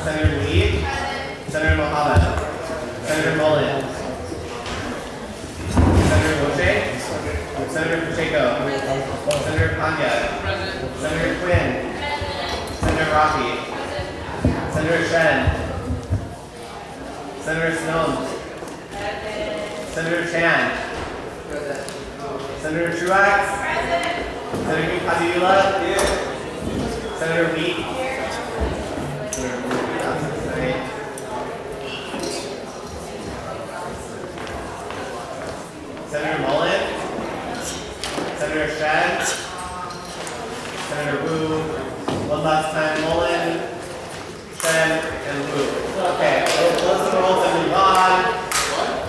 Senator Lee. Senator Mohammed. Senator Mullen. Senator Moshe. Senator Pacheco. Senator Panya. Senator Quinn. Senator Rocky. Senator Shen. Senator Snow. Senator Chan. Senator Truax. Senator Padilla. Senator Wheat. Senator Mullen. Senator Shen. Senator Wu. One last time, Mullen, Shen, and Wu. Okay, we'll close the rolls and move on.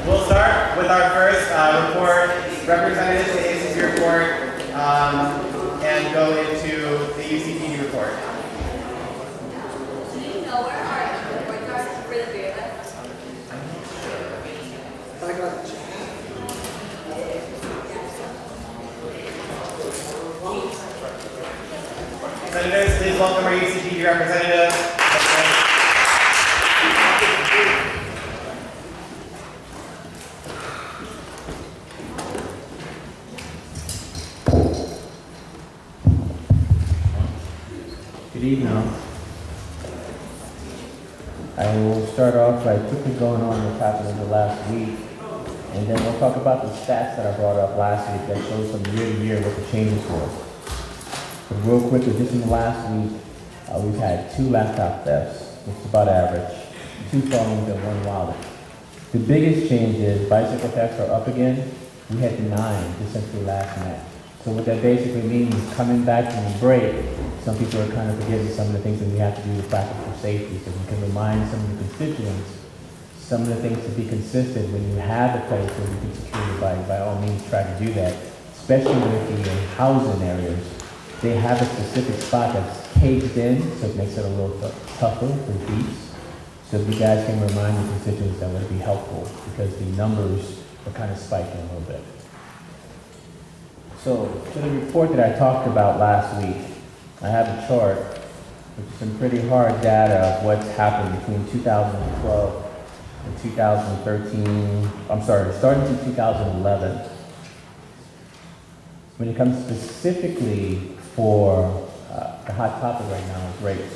We'll start with our first report, representative to the ASUC report, and go into the UCPD report. Do you know where our reports are for the three of us? I got it. Senators, please welcome our UCPD representative. Good evening. I will start off by quickly going on what's happened in the last week, and then we'll talk about the stats that I brought up last week that shows from year to year what the changes were. But real quickly, just in the last week, we've had 2 laptop thefts, which is about average, 2 phones and 1 wallet. The biggest change is bicycle thefts are up again. We had 9 just since we last met. So what that basically means, coming back from the break, some people are kind of forgetting some of the things that we have to do to practice for safety. So we can remind some of the constituents some of the things to be consistent when you have a place where you can secure your bike. By all means, try to do that, especially with the housing areas. They have a specific spot that's caged in, so it makes it a little tougher for thieves. So if you guys can remind the constituents, that would be helpful because the numbers are kind of spiking a little bit. So to the report that I talked about last week, I have a chart with some pretty hard data of what's happened between 2012 and 2013. I'm sorry, starting in 2011. When it comes specifically for the hot topic right now is rapes,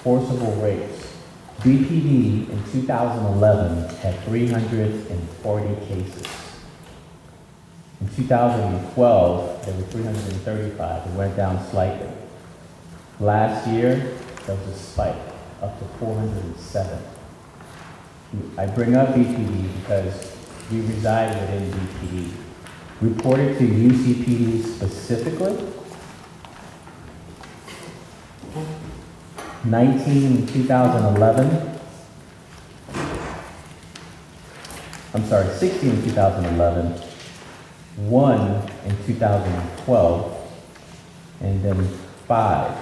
forcible rapes. BPD in 2011 had 340 cases. In 2012, there were 335. It went down slightly. Last year, there was a spike up to 407. I bring up BPD because we reside within BPD. Reported to UCPD specifically, 19 in 2011. I'm sorry, 16 in 2011, 1 in 2012, and then 5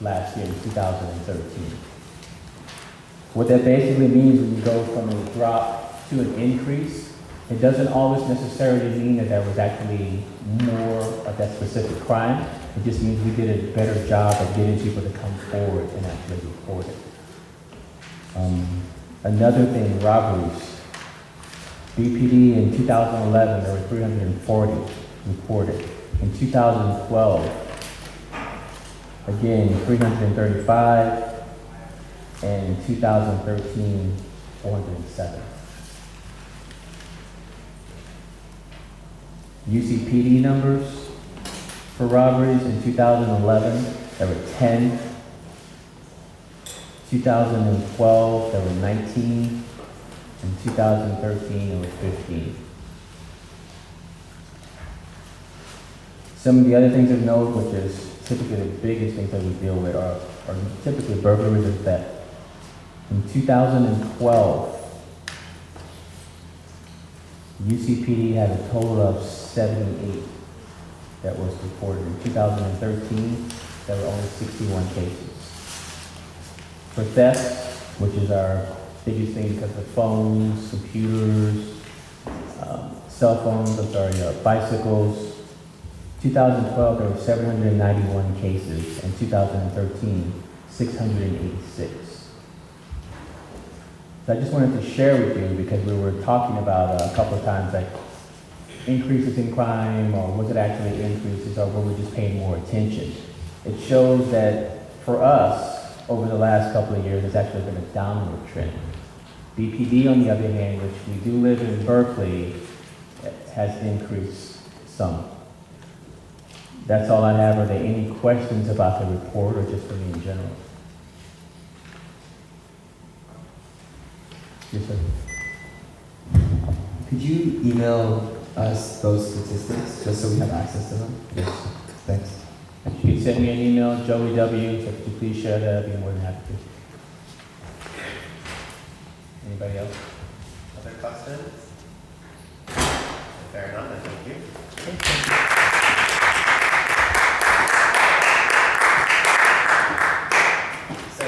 last year in 2013. What that basically means when you go from a drop to an increase, it doesn't always necessarily mean that there was actually more of that specific crime. It just means we did a better job of getting people to come forward and actually report it. Another thing, robberies. BPD in 2011, there were 340 reported. In 2012, again, 335, and in 2013, 407. UCPD numbers for robberies in 2011, there were 10. 2012, there were 19. In 2013, there were 15. Some of the other things of note, which is typically the biggest things that we deal with, are typically burglaries and theft. In 2012, UCPD had a total of 78 that was reported. In 2013, there were only 61 cases. For theft, which is our biggest thing because of phones, computers, cell phones, bicycles. 2012, there were 791 cases. In 2013, $686. So I just wanted to share with you because we were talking about a couple of times like increases in crime, or was it actually increases, or were we just paying more attention? It shows that for us, over the last couple of years, it's actually been a downward trend. BPD, on the other hand, which we do live in Berkeley, has increased some. That's all I have. Are there any questions about the report or just for me in general? Yes, sir. Could you email us those statistics just so we have access to them? Yes. Thanks. If you could send me an email, Joey W, so could you please share that? I'd be more than happy to. Anybody else? Other questions? Fair enough, then thank you. So,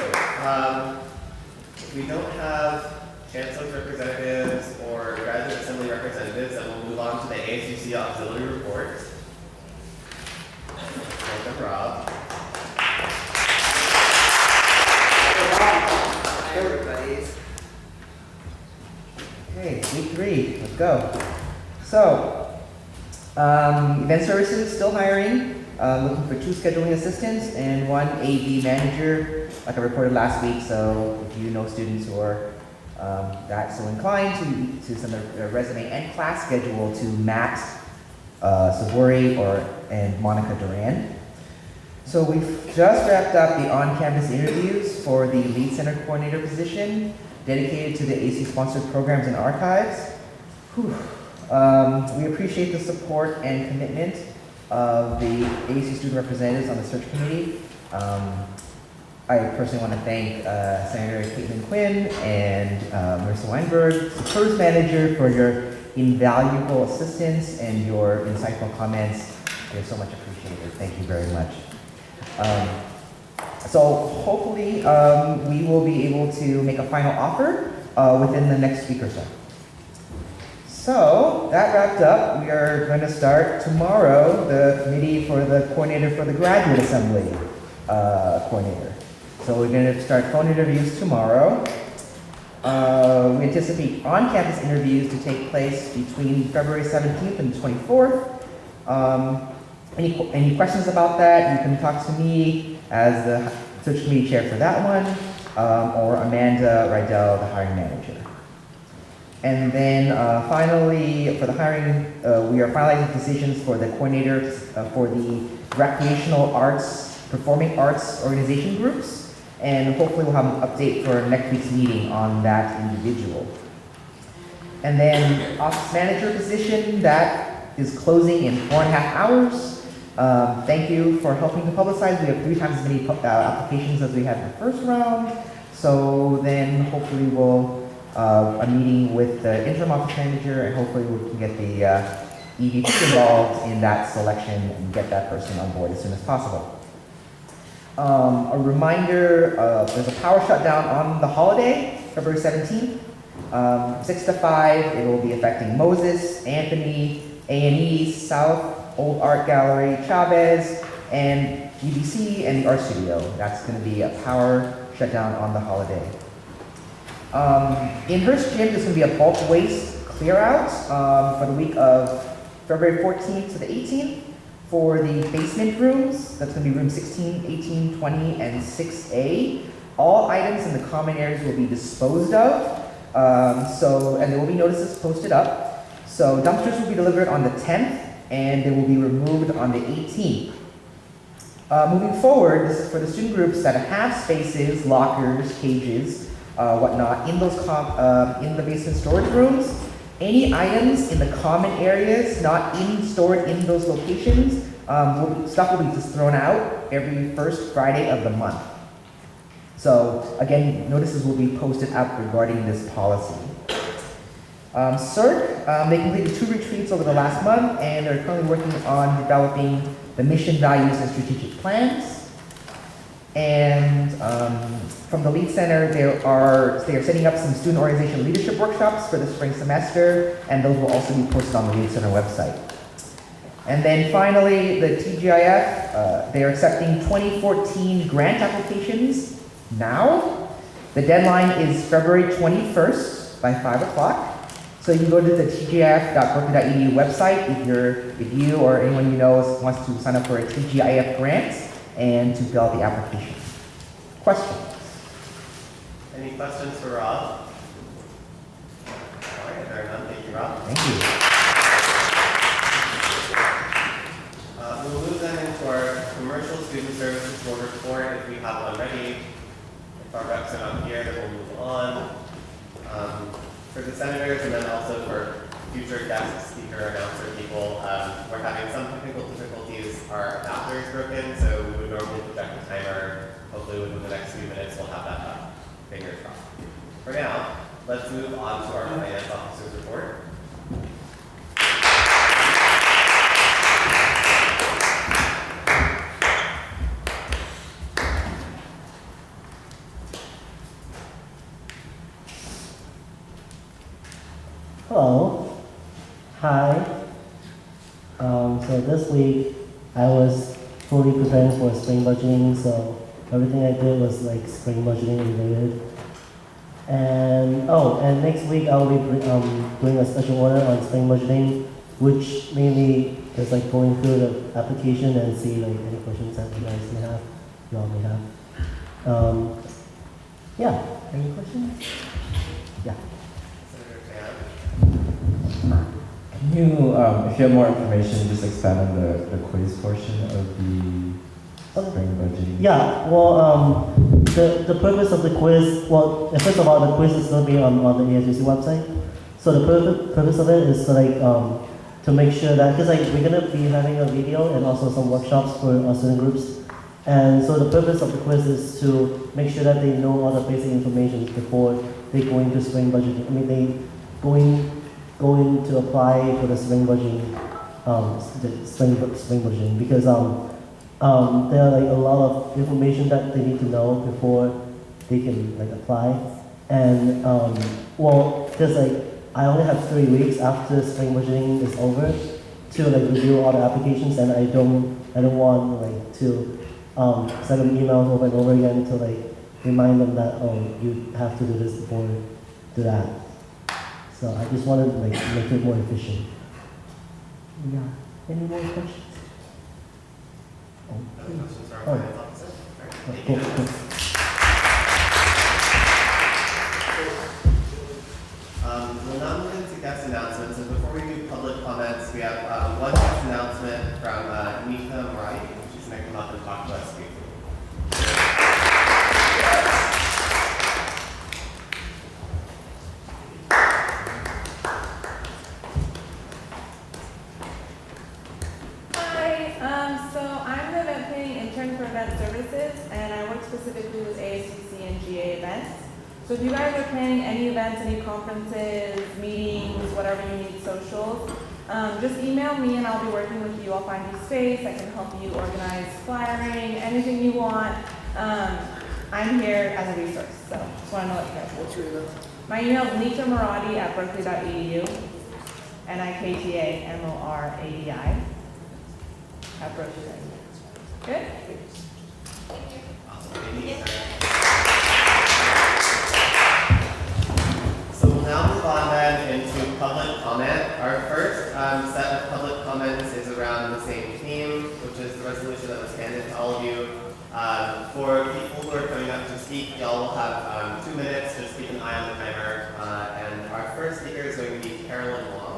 if we don't have chancellor's representatives or graduate assembly representatives, then we'll move on to the ASUC auxiliary report. Welcome, Rob. Hi, everybody. Okay, week 3, let's go. So, event services still hiring, looking for 2 scheduling assistants and 1 AV manager, like I reported last week. So, if you know students who are that so inclined to send their resume and class schedule to Matt Sabori and Monica Duran. So we've just wrapped up the on-campus interviews for the lead center coordinator position dedicated to the ASUC-sponsored programs and archives. Whew. We appreciate the support and commitment of the ASUC student representatives on the search committee. I personally want to thank Senator Caitlin Quinn and Marissa Weinberg, the PERS manager, for your invaluable assistance and your insightful comments. They're so much appreciated. Thank you very much. So hopefully we will be able to make a final offer within the next week or so. So that wrapped up. We are going to start tomorrow the committee for the coordinator for the graduate assembly coordinator. So we're going to start phone interviews tomorrow. We anticipate on-campus interviews to take place between February 17th and 24th. Any questions about that, you can talk to me as the search committee chair for that one, or Amanda Rydell, the hiring manager. And then finally, for the hiring, we are finalizing decisions for the coordinator for the recreational arts, performing arts organization groups. And hopefully we'll have an update for next week's meeting on that individual. And then office manager position, that is closing in 4.5 hours. Thank you for helping to publicize. We have 3 times as many applications as we had in the first round. So then hopefully we'll a meeting with the interim office manager, and hopefully we can get the EVP involved in that selection and get that person on board as soon as possible. A reminder, there's a power shutdown on the holiday, February 17th, 6 to 5. It will be affecting Moses, Anthony, A&E, South, Old Art Gallery, Chavez, and UBC, and the Art Studio. That's going to be a power shutdown on the holiday. In Hearst Gym, there's going to be a bulk waste clear out for the week of February 14th to the 18th. For the basement rooms, that's going to be room 16, 18, 20, and 6A. All items in the common areas will be disposed of, and there will be notices posted up. So dumpsters will be delivered on the 10th, and they will be removed on the 18th. Moving forward, this is for the student groups that have spaces, lockers, cages, whatnot, in those in the basement storage rooms. Any items in the common areas not stored in those locations, stuff will be just thrown out every first Friday of the month. So again, notices will be posted up regarding this policy. CERC, they completed 2 retreats over the last month, and they're currently working on developing the mission, values, and strategic plans. And from the Lead Center, they are setting up some student organization leadership workshops for the spring semester, and those will also be posted on the Lead Center website. And then finally, the TGIF, they are accepting 2014 grant applications now. The deadline is February 21st by 5 o'clock. So you can go to the tgif.berkeley.edu website if you or anyone you know wants to sign up for a TGIF grant and to fill out the application. Questions? Any questions for Rob? All right, there are none. Thank you, Rob. Thank you. We'll move then into our commercial student services board report if we have one ready. If our reps are not here, then we'll move on. For the senators and then also for future guest speaker announcer people, we're having some technical difficulties. Our adapter is broken, so we would normally project the timer. Hopefully within the next few minutes we'll have that up. Fingers crossed. For now, let's move on to our finance officer's report. Hello. Hi. So this week I was fully preparing for spring budgeting, so everything I did was like spring budgeting related. And next week I'll be doing a special order on spring budgeting, which mainly is like going through the application and see like any questions that you guys may have, you all may have. Yeah. Any questions? Yeah. Senator Fan. Can you, if you have more information, just expand on the quiz portion of the spring budgeting? Yeah, well, the purpose of the quiz, well, first of all, the quiz is going to be on the ASUC website. So the purpose of it is to to make sure that, because we're going to be having a video and also some workshops for our student groups. And so the purpose of the quiz is to make sure that they know all the basic information before they go into spring budgeting. I mean, they going to apply for the spring budgeting, spring budgeting, because there are like a lot of information that they need to know before they can like apply. And well, because I only have 3 weeks after spring budgeting is over to review all the applications, and I don't want to send them emails over and over again to remind them that you have to do this before do that. So I just wanted to make it more efficient. Yeah. Any more questions? Other questions for our Oh. finance officer? All right, thank Cool, you. cool. We'll now move into guest announcements, and before we do public comments, we have one guest announcement from Nika Morai. She's going to come up and talk to us briefly. Hi, so I'm the event planning intern for event services, and I work specifically with ASUC and GA events. So if you guys are planning any events, any conferences, meetings, whatever you need socials, just email me and I'll be working with you. I'll find you space. I can help you organize flyering, anything you want. I'm here as a resource, so just want to know what you guys want. What's your email? My email is nitamaradi@berkeley.edu, NIKTAMORADI @berkeley.edu. Good? Awesome. Thank you. So we'll now move on then into public comment. Our first set of public comments is around the same theme, which is the resolution that was handed to all of you. For people who are coming up to speak, y'all will have 2 minutes. Just keep an eye on the timer. And our first speaker is going to be Carolyn Long.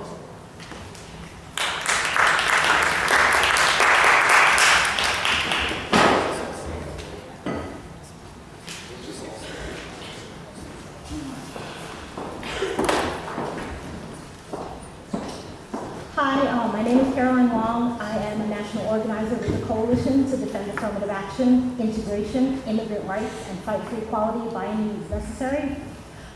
Hi, my name is Caroline Wong. I am a national organizer with the Coalition to Defend Affirmative Action, Integration, Immigrant Rights, and Fight for Equality by any means necessary.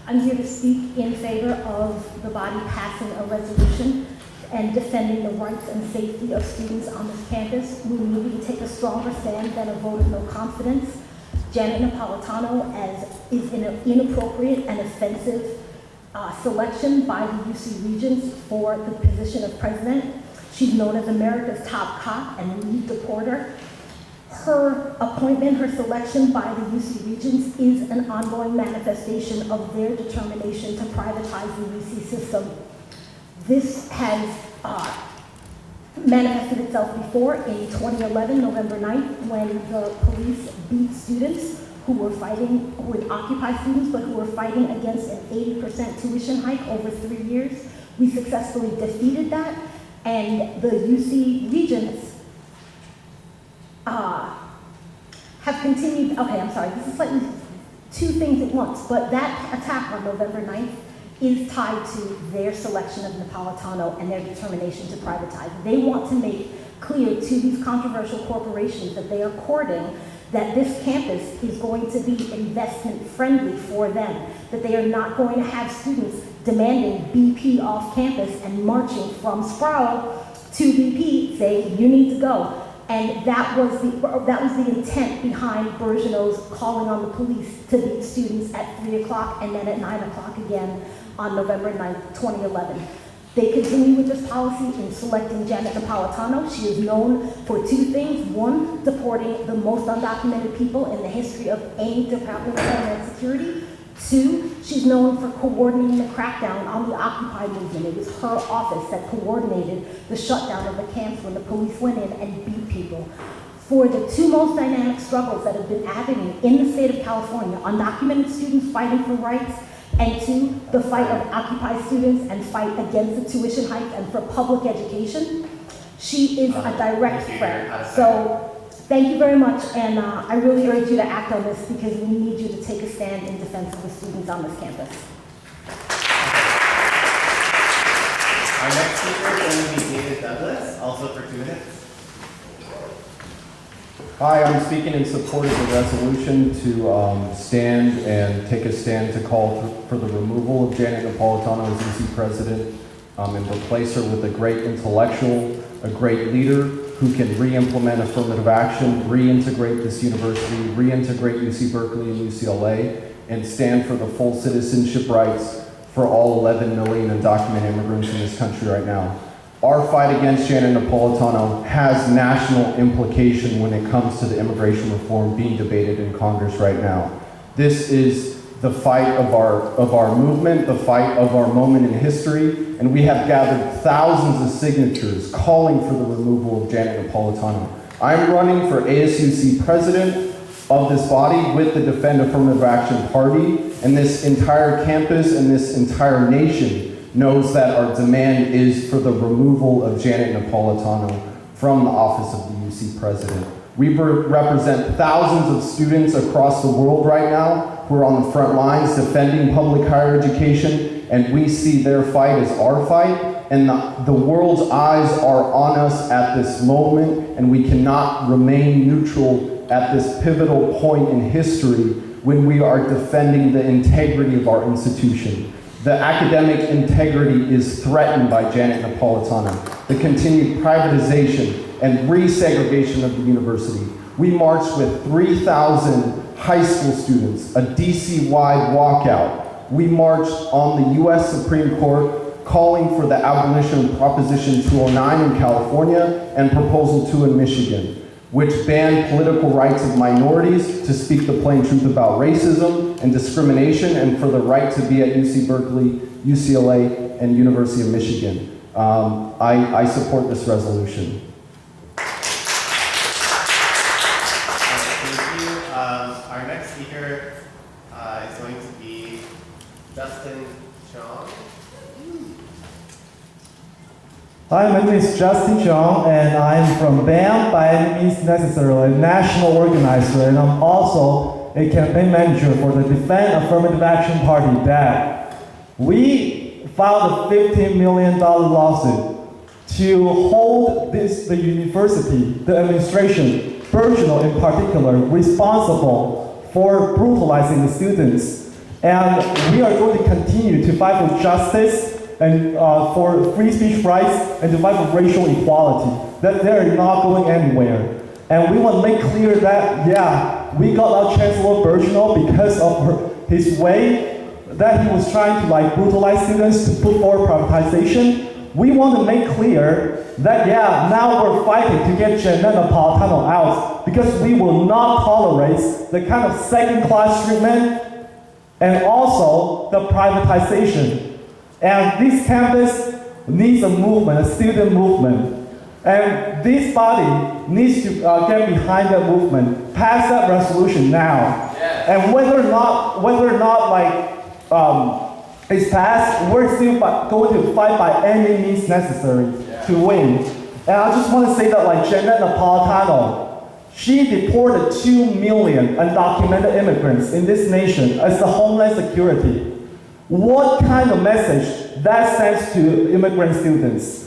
I'm here to speak in favor of the body passing a resolution and defending the rights and safety of students on this campus. We need to take a stronger stand than a vote of no confidence. Janet Napolitano is an inappropriate and offensive selection by the UC Regents for the position of president. She's known as America's top cop and lead deporter. Her appointment, her selection by the UC Regents is an ongoing manifestation of their determination to privatize the UC system. This has manifested itself before in 2011, November 9th, when the police beat students who were fighting, who would occupy students, but who were fighting against an 80% tuition hike over 3 years. We successfully defeated that, and the UC Regents have continued, okay, I'm sorry, this is slightly two things at once, but that attack on November 9th is tied to their selection of Napolitano and their determination to privatize. They want to make clear to these controversial corporations that they are courting that this campus is going to be investment friendly for them, that they are not going to have students demanding BP off campus and marching from Sproul to BP saying, you need to go. And that was the intent behind Bergeneau's calling on the police to beat students at 3 o'clock and then at 9 o'clock again on November 9th, 2011. They continue with this policy in selecting Janet Napolitano. She is known for two things. One, deporting the most undocumented people in the history of any Department of Homeland Security. Two, she's known for coordinating the crackdown on the Occupy movement. It was her office that coordinated the shutdown of the camps when the police went in and beat people. For the two most dynamic struggles that have been happening in the state of California, undocumented students fighting for rights, and two, the fight of Occupy students and fight against the tuition hikes and for public education, she is a direct threat. So thank you very much, and I really urge you to act on this because we need you to take a stand in defense of the students on this campus. Our next speaker is going to be David Douglas, also for 2 minutes. Hi, I'm speaking in support of the resolution to stand and take a stand to call for the removal of Janet Napolitano as UC president and replace her with a great intellectual, a great leader who can re-implement affirmative action, reintegrate this university, reintegrate UC Berkeley and UCLA, and stand for the full citizenship rights for all 11 million undocumented immigrants in this country right now. Our fight against Janet Napolitano has national implication when it comes to the immigration reform being debated in Congress right now. This is the fight of our movement, the fight of our moment in history, and we have gathered thousands of signatures calling for the removal of Janet Napolitano. I'm running for ASUC president of this body with the Defend Affirmative Action Party, and this entire campus and this entire nation knows that our demand is for the removal of Janet Napolitano from the office of the UC president. We represent thousands of students across the world right now who are on the front lines defending public higher education, and we see their fight as our fight, and the world's eyes are on us at this moment, and we cannot remain neutral at this pivotal point in history when we are defending the integrity of our institution. The academic integrity is threatened by Janet Napolitano. The continued privatization and resegregation of the university. We marched with 3,000 high school students, a DC-wide walkout. We marched on the US Supreme Court calling for the abolition of Proposition 209 in California and Proposal 2 in Michigan, which banned political rights of minorities to speak the plain truth about racism and discrimination and for the right to be at UC Berkeley, UCLA, and University of Michigan. I support this resolution. Thank you. Our next speaker is going to be Justin Chong. Hi, my name is Justin Chong, and I'm from BAM, by any means necessary, a national organizer, and I'm also a campaign manager for the Defend Affirmative Action Party, DAP. We filed a $15 million lawsuit to hold the university, the administration, Berkeley in particular, responsible for brutalizing the students. And we are going to continue to fight for justice and for free speech rights and to fight for racial equality, that they're not going anywhere. And we want to make clear that, yeah, we got our Chancellor Bergeneau because of his way that he was trying to brutalize students to put forward privatization. we want to make clear that, yeah, now we're fighting to get Janet Napolitano out because we will not tolerate the kind of second-class treatment and also the privatization. And this campus needs a movement, a student movement. And this body needs to get behind that movement, pass that resolution now. Yes. And whether or not like it's passed, we're still going to fight by any means necessary to win. And I just want to say that like Janet Napolitano, she deported 2 million undocumented immigrants in this nation as the Homeland Security. What kind of message that sends to immigrant students?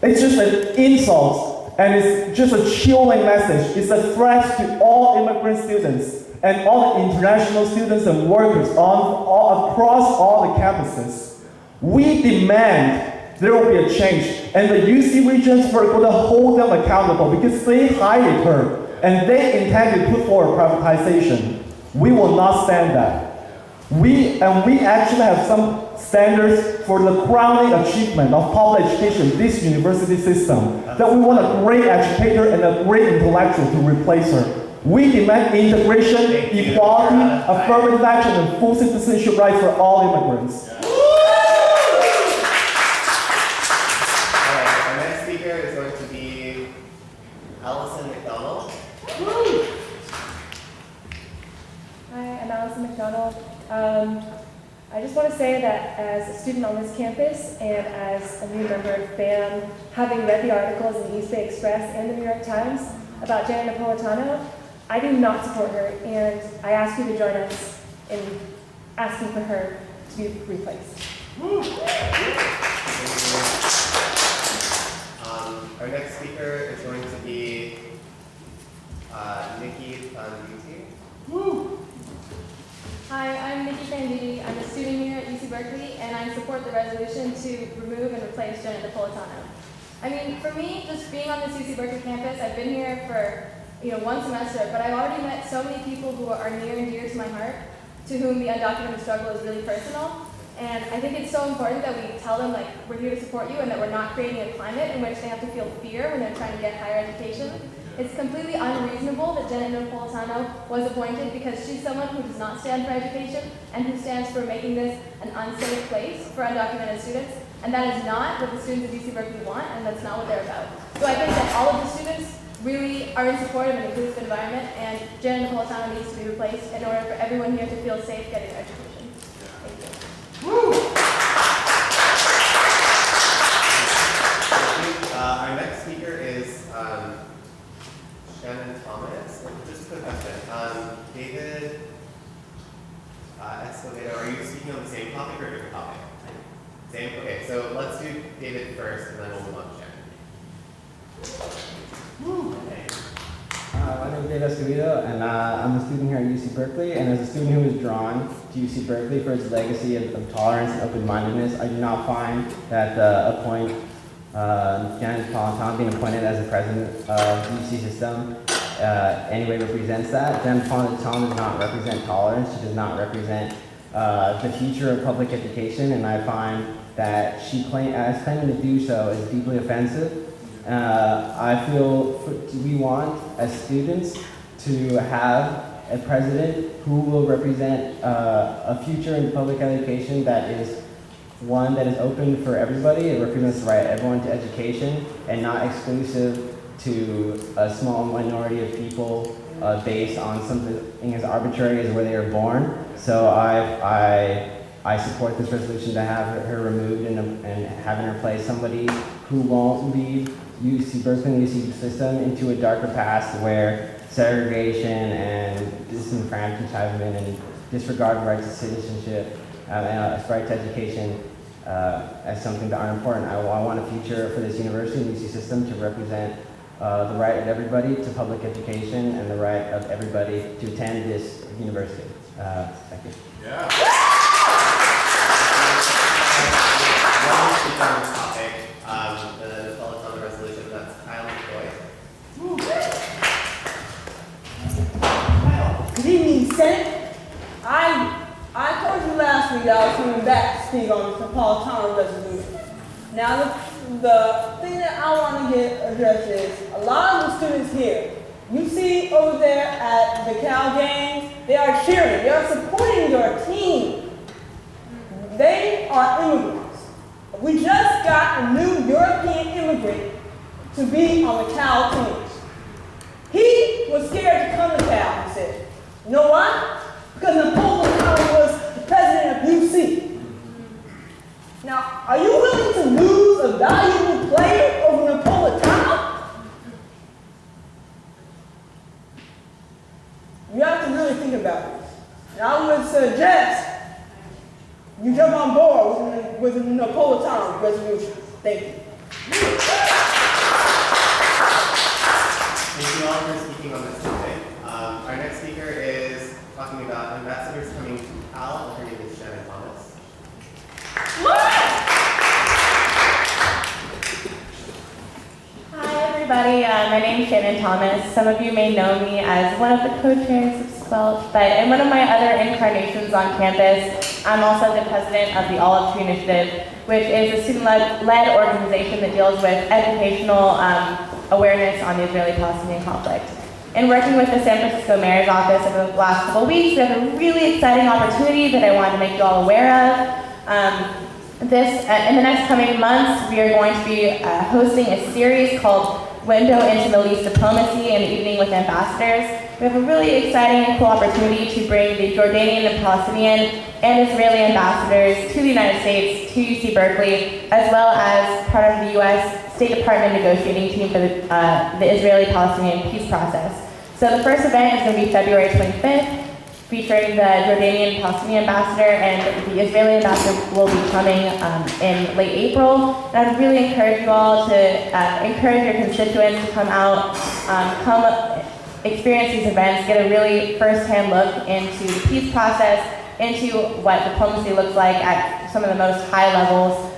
It's just an insult, and it's just a chilling message. It's a threat to all immigrant students and all the international students and workers across all the campuses. We demand there will be a change, and the UC Regents were going to hold them accountable because they hired her, and they intend to put forward privatization. We will not stand that. We actually have some standards for the crowning achievement of public education, this university system, that we want a great educator and a great intellectual to replace her. We demand integration, equality, affirmative action, and full citizenship rights for all immigrants. Alright, our next speaker is going to be Allison McDonald. Hi, I'm Allison McDonald. I just want to say that as a student on this campus and as a new member of BAM, having read the articles in the East Bay Express and the New York Times about Janet Napolitano, I do not support her, and I ask you to join us in asking for her to be replaced. Our next speaker is going to be Nikki Panduti. Hi, I'm Nikki Panditi. I'm a student here at UC Berkeley, and I support the resolution to remove and replace Janet Napolitano. I mean, for me, just being on this UC Berkeley campus, I've been here for 1 semester, but I've already met so many people who are near and dear to my heart, to whom the undocumented struggle is really personal. And I think it's so important that we tell them, like, we're here to support you and that we're not creating a climate in which they have to feel fear when they're trying to get higher education. It's completely unreasonable that Janet Napolitano was appointed because she's someone who does not stand for education and who stands for making this an unsafe place for undocumented students. And that is not what the students at UC Berkeley want, and that's not what they're about. So I think that all of the students really are in support of an inclusive environment, and Janet Napolitano needs to be replaced in order for everyone here to feel safe getting their education. Thank you. Our next speaker is Shannon Thomas. Just a quick question. David Escobedo, are you speaking on the same topic or a different topic? Same? Okay, so let's do David first, and then we'll move on to Shannon. Okay. My name is David Escobedo, and I'm a student here at UC Berkeley. And as a student who is drawn to UC Berkeley for its legacy of tolerance and open-mindedness, I do not find that Janet Napolitano being appointed as the president of the UC system anyway represents that. Janet Napolitano does not represent tolerance. She does not represent the future of public education, and I find that claiming to do so is deeply offensive. I feel we want, as students, to have a president who will represent a future in public education that is one that is open for everybody. It represents the right of everyone to education and not exclusive to a small minority of people based on something as arbitrary as where they were born. So I support this resolution to have her removed and having her place somebody who won't lead UC Berkeley and UC system into a darker past where segregation and disenfranchisement and disregard of rights to citizenship and right to education as something that aren't important. I want a future for this university and UC system to represent the right of everybody to public education and the right of everybody to attend this university. Thank you. Yeah. One speaker on this topic, the Napolitano resolution, that's Kyle McCoy. Good evening, Senate. I told you last week that I was coming back to speak on the Napolitano resolution. Now, the thing that I want to get addressed is a lot of the students here. You see over there at the Cal games, they are cheering, they are supporting your team. They are immigrants. We just got a new European immigrant to be on the Cal team. He was scared to come to Cal, he said. You know why? Because Napoleon was the president of UC. Now, are you willing to lose a valuable player over Napolitano? You have to really think about this. Now, I would suggest you jump on board with the Napolitano resolution. Thank you. Thank you all for speaking on this today. Our next speaker is talking about ambassadors coming to Cal. Her name is Shannon Thomas. Hi everybody, my name is Shannon Thomas. Some of you may know me as one of the co-chairs of Squelch, but in one of my other incarnations on campus, I'm also the president of the All Up Tree Initiative, which is a student-led organization that deals with educational awareness on the Israeli-Palestinian conflict. In working with the San Francisco Mayor's Office over the last couple of weeks, we have a really exciting opportunity that I wanted to make you all aware of. In the next coming months, we are going to be hosting a series called Window into Middle East Diplomacy, an evening with ambassadors. We have a really exciting and cool opportunity to bring the Jordanian and Palestinian and Israeli ambassadors to the United States, to UC Berkeley, as well as part of the U.S. State Department negotiating team for the Israeli-Palestinian peace process. So the first event is going to be February 25th, featuring the Jordanian and Palestinian ambassador, and the Israeli ambassador will be coming in late April. And I'd really encourage you all to encourage your constituents to come out, come experience these events, get a really first-hand look into the peace process, into what diplomacy looks like at some of the most high levels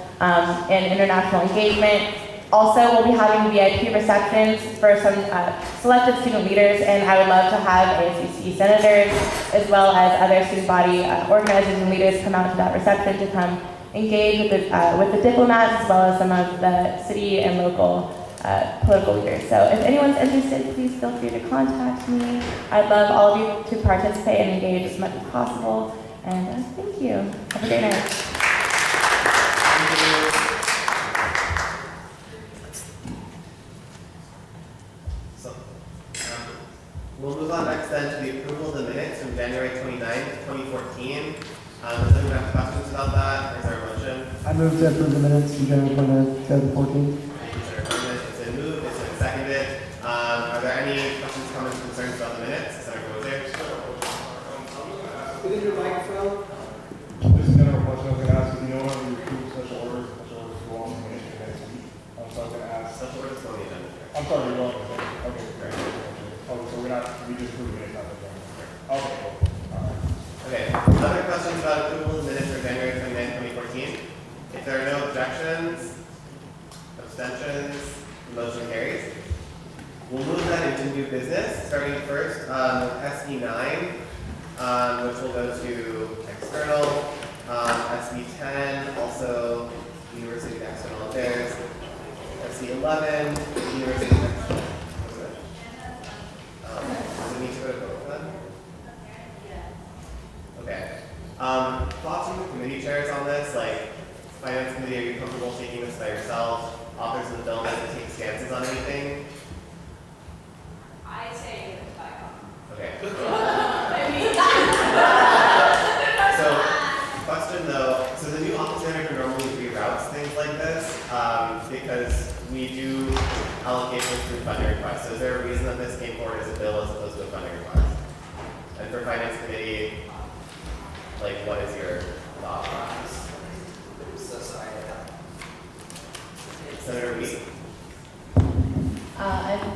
in international engagement. Also, we'll be having VIP receptions for some selected student leaders, and I would love to have ASUC senators, as well as other student body organizers and leaders come out to that reception to come engage with the diplomats, as well as some of the city and local political leaders. So if anyone's interested, please feel free to contact me. I'd love all of you to participate and engage as much as possible. And thank you. Have a great night. We'll move on next then to the approval of the minutes from January 29th, 2014. Does anyone have questions about that, or is there a motion? I move to approve the minutes from January 29th, 2014. It's been moved, it's been seconded. Are there any questions, comments, concerns about the minutes? Senator Rozier? Within your microphone. Just a general question I was going to ask, if you know when we approve special orders go on the minutes for next week. So I was going to ask. Special orders go on the agenda. I'm sorry, you're wrong. Okay, great. Oh, so we just approve minutes, not the agenda. Okay, cool. All right. Okay, other questions about approval of the minutes for January 29th, 2014? If there are no objections, abstentions, the motion carries. We'll move that into new business, starting first with SB9, which will go to external, SB10, also University of External Affairs, SB11, University of External. Does it need to go to both of them? Okay. Thoughts from the committee chairs on this? Like, finance committee, are you comfortable taking this by yourselves? Authors of the bill doesn't take stances on anything? I say give it back on. Okay. So, question though, so the new office manager normally reroutes things like this because we do allocations through funding requests. So is there a reason that this came forward as a bill as opposed to a funding request? And for finance committee, like, what is your thought process? I'm so sorry. Senator Reed?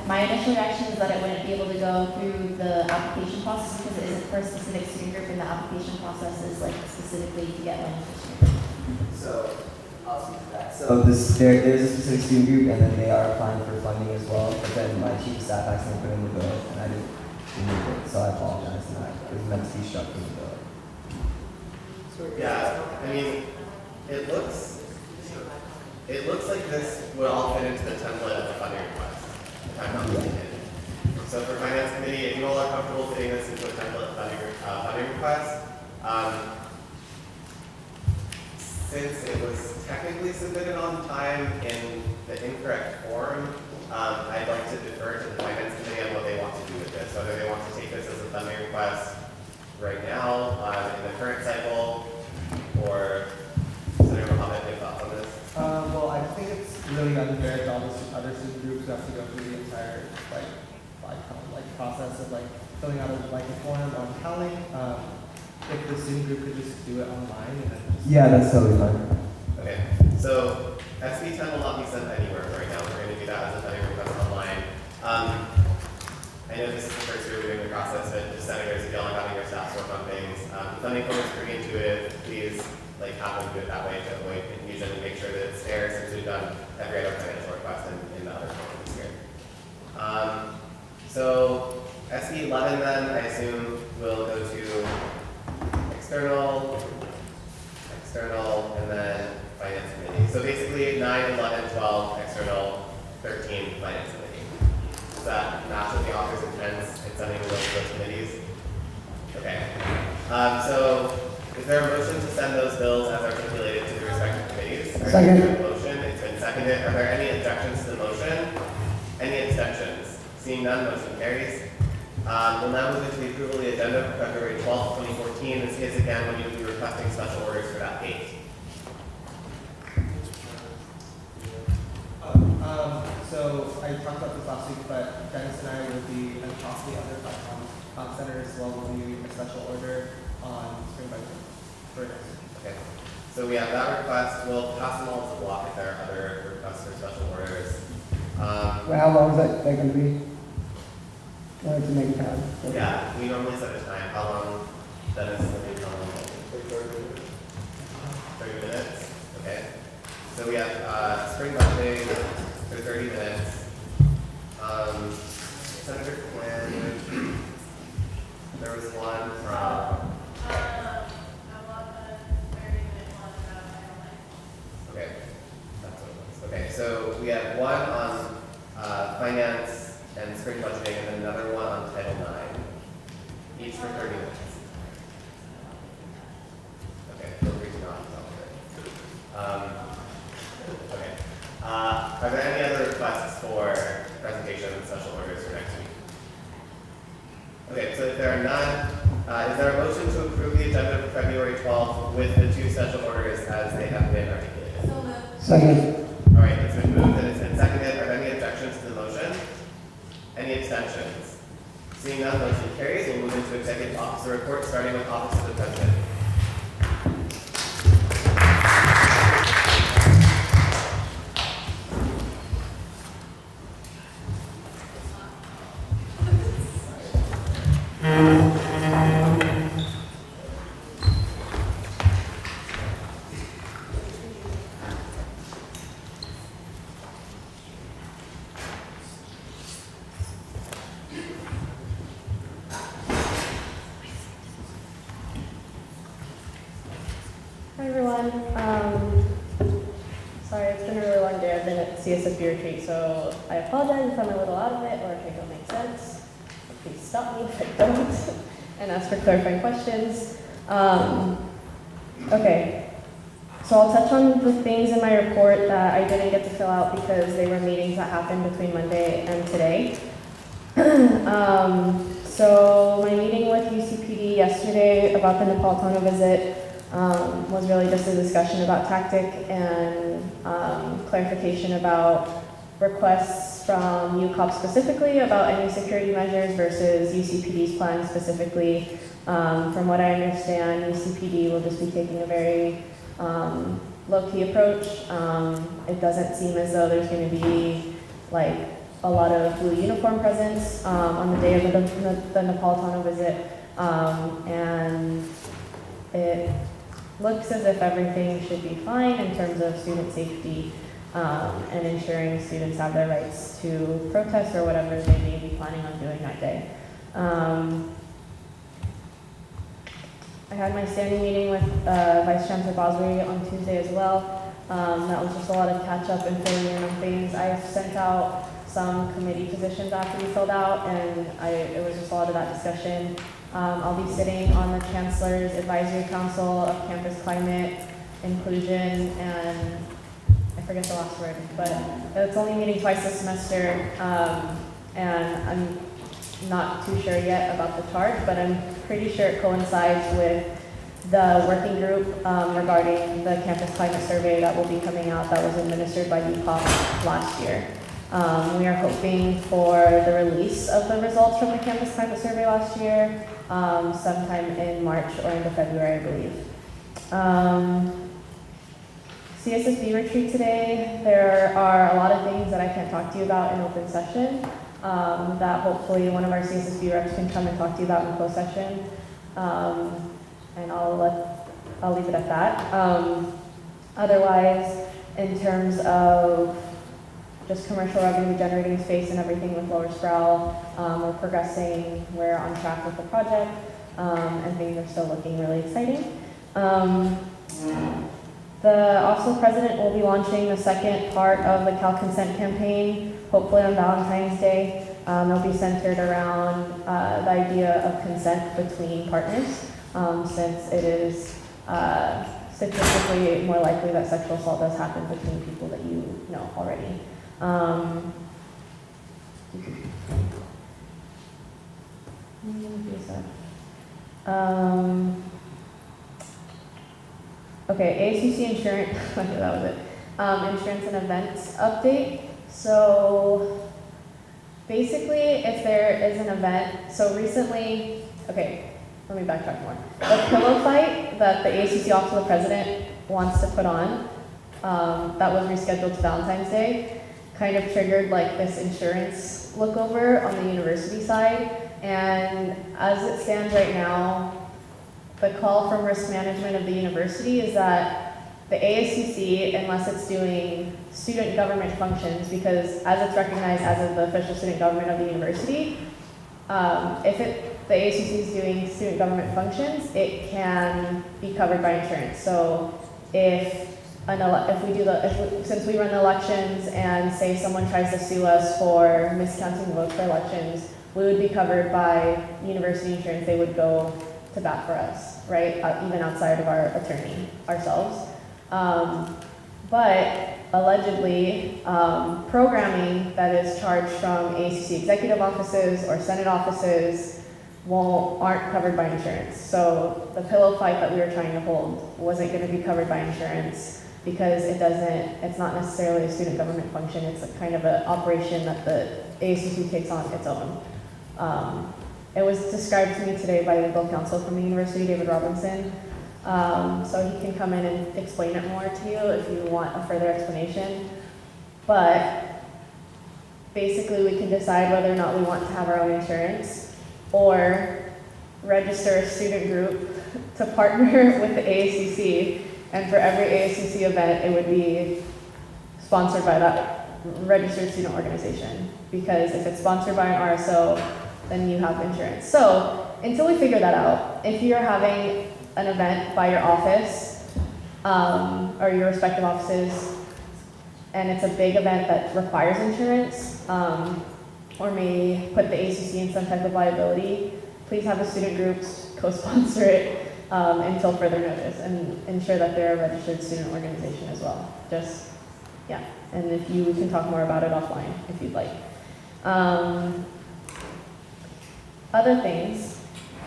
My initial reaction is that it wouldn't be able to go through the application process because it isn't for a specific student group, and the application process is like specifically to get money for student group. So, I'll speak to that. So there is a specific student group, and then they are applying for funding as well. But then my chief of staff accidentally put in the bill, and I didn't remove it. So I apologize for that. It was meant to be struck from the bill. Yeah, I mean, it looks it looks like this would all fit into the template of the funding request, if I'm not mistaken. So for finance committee, if you all are comfortable fitting this into a template of funding request, since it was technically submitted on time in the incorrect form, I'd like to defer to the finance committee on what they want to do with this. Whether they want to take this as a funding request right now in the current cycle, or Senator Mohammed, any thoughts on this? Well, I think it's really unfair to all the other student groups who have to go through the entire process of filling out a form on counting. If the student group could just do it online and then just Yeah, that's totally fine. Okay, so SB 10 will not be sent anywhere right now. We're going to do that as a funding request online. I know this is the first year we're doing the process, but the senators, if y'all are having your staff work on things, the funding form is pretty intuitive. Please have them do it that way to avoid confusion and make sure that it's fair, since we've done every other financial request in the other form this year. So SB 11 then, I assume, will go to external, and then finance committee. So basically 9, 11, 12, external, 13, finance committee. Does that match with the author's intents in sending those committees? Okay. So is there a motion to send those bills as articulated to the respective committees? Second. Motion, it's been seconded. Are there any objections to the motion? Any abstentions? Seeing none, motion carries. We'll now move into the approval of the agenda for February 12th, 2014. This is again when you will be requesting special orders for that date. So I talked about this last week, but Dennis and I will be, and possibly other senators as well, will be a special order on spring budget for next week. Okay. So we have that request. We'll pass them all as a block if there are other requests for special orders. Well, how long is that going to be? To make time. Yeah, we normally set a time. How long? That is how long? 30 minutes. Okay. So we have spring budgeting for 30 minutes. Senator Quinn, there was one from. Okay, that's what it was. Okay, so we have one on finance and spring budgeting, and then another one on Title IX, each for 30 minutes. Okay, feel free to not talk about it. Okay. Are there any other requests for presentation and special orders for next week? Okay, so if there are none, is there a motion to approve the agenda for February 12th with the 2 special orders as they have been articulated? So moved. Second. All right, it's been moved and it's been seconded. Are there any objections to the motion? Any abstentions? Seeing none, motion carries. We'll move into executive officer report, starting with Office of the President. Hi everyone. Sorry, it's been a really long day. I've been at CSFB retreat, so I apologize if I'm a little out of it or if I don't make sense. Please stop me if I don't and ask for clarifying questions. Okay, so I'll touch on the things in my report that I didn't get to fill out because they were meetings that happened between Monday and today. So my meeting with UCPD yesterday about the Napolitano visit was really just a discussion about tactic and clarification about requests from UCOP specifically about any security measures versus UCPD's plan specifically. From what I understand, UCPD will just be taking a very low-key approach. It doesn't seem as though there's going to be a lot of blue uniform presence on the day of the Napolitano visit, and it looks as if everything should be fine in terms of student safety and ensuring students have their rights to protest or whatever they may be planning on doing that day. I had my standing meeting with Vice Chancellor Bosbury on Tuesday as well. That was just a lot of catch up and filling in on things. I sent out some committee positions after we filled out, and it was just a lot of that discussion. I'll be sitting on the Chancellor's Advisory Council of Campus Climate, Inclusion, and I forget the last word, but it's only meeting twice this semester, and I'm not too sure yet about the charge, but I'm pretty sure it coincides with the working group regarding the campus climate survey that will be coming out that was administered by UCOP last year. We are hoping for the release of the results from the campus climate survey last year sometime in March or into February, I believe. CSSB retreat today. There are a lot of things that I can't talk to you about in open session that hopefully one of our CSSB reps can come and talk to you about in closed session. And I'll leave it at that. Otherwise, in terms of just commercial revenue generating space and everything with Lower Sproul, we're progressing, we're on track with the project, and things are still looking really exciting. The Office of President will be launching the second part of the Cal Consent campaign, hopefully on Valentine's Day. It'll be centered around the idea of consent between partners, since it is statistically more likely that sexual assault does happen between people that you know already. Okay, ASUC insurance, that was it. Insurance and events update. So basically, if there is an event, so recently, okay, let me backtrack more. The pillow fight that the ASUC Office of the President wants to put on, that was rescheduled to Valentine's Day, kind of triggered like this insurance lookover on the university side. And as it stands right now, the call from risk management of the university is that the ASUC, unless it's doing student government functions, because as it's recognized as the official student government of the university, the ASUC is doing student government functions, it can be covered by insurance. So since we run the elections and say someone tries to sue us for miscounting votes for elections, we would be covered by university insurance. They would go to bat for us, right? Even outside of our attorney ourselves. But allegedly, programming that is charged from ACC executive offices or Senate offices aren't covered by insurance. So the pillow fight that we were trying to hold wasn't going to be covered by insurance because it's not necessarily a student government function. It's a kind of an operation that the ACC takes on its own. It was described to me today by the legal counsel from the university, David Robinson. So he can come in and explain it more to you if you want a further explanation. But basically we can decide whether or not we want to have our own insurance or register a student group to partner with the AACC. And for every AACC event, it would be sponsored by that registered student organization. Because if it's sponsored by an RSO, then you have insurance. So until we figure that out, if you're having an event by your office or your respective offices, and it's a big event that requires insurance or may put the ACC in some type of liability, please have the student groups co-sponsor it until further notice and ensure that they're a registered student organization as well. And if we can talk more about it offline if you'd like. Other things.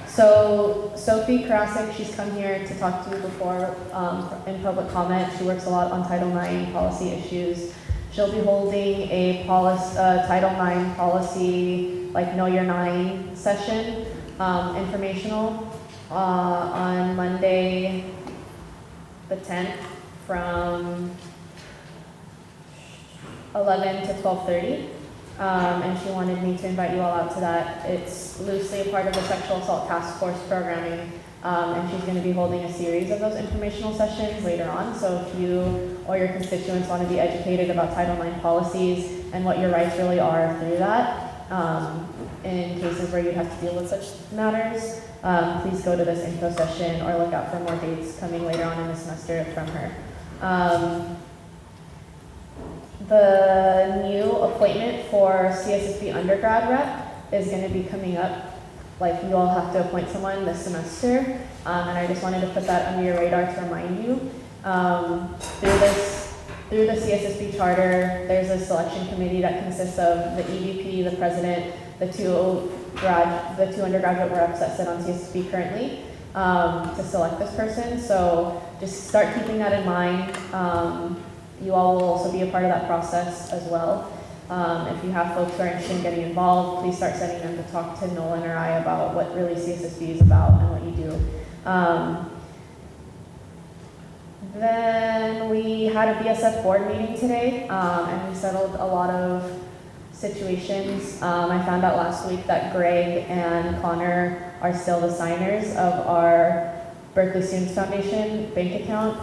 So Sophie Karasik, she's come here to talk to you before in public comment. She works a lot on Title IX policy issues. She'll be holding a Title IX policy, like Know Your Nine session, informational, on Monday the 10th from 11 to 12:30. And she wanted me to invite you all out to that. It's loosely a part of the Sexual Assault Task Force programming, and she's going to be holding a series of those informational sessions later on. So if you or your constituents want to be educated about Title IX policies and what your rights really are through that, in cases where you have to deal with such matters, please go to this info session or look out for more dates coming later on in the semester from her. the new appointment for CSSP undergrad rep is going to be coming up. Like, you all have to appoint someone this semester, and I just wanted to put that under your radar to remind you. Through the CSSP charter, there's a selection committee that consists of the EVP, the president, the two undergraduate reps that sit on CSSP currently, to select this person. So just start keeping that in mind. You all will also be a part of that process as well. If you have folks who are interested in getting involved, please start sending them to talk to Nolan or I about what really CSSP is about and what you do. Then we had a BSF board meeting today, and we settled a lot of situations. I found out last week that Greg and Connor are still the signers of our Berkeley Students Foundation bank account.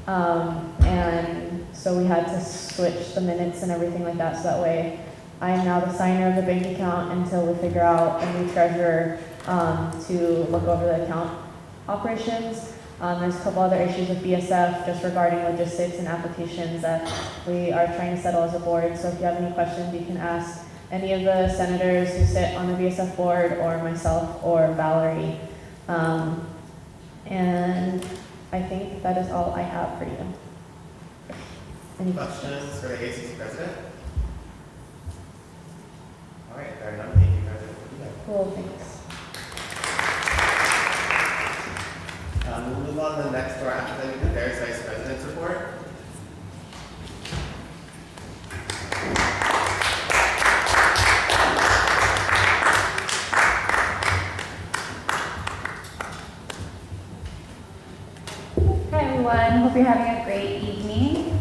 And so we had to switch the minutes and everything like that, so that way I am now the signer of the bank account until we figure out a new treasurer to look over the account operations. There's a couple other issues with BSF just regarding logistics and applications that we are trying to settle as a board. So if you have any questions, you can ask any of the senators who sit on the BSF board, or myself, or Valerie. And I think that is all I have for you. Any questions for the ASUC president? All right, there are none. Thank you, President. Cool, thanks. We'll move on to the next to our academic affairs vice president's report. Hi everyone, hope you're having a great evening.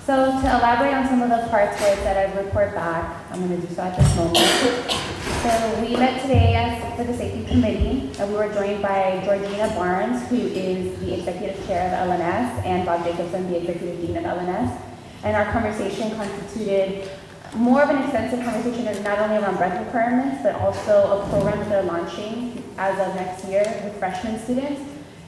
So to elaborate on some of the parts where it said I'd report back, I'm going to do so at this moment. So we met today for the safety committee, and we were joined by Georgina Barnes, who is the executive chair of LNS, and Bob Jacobson, the executive dean of LNS. And our conversation constituted more of an extensive conversation not only around breadth requirements, but also a program that they're launching as of next year with freshman students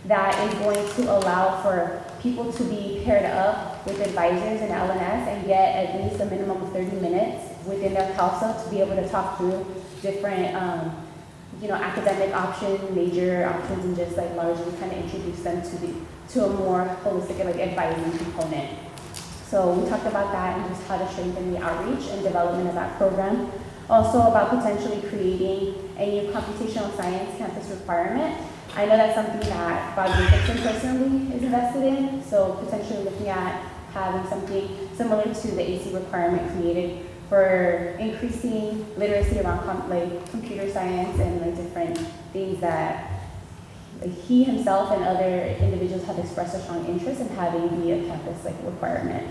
that is going to allow for people to be paired up with advisors in LNS and get at least a minimum of 30 minutes within their CALSA to be able to talk through different, academic options, major options, and just like largely kind of introduce them to a more holistic advising component. So we talked about that and just how to strengthen the outreach and development of that program. Also about potentially creating a new computational science campus requirement. I know that's something that Bob Jacobson personally is invested in, so potentially looking at having something similar to the AC requirement created for increasing literacy around computer science and different things that he himself and other individuals have expressed a strong interest in having be a campus requirement.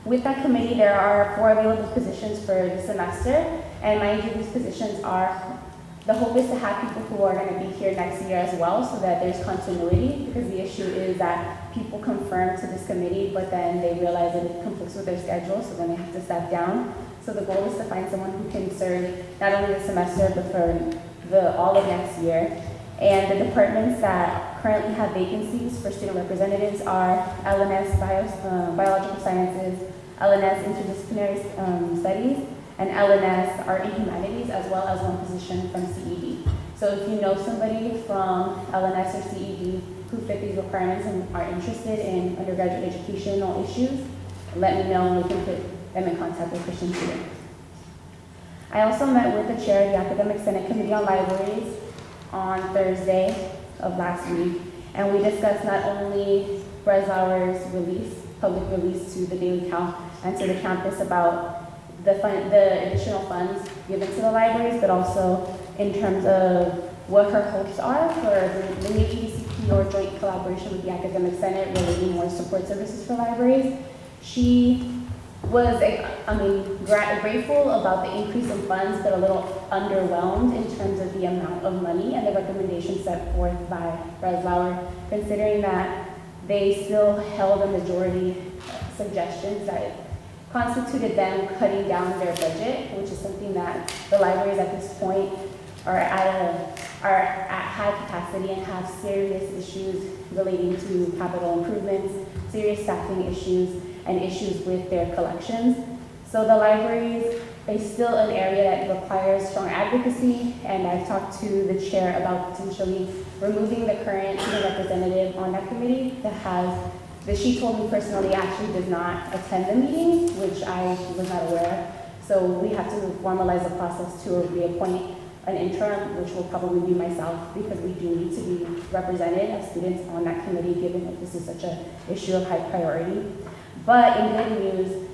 With that committee, there are 4 available positions for the semester, and mind you, these positions are, the hope is to have people who are going to be here next year as well, so that there's continuity, because the issue is that people confirm to this committee, but then they realize that it conflicts with their schedule, so then they have to step down. So the goal is to find someone who can serve not only the semester, but for all of next year. And the departments that currently have vacancies for student representatives are LNS Biological Sciences, LNS Interdisciplinary Studies, and LNS Art and Humanities, as well as one position from CED. So if you know somebody from LNS or CED who fit these requirements and are interested in undergraduate educational issues, let me know and we can put them in contact with Christian students. I also met with the chair of the Academic Senate Committee on Libraries on Thursday of last week, and we discussed not only Breslauer's public release to the Daily Cal and to the campus about the additional funds given to the libraries, but also in terms of what her hopes are for the new EDCP or joint collaboration with the Academic Senate relating more support services for libraries. She was, grateful about the increase in funds, but a little underwhelmed in terms of the amount of money and the recommendations set forth by Breslauer, considering that they still held a majority suggestions that constituted them cutting down their budget, which is something that the libraries at this point are at high capacity and have serious issues relating to capital improvements, serious staffing issues, and issues with their collections. So the library is still an area that requires strong advocacy, and I've talked to the chair about potentially removing the current student representative on that committee that she told me personally actually does not attend the meetings, which I was not aware of. So we have to formalize the process to reappoint an interim, which will probably be myself, because we do need to be represented as students on that committee, given that this is such an issue of high priority. But in good news,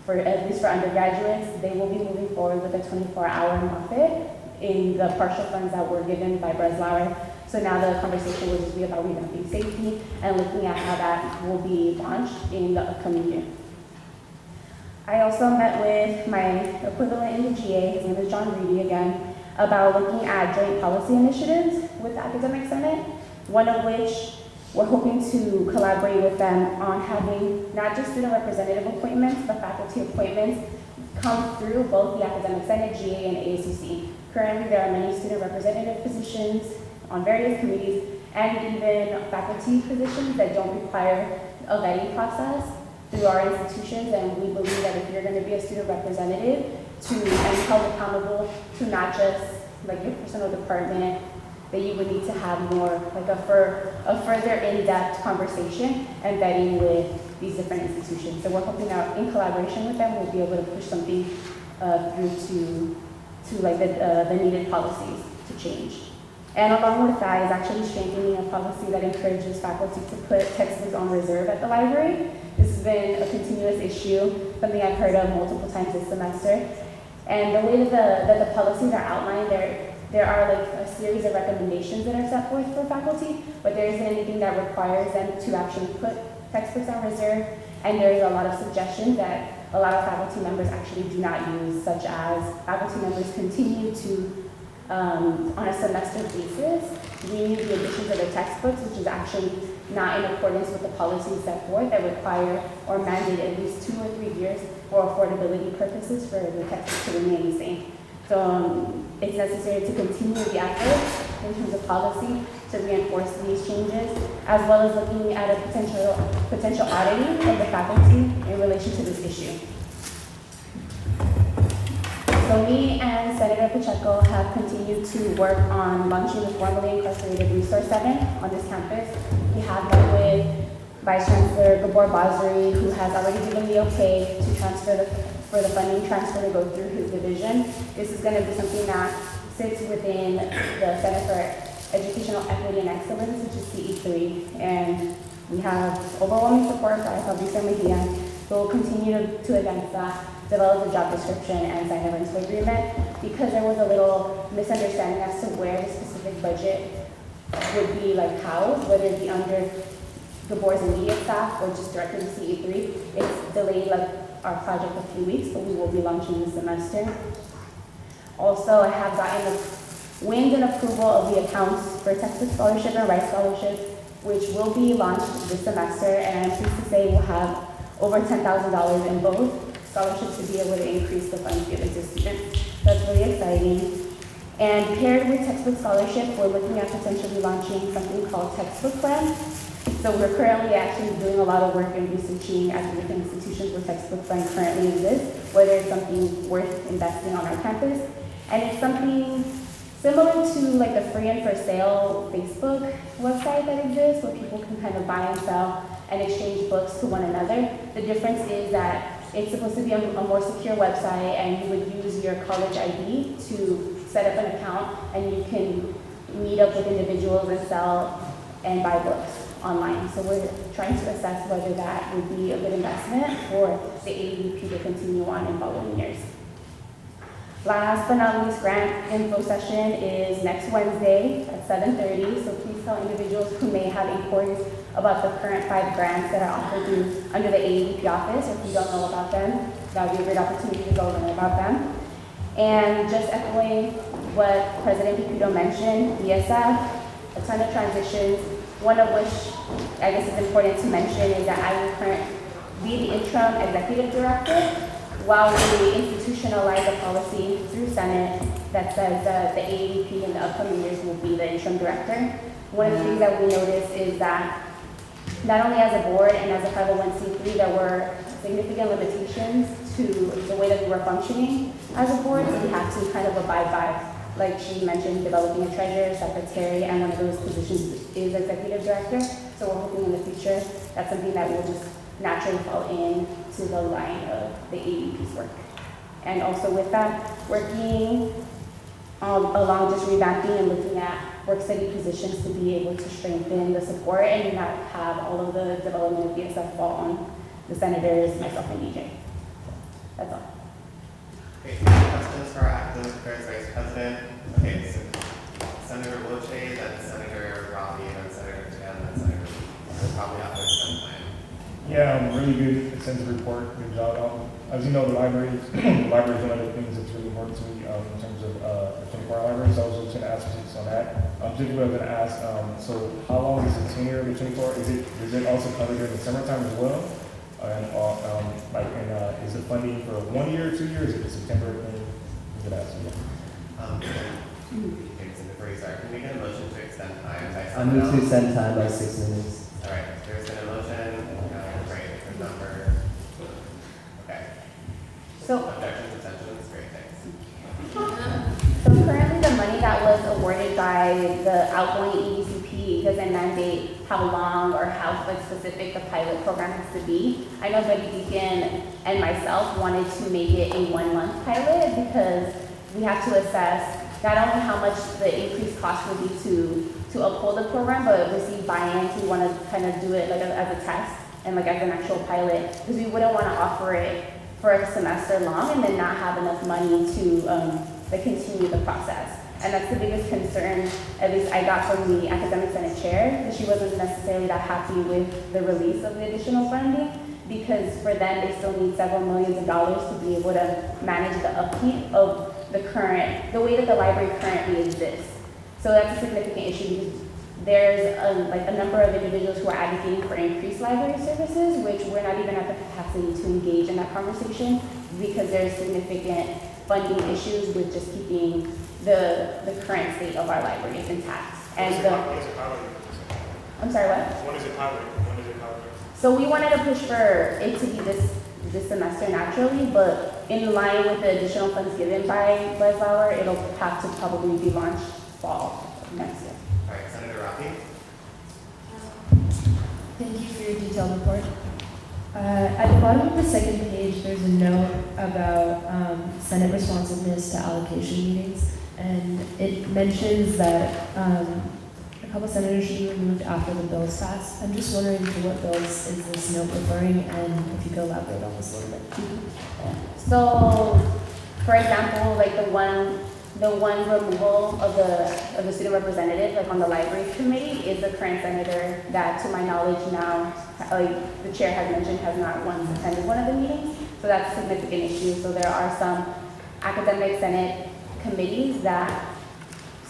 at least for undergraduates, they will be moving forward with a 24-hour Moffitt in the partial funds that were given by Breslauer. So now the conversation will just be about revamping safety and looking at how that will be launched in the upcoming year. I also met with my equivalent in the GA, his name is John Reedy again, about looking at joint policy initiatives with the Academic Senate, one of which we're hoping to collaborate with them on having not just student representative appointments, but faculty appointments come through both the Academic Senate, GA, and ASUC. Currently, there are many student representative positions on various committees and even faculty positions that don't require a vetting process through our institutions, and we believe that if you're going to be a student representative and held accountable to not just like your personal department, that you would need to have more like a further in-depth conversation and vetting with these different institutions. So we're hoping that in collaboration with them, we'll be able to push something through to like the needed policies to change. And along with that is actually strengthening a policy that encourages faculty to put textbooks on reserve at the library. This has been a continuous issue, something I've heard of multiple times this semester. And the way that the policies are outlined, there are like a series of recommendations that are set forth for faculty, but there isn't anything that requires them to actually put textbooks on reserve. And there's a lot of suggestions that a lot of faculty members actually do not use, such as faculty members continue to on a semester basis, renew the editions of the textbooks, which is actually not in accordance with the policies set forth that require or mandate at least 2 or 3 years for affordability purposes for the textbooks to remain the same. So it's necessary to continue the effort in terms of policy to reinforce these changes, as well as looking at a potential auditing of the faculty in relation to this issue. So me and Senator Pacheco have continued to work on launching the formerly incarcerated Resource Center on this campus. We have met with Vice Chancellor Gabor Basri, who has already given the okay to for the funding transfer to go through his division. This is going to be something that sits within the Center for Educational Equity and Excellence, which is CE3, and we have overwhelming support by Fabricio Mejia. So we'll continue to advance that, develop the job description, and sign a rental agreement, because there was a little misunderstanding as to where the specific budget would be like housed, whether it be under Gabor's immediate staff or just directly to CE3. It's delayed like our project a few weeks, but we will be launching this semester. Also, I have gotten the wind and approval of the accounts for textbook scholarship and rice scholarships, which will be launched this semester, and I'm pleased to say we'll have over $10,000 in both scholarships to be able to increase the funds given to students. That's really exciting. And paired with textbook scholarship, we're looking at potentially launching something called textbook plan. So we're currently actually doing a lot of work in researching at the different institutions where textbook plan currently exists, whether it's something worth investing on our campus. And it's something similar to like the free and for sale Facebook website that exists, where people can kind of buy and sell and exchange books to one another. The difference is that it's supposed to be a more secure website, and you would use your college ID to set up an account, and you can meet up with individuals and sell and buy books online. So we're trying to assess whether that would be a good investment for the AEP to continue on in following years. Last but not least, grant info session is next Wednesday at 7:30. So please tell individuals who may have inquiries about the current 5 grants that are offered under the AEP office. If you don't know about them, that would be a great opportunity to go learn about them. And just echoing what President Pikuto mentioned, ESF, a ton of transitions, one of which I guess is important to mention is that I will currently be the interim executive director while we institutionalize a policy through Senate that says that the AEP in the upcoming years will be the interim director. One of the things that we noticed is that not only as a board and as a 501c3, there were significant limitations to the way that we were functioning as a board. So we had to kind of abide by, like she mentioned, developing a treasurer, secretary, and one of those positions is executive director. So we're hoping in the future that's something that will just naturally fall into the line of the AEP's work. And also with that, working along just revamping and looking at work study positions to be able to strengthen the support and not have all of the development of BSF fall on the senators, myself, and DJ. That's all. Okay, questions for our academic affairs vice president? Okay, so Senator Wiltshire, then Senator Robbie, then Senator Tan, then Senator Lee. We'll probably have to extend time. Yeah, really good, extensive report, good job. As you know, the library is one of the things that's really important to me in terms of the 24-hour library, so I was just going to ask you on that. Particularly, I was going to ask, so how long is the tenure of the 24? Is it also covered during the summertime as well? And is the funding for 1 year, 2 years? Is it just a temporary thing? You could ask me. Can we get a motion to extend time by I someone move to else? extend time by 6 minutes. All right, there's been a motion. Great, different number. Okay. So, Objections, abstentions, great, thanks. so currently the money that was awarded by the outgoing EDCP doesn't mandate how long or how specific the pilot program has to be. I know Betty Deacon and myself wanted to make it a 1 month pilot because we have to assess not only how much the increased cost would be to uphold the program, but receive buy-in. We want to kind of do it like as a test and like as an actual pilot, because we wouldn't want to offer it for a semester long and then not have enough money to continue the process. And that's the biggest concern, at least I got from the Academic Senate Chair, that she wasn't necessarily that happy with the release of the additional funding, because for them, they still need several millions of dollars to be able to manage the upkeep of the way that the library currently exists. So that's a significant issue because there's a number of individuals who are advocating for increased library services, which we're not even at the capacity to engage in that conversation because there's significant funding issues with just keeping the current state of our libraries intact. And I'm sorry, what? When is it pilot? So we wanted to push for it to be this semester naturally, but in line with the additional funds given by Bauer, it'll have to probably be launched fall of next year. All right, Senator Rocky. Thank you for your detailed report. At the bottom of the second page, there's a note about Senate responsiveness to allocation meetings, and it mentions that a couple senators should be removed after the bills pass. I'm just wondering to what bills is this note referring, and if you could elaborate on this a little bit. So, for example, like the one removal of the student representative, like on the libraries committee, is the current senator that, to my knowledge now, like the chair has mentioned, has not once attended one of the meetings. So that's a significant issue. So there are some academic senate committees that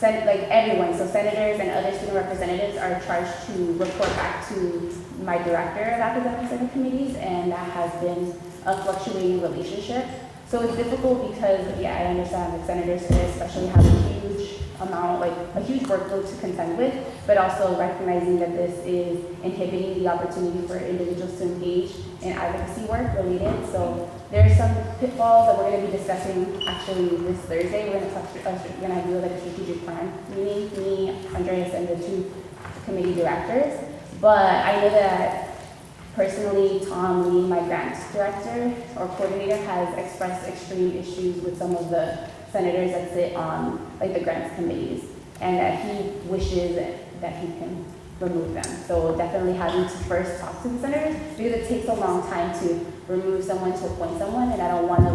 like everyone, so senators and other student representatives are charged to report back to my director of academic senate committees, and that has been a fluctuating relationship. So it's difficult because, yeah, I understand that senators today especially have a huge amount, like a huge workload to contend with, but also recognizing that this is inhibiting the opportunity for individuals to engage in advocacy work related. So there's some pitfalls that we're going to be discussing actually this Thursday. We're going to do like a strategic plan meeting, me, Andreas, and the 2 committee directors. But I know that personally, Tom Lee, my grants director or coordinator, has expressed extreme issues with some of the senators that sit on like the grants committees, and that he wishes that he can remove them. So definitely having to first talk to the senators, because it takes a long time to remove someone to appoint someone, and I don't want to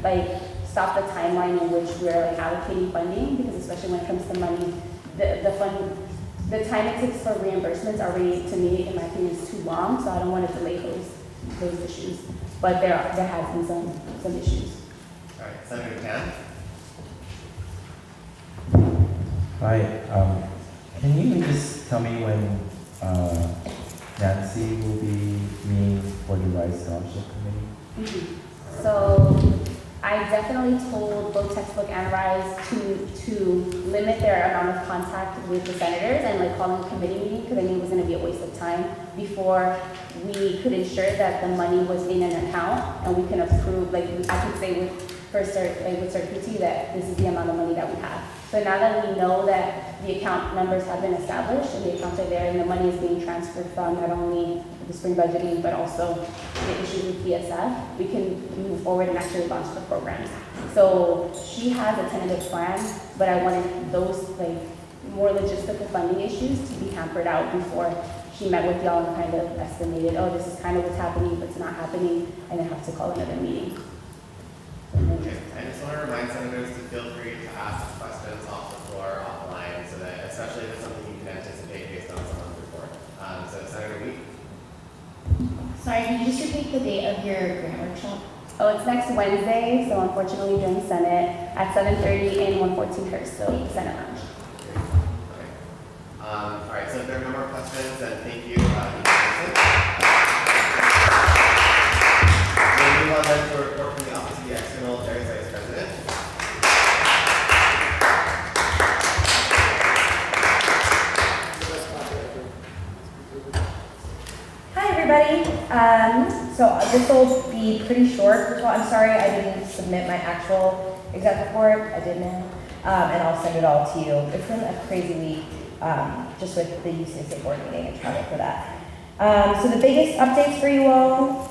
like stop the timeline in which we're like allocating funding, because especially when it comes to money, the time it takes for reimbursements already, to me, in my opinion, is too long, so I don't want to delay those issues. But there has been some issues. All right, Senator Tan. Hi, can you just tell me when Nancy will be meeting for the Rice Scholarship Committee? So I I definitely told both Textbook and Rise to limit their amount of contact with the senators and like calling a committee meeting, because I knew it was going to be a waste of time before we could ensure that the money was in an account and we can approve, like I could say with certainty that this is the amount of money that we have. So now that we know that the account numbers have been established and the accounts are there and the money is being transferred from not only the spring budgeting but also the issues with PSF, we can move forward and actually launch the programs. So she has a tentative plan, but I wanted those like more logistical funding issues to be hampered out before she met with y'all and kind of estimated, oh, this is kind of what's happening, but it's not happening, and I have to call another meeting. Okay. I just want to remind senators to feel free to ask questions off the floor, offline, so that, especially if it's something you can anticipate based on someone's report. So Senator Wheat. Sorry, can you just repeat the date of your grant workshop? Oh, it's next Wednesday, so unfortunately during Senate at 7:30 in 114 Hurst, so Senate Lounge. Okay. All right, so if there are no more questions, then thank you. We'll move on then to a report from the Office of the External Affairs Vice President. Hi everybody. So this will be pretty short. First of all, I'm sorry I didn't submit my actual exec report. I did now, and I'll send it all to you. It's been a crazy week, just with the UCSA board meeting and travel for that. So the biggest updates for you all,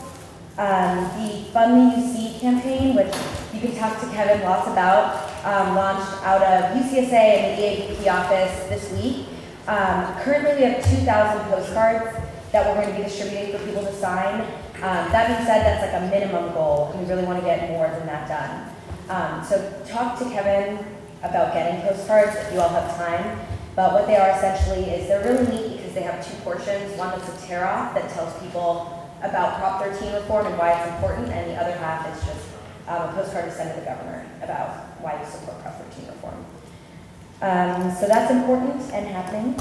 the Fund the UC campaign, which you can talk to Kevin lots about, launched out of UCSA and the EAPP office this week. Currently we have 2,000 postcards that we're going to be distributing for people to sign. That being said, that's like a minimum goal, and we really want to get more than that done. So talk to Kevin about getting postcards if you all have time. But what they are essentially is they're really neat because they have two portions. One that's a tear-off that tells people about Prop 13 reform and why it's important, and the other half is just a postcard to send to the governor about why you support Prop 13 reform. So that's important and happening.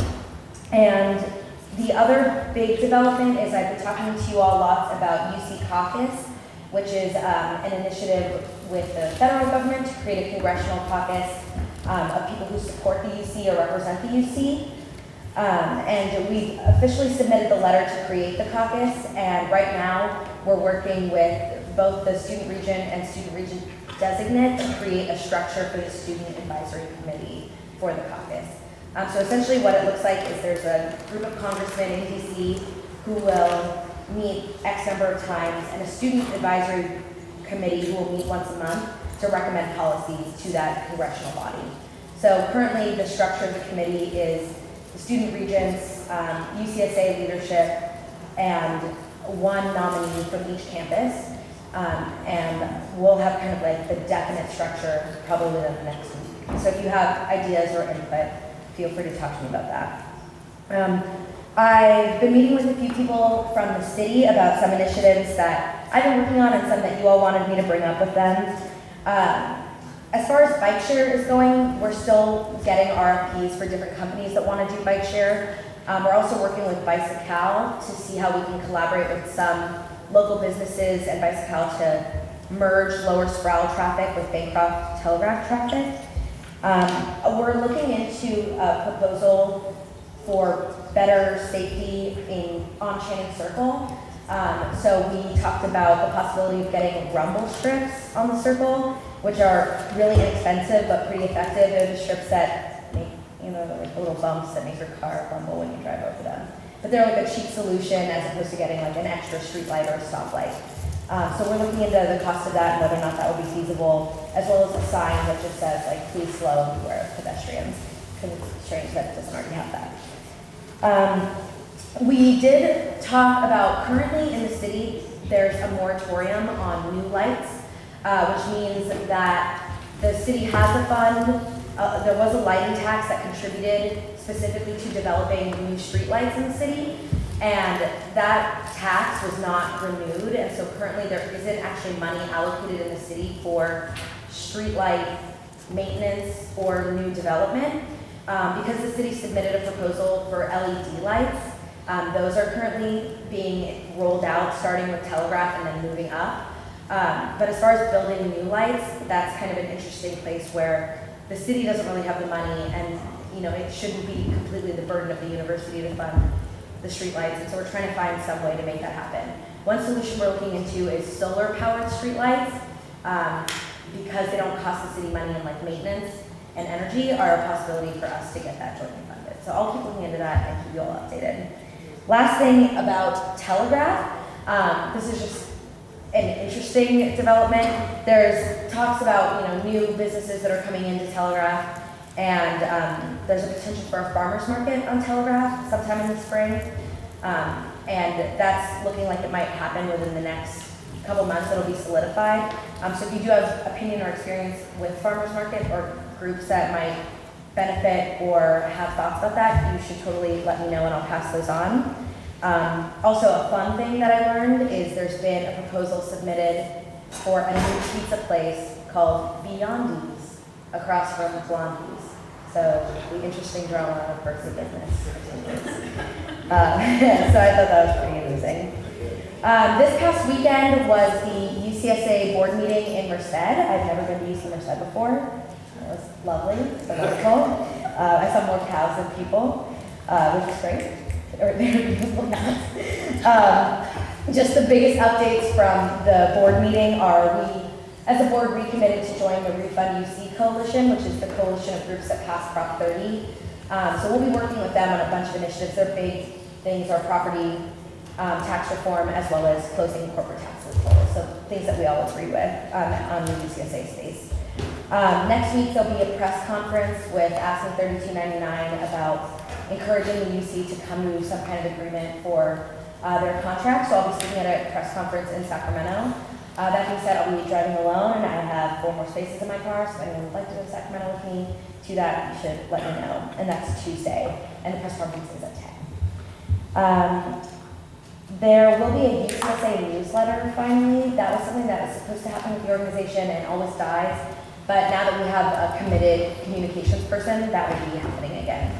And the other big development is I've been talking to you all lots about UC Caucus, which is an initiative with the federal government to create a congressional caucus of people who support the UC or represent the UC. And we've officially submitted the letter to create the caucus, and right now we're working with both the student region and student region designate to create a structure for the student advisory committee for the caucus. So essentially what it looks like is there's a group of congressmen in DC who will meet X number of times, and a student advisory committee who will meet once a month to recommend policies to that congressional body. So currently the structure of the committee is the student regents, UCSA leadership, and one nominee from each campus. And we'll have kind of like the definite structure probably within the next week. So if you have ideas or input, feel free to talk to me about that. I've been meeting with a few people from the city about some initiatives that I've been working on and some that you all wanted me to bring up with them. As far as bike share is going, we're still getting RFPs for different companies that want to do bike share. We're also working with Bicycle to see how we can collaborate with some local businesses and Bicycle to merge Lower Sproul traffic with Bancroft Telegraph traffic. We're looking into a proposal for better safety on Channing Circle. So we talked about the possibility of getting rumble strips on the circle, which are really inexpensive but pretty effective. They're the strips that make, like the little bumps that make your car rumble when you drive over them. But they're like a cheap solution as opposed to getting like an extra street light or a stoplight. So we're looking into the cost of that and whether or not that would be feasible, as well as a sign that just says like, please slow, beware of pedestrians, because it's strange that it doesn't already have that. We did talk about currently in the city, there's a moratorium on new lights, which means that the city has a fund. There was a lighting tax that contributed specifically to developing new streetlights in the city, and that tax was not renewed, and so currently there isn't actually money allocated in the city for streetlight maintenance or new development. Because the city submitted a proposal for LED lights, those are currently being rolled out, starting with Telegraph and then moving up. But as far as building new lights, that's kind of an interesting place where the city doesn't really have the money, and it shouldn't be completely the burden of the university to fund the street lights. And so we're trying to find some way to make that happen. One solution we're looking into is solar-powered street lights, because they don't cost the city money in like maintenance and energy, are a possibility for us to get that jointly funded. So I'll keep looking into that and keep you all updated. Last thing about Telegraph, this is just an interesting development. There's talks about new businesses that are coming into Telegraph, and there's a potential for a farmer's market on Telegraph sometime in the spring, and that's looking like it might happen within the next couple months. It'll be solidified. So if you do have opinion or experience with farmer's market or groups that might benefit or have thoughts about that, you should totally let me know and I'll pass those on. Also, a fun thing that I learned is there's been a proposal submitted for a new pizza place called Beyondies across from Blondie's. So the interesting drama of Berkeley business. So I thought that was pretty amusing. This past weekend was the UCSA board meeting in Merced. I've never been to UC Merced before. It was lovely, so wonderful. I saw more cows than people, which is great. Or they're beautiful cows. Just the biggest updates from the board meeting are we, as a board, recommitted to join the Refund UC Coalition, which is the coalition of groups that passed Prop 30. So we'll be working with them on a bunch of initiatives. Their big things are property tax reform, as well as closing corporate tax loopholes. So things that we all agree with on the UCSA space. Next week there'll be a press conference with ASUC 3299 about encouraging the UC to come to some kind of agreement for their contract. So I'll be speaking at a press conference in Sacramento. That being said, I'll be driving alone, and I have 4 more spaces in my car, so if anyone would like to go to Sacramento with me to that, you should let me know. And that's Tuesday, and the press conference is at 10. There will be a UCSA newsletter finally. That was something that was supposed to happen with the organization and always dies. But now that we have a committed communications person, that will be happening again.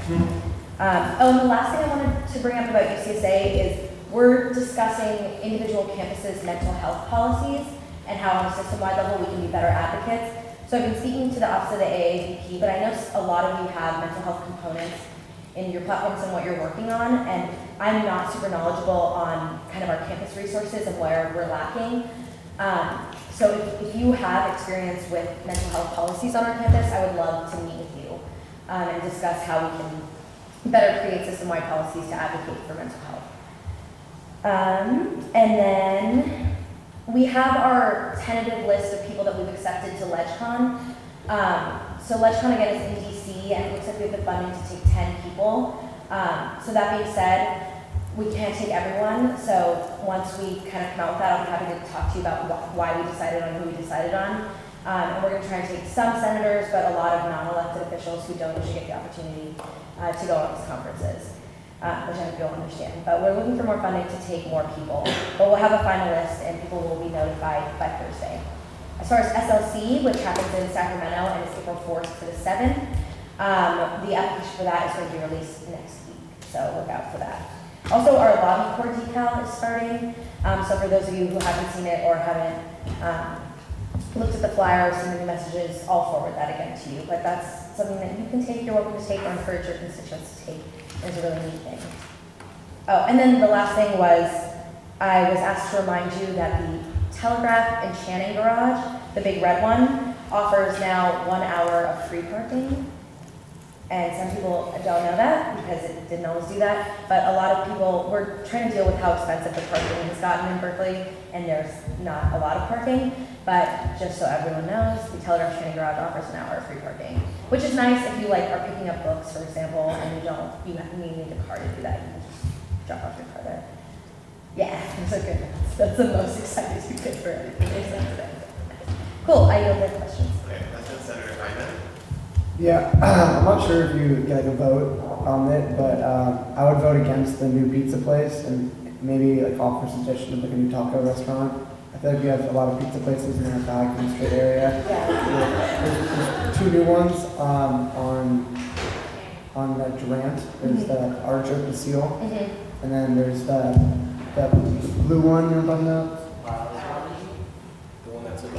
And the last thing I wanted to bring up about UCSA is we're discussing individual campuses' mental health policies and how on a system-wide level we can be better advocates. So I've been speaking to the Office of the AAVP, but I know a lot of you have mental health components in your platforms and what you're working on, and I'm not super knowledgeable on kind of our campus resources and where we're lacking. So if you have experience with mental health policies on our campus, I would love to meet with you and discuss how we can better create system-wide policies to advocate for mental health. And then we have our tentative list of people that we've accepted to LegCon. So LegCon again is in DC, and it looks like we have the funding to take 10 people. So that being said, we can't take everyone. So once we kind of come out with that, I'll be happy to talk to you about why we decided on who we decided on. And we're going to try and take some senators, but a lot of non-elected officials who don't usually get the opportunity to go on these conferences, which I hope you'll understand. But we're looking for more funding to take more people. But we'll have a final list, and people will be notified by Thursday. As far as SLC, which happens in Sacramento and is April 4th to the 7th, the application for that is going to be released next week, so look out for that. Also, our lobby core decal is starting, so for those of you who haven't seen it or haven't looked at the flyer or seen the messages, I'll forward that again to you, but that's something that you can take, you're welcome to take, or encourage your constituents to take. It's a really neat thing. Oh, and then the last thing was, I was asked to remind you that the Telegraph and Channing Garage, the big red one, offers now 1 hour of free parking. And some people don't know that because it didn't always do that. But a lot of people, we're trying to deal with how expensive the parking has gotten in Berkeley, and there's not a lot of parking. But just so everyone knows, the Telegraph Channing Garage offers an hour of free parking, which is nice if you are picking up books, for example, and you need a car to do that. You can just drop off your car there. Yeah, it's a good. That's the most excited you get for everything. Cool. I yield the questions. Okay, question, Senator Hyman. Yeah, I'm not sure if you get a vote on it, but I would vote against the new pizza place and maybe offer a suggestion of a new taco restaurant. I feel like we have a lot of pizza places in our Baggins Street area. There's 2 new ones on the Durant. There's the Archer Basile, and then there's the blue one you're talking about.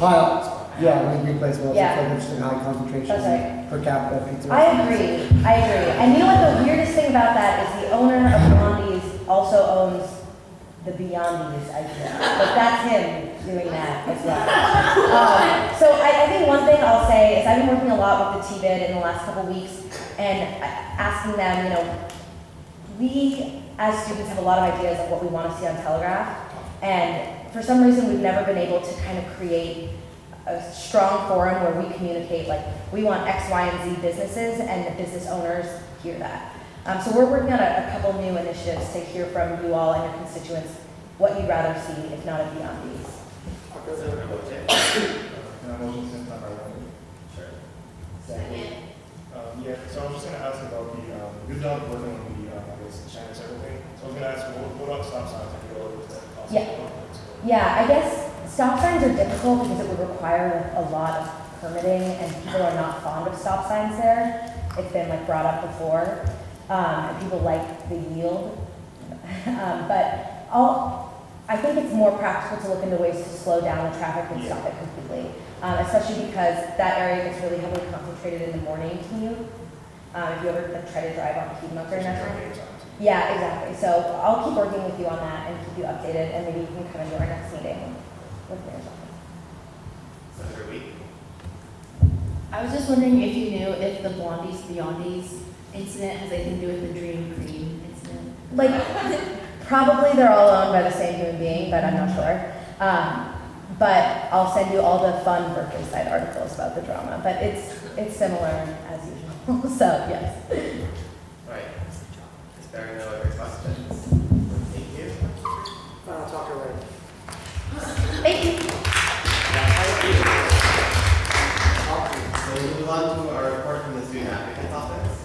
Pile. Yeah, we replace walls. Yeah. It's like interesting high concentration That's right. per capita pizza. I agree. And you know what the weirdest thing about that is the owner of Blondie's also owns the Beyondies, I think. But that's him doing that as well. So I think one thing I'll say is I've been working a lot with the TBID in the last couple weeks and asking them, you know, we as students have a lot of ideas of what we want to see on Telegraph. And for some reason, we've never been able to kind of create a strong forum where we communicate, like, we want X, Y, and Z businesses, and the business owners hear that. So we're working on a couple new initiatives to hear from you all and your constituents what you'd rather see, if not a Beyond These. Can I motion since I'm around? Sure. Second. Yeah, so I was just gonna ask about the good job working on the, I guess, China Circle thing. So I was gonna ask, what about stop signs? Have you go over that? Yeah, I guess stop signs are difficult because it would require a lot of permitting, and people are not fond of stop signs there. It's been like brought up before, and people like the yield. But I think it's more practical to look into ways to slow down the traffic than stop it completely, especially because that area gets really heavily concentrated in the morning commute. If you ever try to drive on Piedmont during that time. Yeah, exactly. So I'll keep working with you on that and keep you updated, and maybe you can come into our next meeting with me or something. Senator Wheat. I was just wondering if you knew if the Blondies Beyondies incident has anything to do with the Dream Cream incident. Like, probably they're all owned by the same human being, but I'm not sure. But I'll send you all the fun Berkeley side articles about the drama. But it's similar as usual. So yes. Right. Is there no other questions? Thank you. Final talker later. Thank you. So we'll move on to our report from the student advocate's office.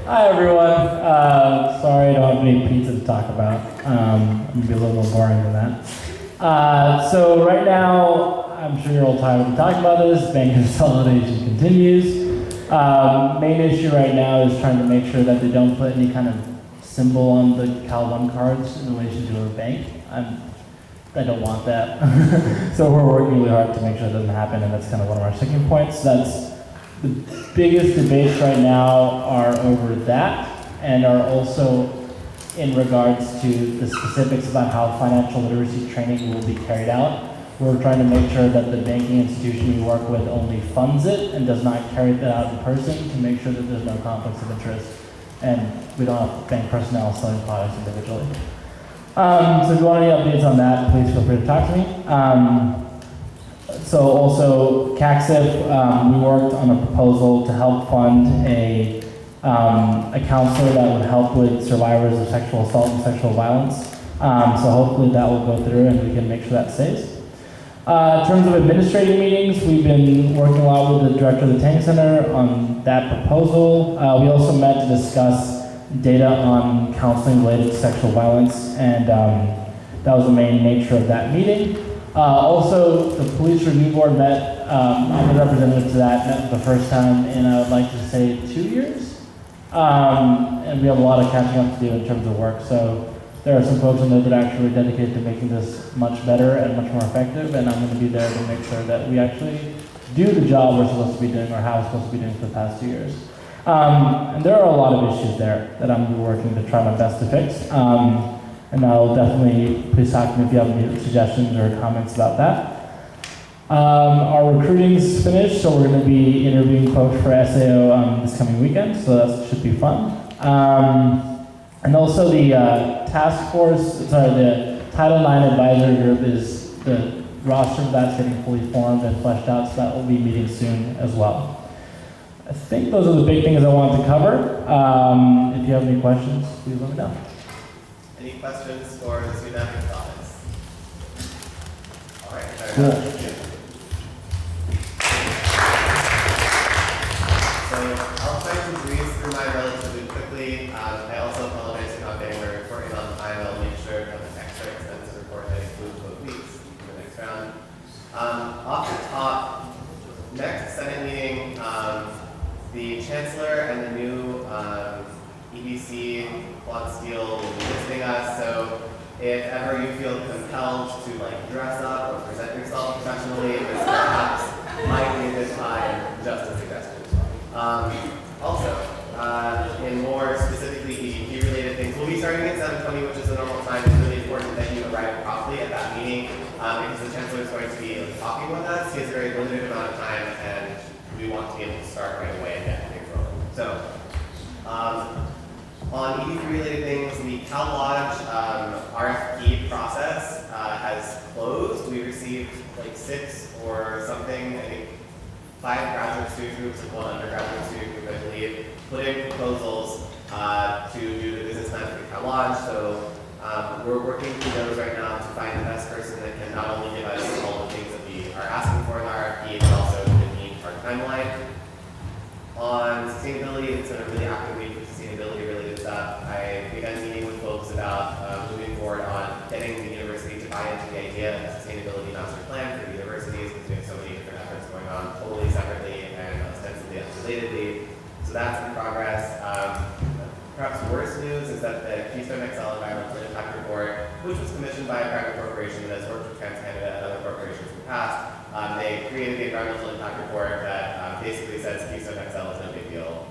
Hi everyone. Sorry I don't have any pizza to talk about. I'm going to be a little more boring than that. So right now, I'm sure you're all tired of me talking about this. Bank consolidation continues. Main issue right now is trying to make sure that they don't put any kind of symbol on the Cal 1 cards in relation to a bank. I don't want that. So we're working really hard to make sure it doesn't happen, and that's kind of one of our sticking points. That's the biggest debates right now are over that, and are also in regards to the specifics about how financial literacy training will be carried out. We're trying to make sure that the banking institution we work with only funds it and does not carry that out in person, to make sure that there's no conflicts of interest, and we don't have bank personnel selling products individually. So if you want any updates on that, please feel free to talk to me. So also, CACSIF, we worked on a proposal to help fund a counselor that would help with survivors of sexual assault and sexual violence. So hopefully that will go through and we can make sure that stays. In terms of administrative meetings, we've been working a lot with the director of the Tang Center on that proposal. We also met to discuss data on counseling related to sexual violence, and that was the main nature of that meeting. Also, the police review board met. I'm a representative to that, met for the first time in, I would like to say, 2 years. And we have a lot of catching up to do in terms of work. So there are some folks in there that actually are dedicated to making this much better and much more effective, and I'm going to be there to make sure that we actually do the job we're supposed to be doing, or how we're supposed to be doing for the past 2 years. And there are a lot of issues there that I'm going to be working to try my best to fix. And I'll definitely, please talk to me if you have any suggestions or comments about that. Our recruiting's finished, so we're going to be interviewing folks for SAO this coming weekend, so that should be fun. And also the the Title IX Advisory Group is, the roster of that's getting fully formed and fleshed out, so that will be meeting soon as well. I think those are the big things I wanted to cover. If you have any questions, please let me know. Any questions for the student advocate's office? All right, Cool. Thank you. So I'll try to breeze through mine relatively quickly. I also apologize for not being very reporting on time. I'll make sure to have an extra extensive report that includes both weeks for the next round. Off the top, compelled to like dress up or present yourself professionally, this perhaps might be a good time, just a suggestion. Also, in more specifically EDP related things, we'll be starting at 7:20, which is the normal time. It's really important that you arrive promptly at that meeting because the Chancellor is going to be talking with us. He has a very limited amount of time and we want to be able to start right away and get things rolling. So, on EDP related things, the Cal Lodge RFP process has closed. We received like 6 or something, I think 5 graduate student groups and 1 undergraduate student group, I believe, put in proposals to do the business plan for the Cal Lodge. So we're working through those right now to find the best person that can not only give us all the things that we are asking for in the RFP, but also the need for our timeline. On sustainability, it's been a really active week with sustainability related stuff. I began meeting with folks about moving forward on getting the university to buy into the idea of a sustainability master plan for the universities because we have so many different efforts going on totally separately and ostensibly unrelatedly. So that's in progress. Perhaps worse news is that the Keystone XL Environmental Impact Report, which was commissioned by a private corporation that has worked with TransCanada and other corporations in the past, they created the environmental impact report that basically says Keystone XL is no big deal,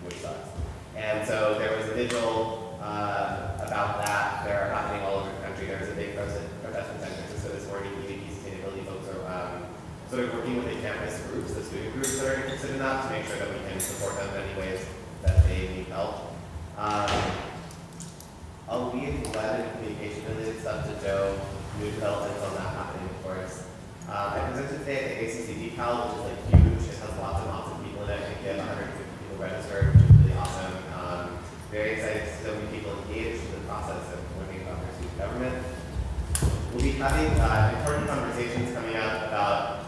which sucks. And so there was a vigil about that. They're happening all over the country. There was a big protest in San Francisco this morning. EDP sustainability folks are sort of working with the campus groups, the student groups that are interested in that, to make sure that we can support them in any ways that they need help. I'll leave web and communication related stuff to Joe. New developments on that happening, of course. I presented today at the ACC Cal, which is like huge. It has lots and lots of people in it. I think they have 150 people registered, which is really awesome. Very excited to see so many people engaged in the process of learning about their student government. We'll be having important conversations coming up about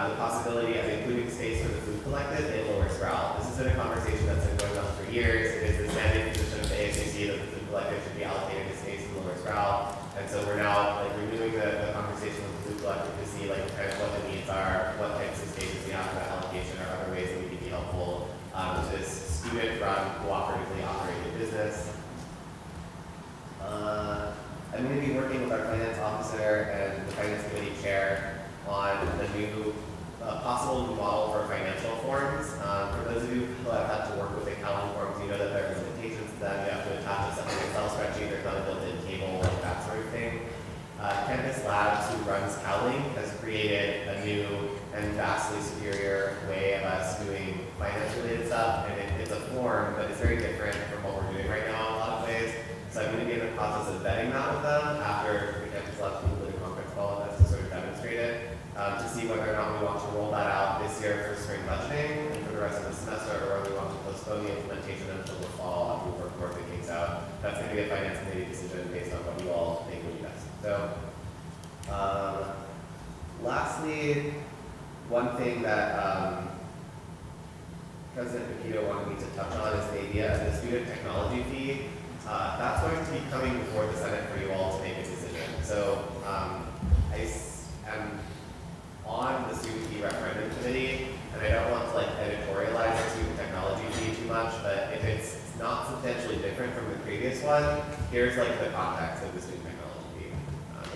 the possibility of including space for the food collective in Lower Sproul. This has been a conversation that's been going on for years. It is the standing position of the ASUC that the food collective should be allocated a space in Lower Sproul. And so we're now like renewing the conversation with the food collective to see like kind of what the needs are, what types of spaces we have for that allocation, or other ways that we can be helpful to this student-run, cooperatively operated business. I'm going to be working with our finance officer and the finance committee chair on the new possible new model for financial forms. For those of you who have had to work with the accounting forms, you know that there are limitations to them. You have to attach a separate Excel spreadsheet. There's not a built-in table, like that sort of thing. Campus Labs, who runs Cowling, has created a new and vastly superior way of us doing finance-related stuff. And it's a form, but it's very different from what we're doing right now in a lot of ways. So I'm going to be in the process of vetting that with them after the Campus Labs people did a conference call with us to sort of demonstrate it, to see whether or not we want to roll that out this year for spring budgeting and for the rest of the semester, or whether we want to postpone the implementation until the fall after we work the kinks out. That's going to be a finance committee decision based on what you all think would be best. So, lastly, one thing that President Pepito wanted me to touch on is the idea of the student technology fee. That's going to be coming before the Senate for you all to make a decision. So I am on the student fee referendum committee, and I don't want to like editorialize the student technology fee too much, but if it's not substantially different from the previous one, here's like the context of the student technology fee.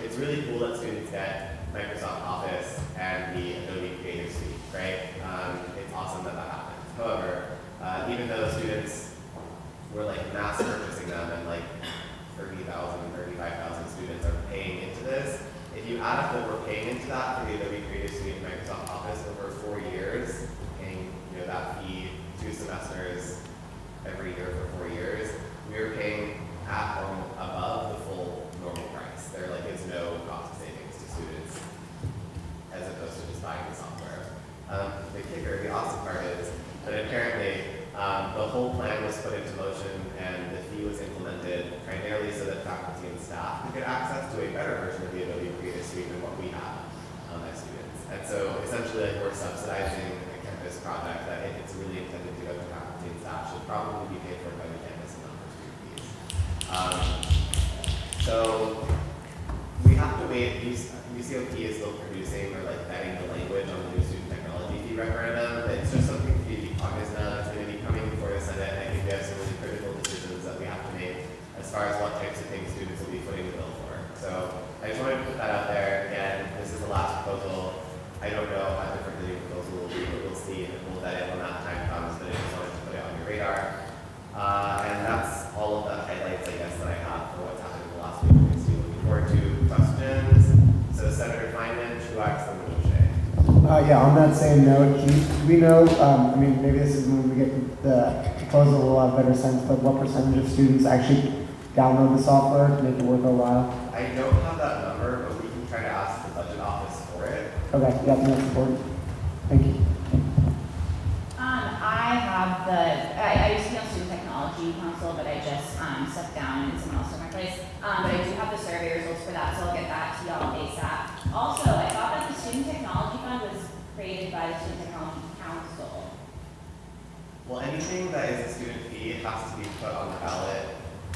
It's really cool that students get Microsoft Office and the Adobe Creative Suite, right? It's awesome that that happens. However, even though students were like mass purchasing them and like 30,000, 35,000 students are paying into this, if you add up what we're paying into that for the Adobe Creative Suite and Microsoft Office over 4 years, paying that fee 2 semesters every year for 4 years, we are paying at or above the full normal price. There is no cost savings to students as opposed to just buying the software. The kicker, the awesome part is that apparently the whole plan was put into motion and the fee was implemented primarily so that faculty and staff could get access to a better version of the Adobe Creative Suite than what we have as students. And so essentially we're subsidizing a campus project that if it's really intended to go to faculty and staff should probably be paid for by the campus and not for student fees. So we have to wait. UCOP is still producing or vetting the language on the new student technology fee referendum. It's just something to be cognizant of. It's going to be coming before the Senate. I think we have some really critical decisions that we have to make as far as what types of things students will be footing the bill for. So I just wanted to put that out there. Again, this is the last proposal. I don't know how different the new proposal will be, but we'll see and we'll vet it when that time comes, but I just wanted to put it on your radar. And that's all of the highlights, I guess, that I have for what's happened in the last week. Looking forward to questions. So Senator Feynman, Truax, and Moshe. Yeah, on that same note, do we know, I mean, maybe this is when we get the proposal, we'll have a better sense, but what percentage of students actually download the software to make it worth their while? I don't have that number, but we can try to ask the budget office for it. Okay, yeah, I think that's important. Thank you. I used to be on Student Technology Council, but I just stepped down and someone else took my place. But I do have the survey results for that, so I'll get that to y'all ASAP. Also, I thought that the Student Technology Fund was created by the Student Technology Council. Well, anything that is a student fee has to be put on the ballot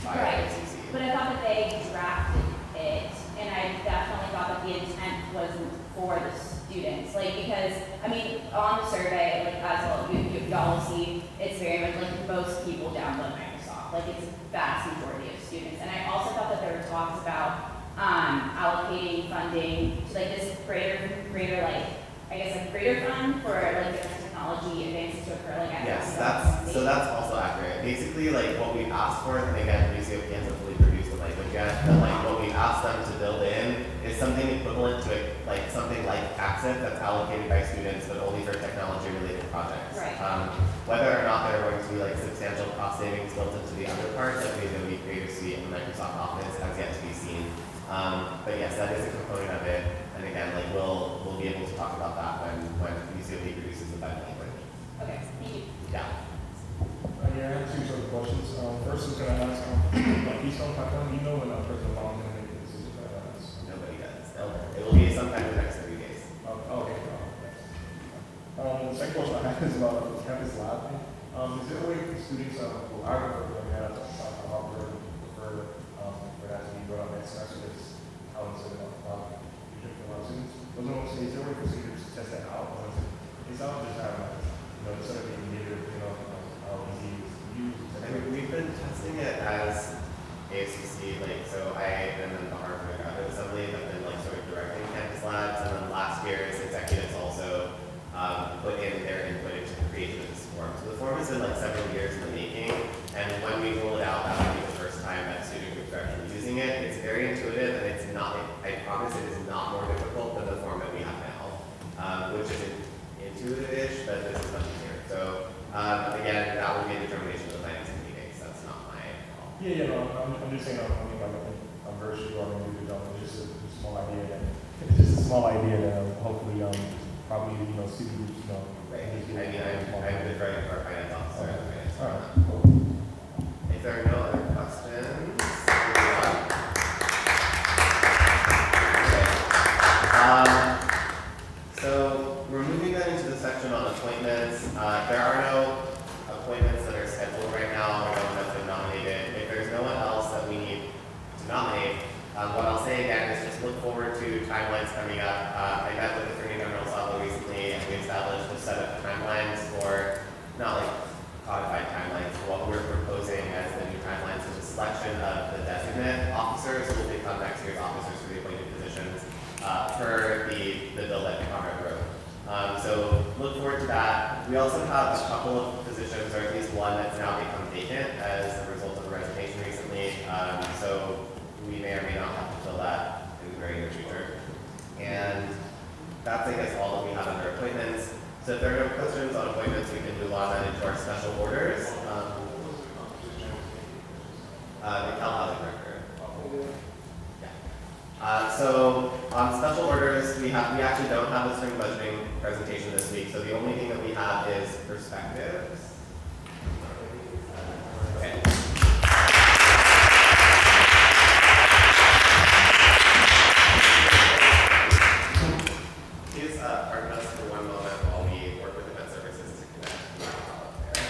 by Right. ASUC. But I thought that they drafted it, and I definitely thought that the intent wasn't for the students. Like, because, I mean, on the survey, like, as well, y'all will see, it's very much like most people download Microsoft. Like, it's a vast majority of students. And I also thought that there were talks about allocating funding to, like, this greater, like, I guess, like, greater fund for, like, different technology advances to occur, like, at Yes, that's also accurate. Basically, like what we asked for, and again, UCPD hasn't fully produced the language yet, but like what we asked them to build in is something equivalent to like something like TAXIT that's allocated by students, but only for technology-related projects. Right. Whether or not there are going to be like substantial cost savings built into the other parts, like the Adobe Creative Suite and Microsoft Office, has yet to be seen. But yes, that is a component of it. And again, like we'll be able to talk about that when UCPD produces the final language. Okay, thank you. Yeah. Yeah, I have two sort of questions. First is going to ask, like Keystone Pipeline, do you know when President Long is going to make the decision for that? Nobody does. It will be sometime in the next 3 days. Okay. The second question I have is about the campus lab. Is there a way for students who are going to have prefer for that to be brought up next semester? Because how it's a lot of students. But no, is there a way for students to test that out? It's not just have instead of being needed, how easy it is to use. I mean, we've been testing it as ASUC, like, so I and then the Harvard Graduate Assembly have been like sort of directing campus labs, and then last year's executives also put in their input into the creation of this form. So the form has been like several years in the making, and when we roll it out, that will be the first time that student groups are actually using it. It's very intuitive, and it's not, I promise it is not more difficult than the form that we have now, which is intuitive-ish, but this is much easier. So again, that will be a determination of the finance committee, so that's not my call. Yeah, no, I'm just saying, I'm very sure I'm going to do it. It's just a small idea that hopefully, probably, student groups, Right. I mean, I'm deferring to our finance officer. Okay. All right. If there are no other questions, moving on. Okay. So we're moving then into the section on appointments. There are no appointments that are scheduled right now, or no one that's been nominated. If there's no one else that we need to nominate, what I'll say again is just look forward to timelines coming up. I met with Attorney General Sabo recently, and we established a set of timelines for, not like codified timelines, for what we're proposing as the new timelines, is a selection of the designate officers who will become next year's officers for the appointed positions per the bill that Conrad wrote. So look forward to that. We also have a couple of positions, or at least one that's now become vacant as a result of a resignation recently. So we may or may not have to fill that in the very near future. And that's, I guess, all that we have under appointments. So if there are no questions on appointments, we can move on then into our special orders. The Cal Housing Director. So on special orders, we actually don't have a spring budgeting presentation this week. So the only thing that we have is perspectives. Okay. Please pardon us for one moment while we work with event services to connect the laptop up there.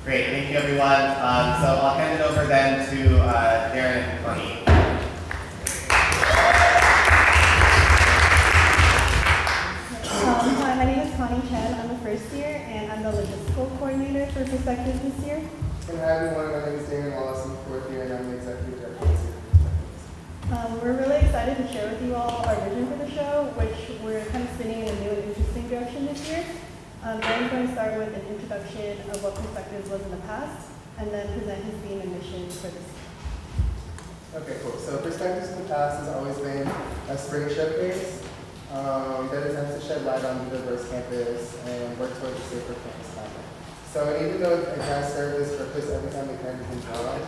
Great, thank you everyone. So I'll hand it over then to Darren and Connie. Hi, my name is Connie Chen. I'm a first year and I'm the logistical coordinator for Perspectives this year. And hi everyone, my name is Darren Wallace, I'm fourth year and I'm the executive director of We're really excited to share with you all our vision for the show, which we're kind of spinning in a new and interesting direction this year. Darren's going to start with an introduction of what Perspectives was in the past, and then present his theme and mission for this year. Okay, cool. So Perspectives in the past has always been a spring showcase that attempts to shed light on the diverse campus and work towards a safer campus climate. So even though it has served this purpose every time the parent has been drawn,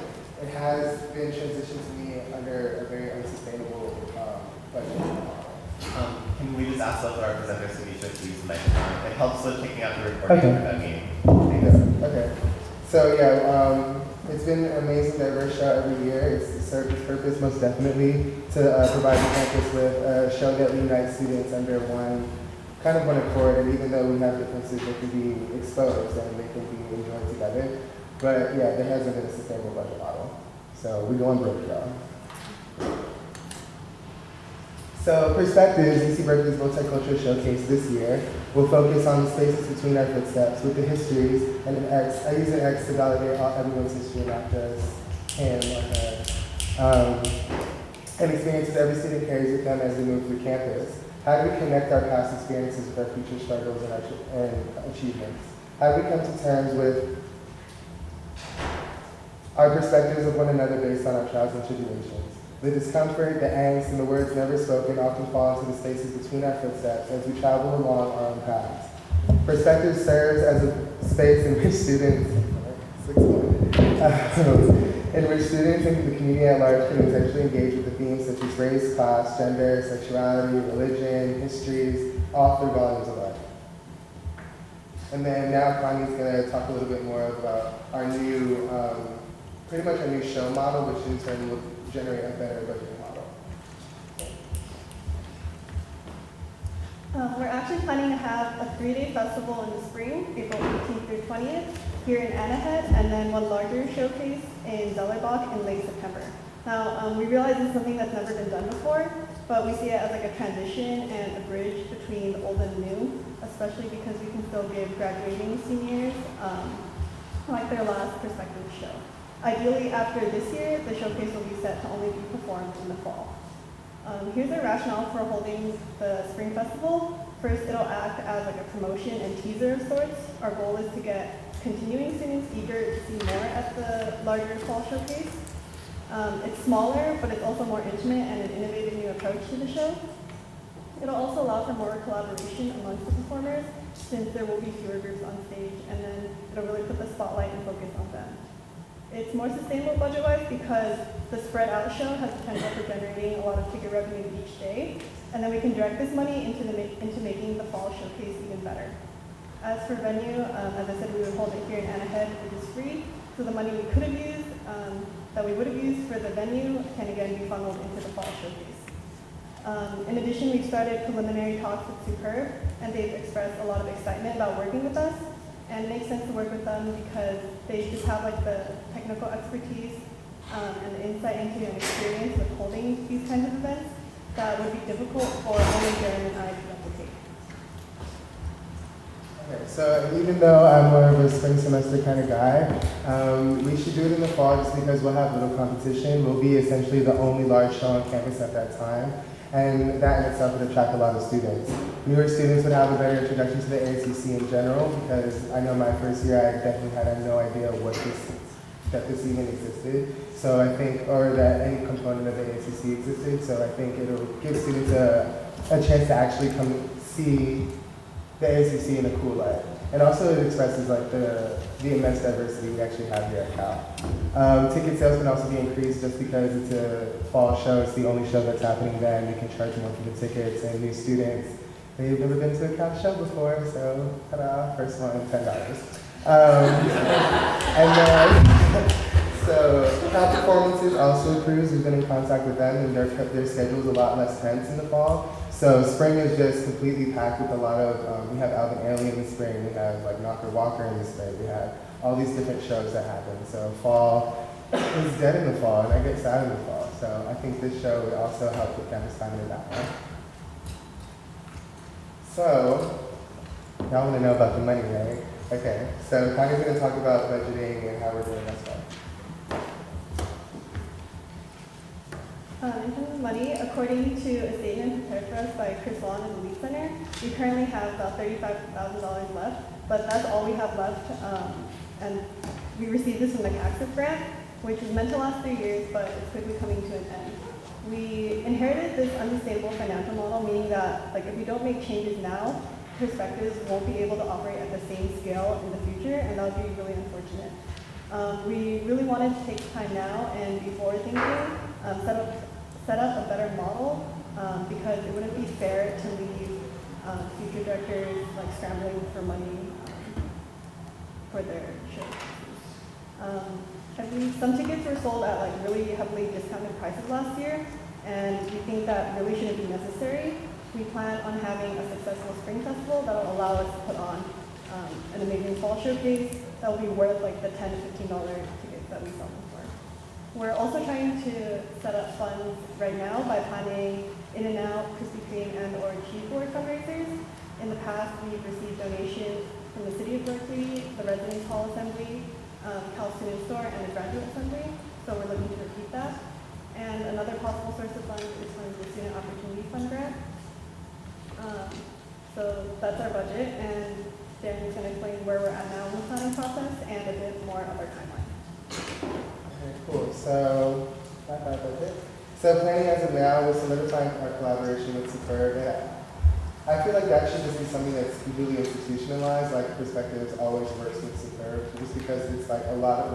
it has been transitioned to me under a very unsustainable budget model. Can we just ask both of our presenters to each of use the microphone? It helps with picking up the recording for that meeting. Okay. So yeah, it's been an amazing diverse show every year. It's served its purpose most definitely to provide the campus with a show that unites students under one accord, and even though we have differences, they can be exposed and they can be enjoyed together. But yeah, there hasn't been a sustainable budget model. So we're going broke, y'all. So Perspectives, UC Berkeley's multicultural showcase this year, will focus on the spaces between our footsteps with the histories and an X. I use an X to validate everyone's history, not just him or her. And experiences every student carries with them as they move through campus. How do we connect our past experiences with our future struggles and achievements? How do we come to terms with our perspectives of one another based on our trials and tribulations? The discomfort, the angst, and the words never spoken often fall into the spaces between our footsteps as we travel along our own paths. Perspective serves as a space in which students, and the community at large can essentially engage with the themes such as race, class, gender, sexuality, religion, histories, all through volumes of art. And then now Connie's going to talk a little bit more about our new, pretty much our new show model, which in turn will generate a better budgeting model. We're actually planning to have a 3-day festival in the spring, April 18th through 20th, here in Anahead, and then one larger showcase in Zellerbach in late September. Now, we realize it's something that's never been done before, but we see it as like a transition and a bridge between the old and new, especially because we can still give graduating seniors like their last Perspective show. Ideally, after this year, the showcase will be set to only be performed in the fall. Here's our rationale for holding the Spring Festival. First, it'll act as like a promotion and teaser of sorts. Our goal is to get continuing students eager to see more at the larger fall showcase. It's smaller, but it's also more intimate and an innovative new approach to the show. It'll also allow for more collaboration amongst the performers, since there will be fewer groups on stage, and then it'll really put the spotlight and focus on them. It's more sustainable budget-wise because the spread out show has potential for generating a lot of ticket revenue each day, and then we can direct this money into making the fall showcase even better. As for venue, as I said, we would hold it here in Anahead, which is free, so the money we could have used, that we would have used for the venue, can again be funneled into the fall showcase. In addition, we've started preliminary talks with Superb, and they've expressed a lot of excitement about working with us. And it makes sense to work with them because they just have like the technical expertise and the insight into and experience with holding these kinds of events that would be difficult for only Darren and I to replicate. Okay, so even though I'm more of a spring semester kind of guy, we should do it in the fall just because we'll have little competition. We'll be essentially the only large show on campus at that time. And that in itself would attract a lot of students. Newer students would have a better introduction to the ASUC in general, because I know my first year I definitely had no idea that this even existed. So I think, or that any component of the ASUC existed. So I think it'll give students a chance to actually come see the ASUC in a cool light. And also it expresses like the immense diversity we actually have here at Cal. Ticket sales can also be increased just because it's a fall show. It's the only show that's happening then. You can charge more for the tickets, and new students, they've never been to a Cal show before, so ta-da, first one, $10. And then, so Cal Performances also improves. We've been in contact with them, and their schedule's a lot less tense in the fall. So spring is just completely packed with a lot of, we have Alvin Ailey in the spring, we have like Knocker Walker in the spring, we have all these different shows that happen. So fall is dead in the fall, and I get sad in the fall. So I think this show would also help with campus time in that way. So, y'all want to know about the money, right? Okay, so Kanye's going to talk about budgeting and how we're doing this one. In terms of money, according to a statement prepared for us by Chris Long of the Lead Center, we currently have about $35,000 left, but that's all we have left. And we received this from the ASUC grant, which was meant to last 3 years, but it's quickly coming to an end. We inherited this unsustainable financial model, meaning that like if we don't make changes now, perspectives won't be able to operate at the same scale in the future, and that would be really unfortunate. We really wanted to take time now and be forward thinking, set up a better model, because it wouldn't be fair to leave future directors like scrambling for money for their shows. I believe some tickets were sold at like really heavily discounted prices last year, and we think that really shouldn't be necessary. We plan on having a successful spring festival that will allow us to put on an amazing fall showcase that will be worth like the $10 to $15 tickets that we sell them for. We're also trying to set up funds right now by planning In-N-Out, Krispy Kreme, and or cheese board fundraisers. In the past, we've received donations from the City of Berkeley, the Residence Hall Assembly, Cal Student Store, and the Graduate Assembly. So we're looking to repeat that. And another possible source of funds is from the Student Opportunity Fund grant. So that's our budget, and Darren's going to explain where we're at now in the planning process and a bit more of our timeline. Okay, cool. So, that's our budget. So planning as of now, we're solidifying our collaboration with Superb. I feel like that should just be something that's completely institutionalized, like Perspectives always works with Superb, just because it's like a lot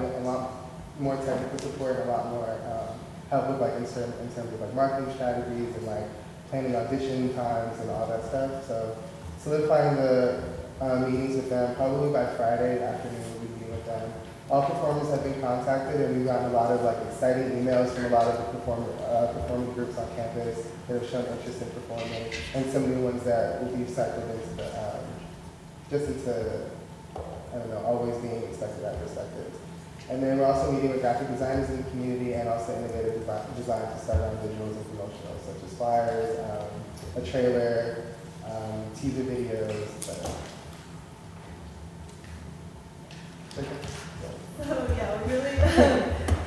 more technical support and a lot more help with like in terms of like marketing strategies and like planning audition times and all that stuff. So solidifying the meetings with them, probably by Friday afternoon we'll be meeting with them. All performers have been contacted, and we've gotten a lot of like exciting emails from a lot of the performing groups on campus that have shown interest in performing, and some new ones that will be cycled into the, I don't know, always being expected at Perspectives. And then we're also meeting with graphic designers in the community and also innovative design to start on visuals and promotionals, such as flyers, a trailer, teaser videos, etc. So yeah, we're really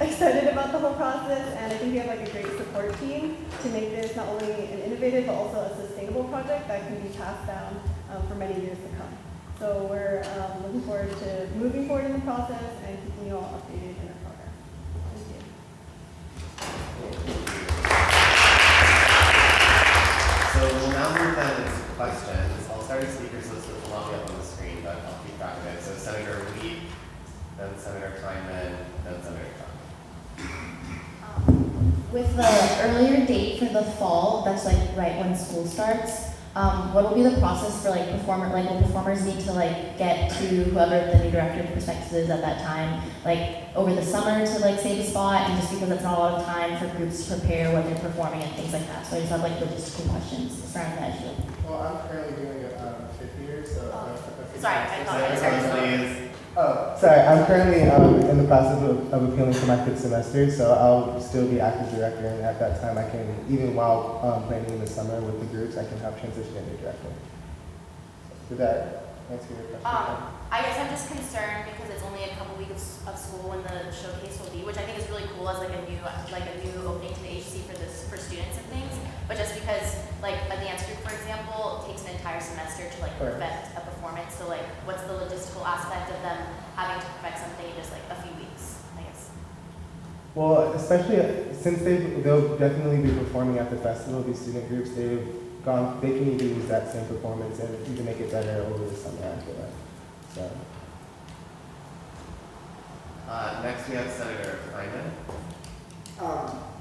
excited about the whole process, and I think we have like a great support team to make this not only an innovative but also a sustainable project that can be passed down for many years to come. So we're looking forward to moving forward in the process and keeping you all updated in our program. Thank you. So we'll now move down into questions. I'll start a speakers list which will not be up on the screen, but I'll keep track of it. So Senator Weed, then Senator Kleinman, then Senator Trump. With the earlier date for the fall, that's like right when school starts, what will be the process for like will performers need to like get to whoever the new director of Perspectives is at that time, like over the summer to like save a spot, and just because it's not a lot of time for groups to prepare what they're performing and things like that. So I just have like logistical questions surrounding that issue. Well, I'm currently doing it fifth year, so. Sorry, I apologize. Oh, sorry. I'm currently in the process of appealing for my fifth semester, so I'll still be active director, and at that time I can, even while planning in the summer with the groups, I can help transition into director. Did that answer your question? I guess I'm just concerned because it's only a couple weeks of school when the showcase will be, which I think is really cool as like a new opening to the agency for students and things. But just because like a dance group, for example, takes an entire semester to like perfect a performance. So like, what's the logistical aspect of them having to perfect something in just like a few weeks? I guess. Well, especially since they'll definitely be performing at the festival. These student groups, they can either use that same performance and even make it better over the summer after that. So. Next we have Senator Kleinman.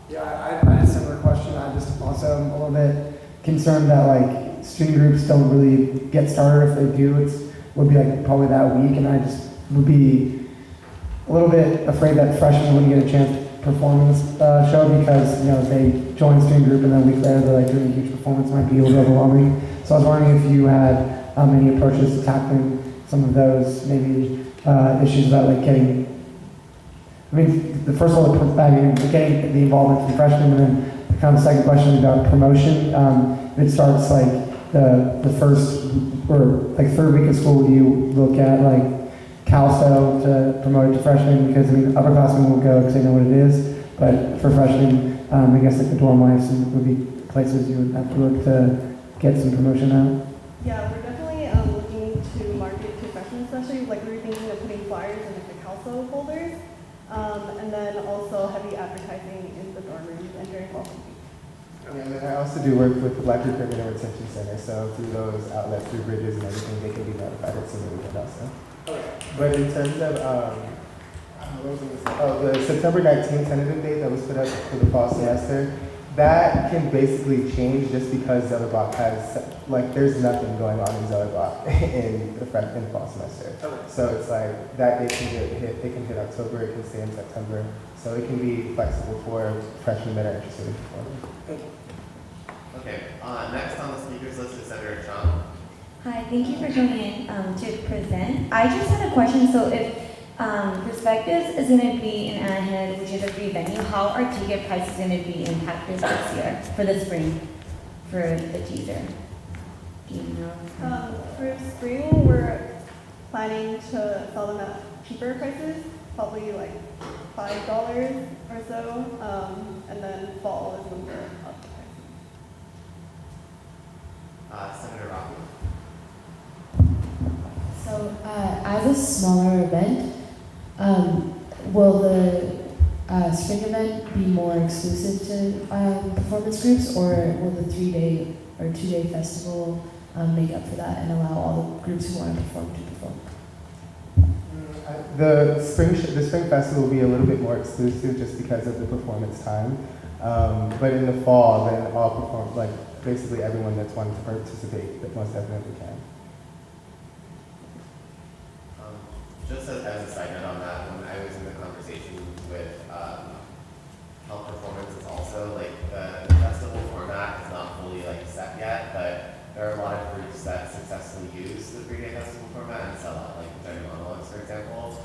Yeah, I had a similar question. I just also am a little bit concerned that like student groups don't really get started. If they do, would be like probably that week, and I just would be a little bit afraid that freshmen wouldn't get a chance to perform in this show because they join student group and then a week later they're like doing a huge performance. Might be a little overwhelming. So I was wondering if you had any approaches to tackling some of those, maybe issues about like getting, I mean, the first one, I mean, getting the involvement from freshmen, and then kind of the second question about promotion. It starts like the first or like third week of school. You look at like CalSO to promote it to freshmen, because I mean upperclassmen won't go because they know what it is, but for freshmen, I guess like the dorm life would be places you would have to look to get some promotion out. Yeah, we're definitely looking to market to freshmen, especially like we were thinking of putting flyers in like the CalSO folders, and then also heavy advertising in the dorm rooms and during welcome week. And then I also do work with the Black Recruitment and Retention Center, so through those outlets, through bridges and everything, they can be notified at some of the also. But in terms of, what was I gonna say? Oh, the September 19th tentative date that was put up for the fall semester, that can basically change just because Zellerbach has, like, there's nothing going on in Zellerbach in the fall semester. So it's like, that date can get hit, it can hit October, it can stay in September. So it can be flexible for freshmen that are interested in performing. Okay, next on the speakers list is Senator Chung. Hi, thank you for coming in to present. I just had a question. So if Perspectives is going to be in Anahead, which is a free venue, how are ticket prices going to be impacted this year for the spring, for the teaser? Do you know? For spring, we're planning to sell them at cheaper prices, probably like $5 or so, and then fall is when we're up. Senator Rocky. So, as a smaller event, will the spring event be more exclusive to performance groups, or will the 3-day or 2-day festival make up for that and allow all the groups who want to perform to perform? The spring festival will be a little bit more exclusive just because of the performance time. But in the fall, then all perform, like basically everyone that's wanting to participate, that most definitely can. Just as a side note on that, when I was in the conversation with health performance, it's also like the festival format is not fully like set yet, but there are a lot of groups that successfully use the 3-day festival format and sell out, like Jenny Monologues, for example.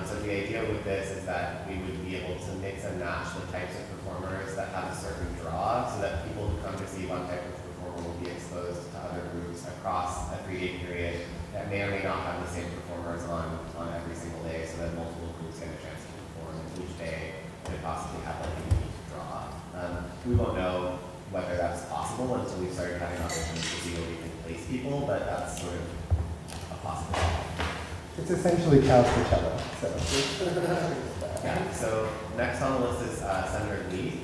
So the idea with this is that we would be able to mix and match the types of performers that have a certain draw, so that people who come to see one type of performer will be exposed to other groups across a 3-day period that may or may not have the same performers on every single day, so that multiple groups get a chance to perform, and each day could possibly have like a unique draw. We won't know whether that's possible until we've started having auditions to see where we can place people, but that's sort of a possibility. It's essentially Cal's Coachella, so. Yeah, so next on the list is Senator Lee.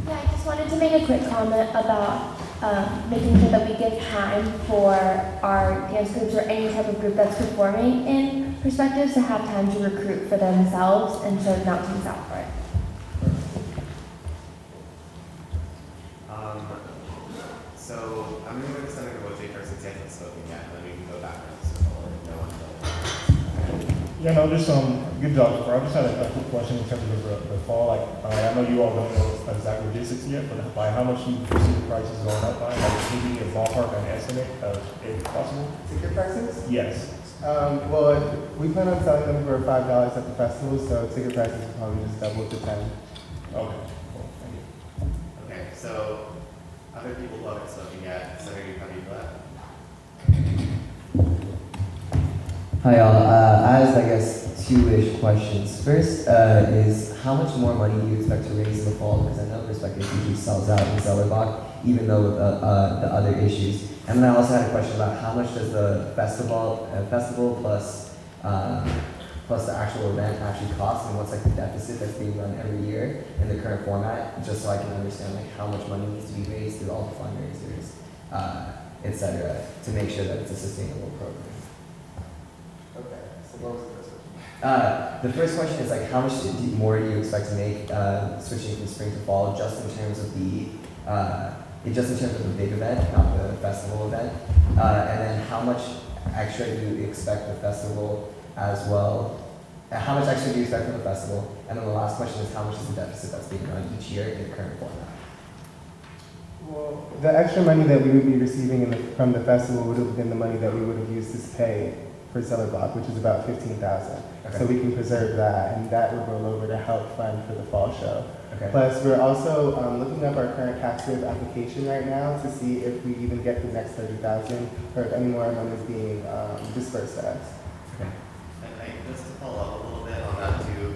Yeah, I just wanted to make a quick comment about making sure that we give time for our dance groups or any type of group that's performing in Perspectives to have time to recruit for themselves and so not to miss out for it. So I'm going to go to Senator Wojcik first since he hasn't spoken yet, and then we can go back around the circle if no one's Yeah, no, just good job. I just had a quick question in terms of the fall. Like, I know you all don't know exact logistics yet, but by how much you see the prices going up by? Like, maybe a ballpark an estimate, if possible. Ticket prices? Yes. Well, we plan on selling them for $5 at the festival, so ticket prices will probably just double to 10. Okay, cool. Thank you. Okay, so other people who haven't spoken yet, Senator, how do you feel? Hi y'all, I have I guess two-ish questions. First is how much more money do you expect to raise in the fall? Because I know Perspective usually sells out in Zellerbach, even though with the other issues. And then I also had a question about how much does the festival plus the actual event actually cost, and what's like the deficit that's being run every year in the current format, just so I can understand like how much money needs to be raised through all the fundraisers, etc., to make sure that it's a sustainable program. Okay, so what was the first question? The first question is like how much more do you expect to make switching from spring to fall, just in terms of the big event, not the festival event, and then how much extra do you expect the festival as well? How much extra do you expect from the festival? And then the last question is how much is the deficit that's being run each year in the current format? Well, the extra money that we would be receiving from the festival would have been the money that we would have used to pay for Cellar Block, which is about 15,000. Okay. So we can preserve that, and that would roll over to help fund for the fall show. Okay. Plus, we're also looking up our current captive application right now to see if we even get the next 30,000 or if any more money is being dispersed to us. Okay. And just to follow up a little bit on that too,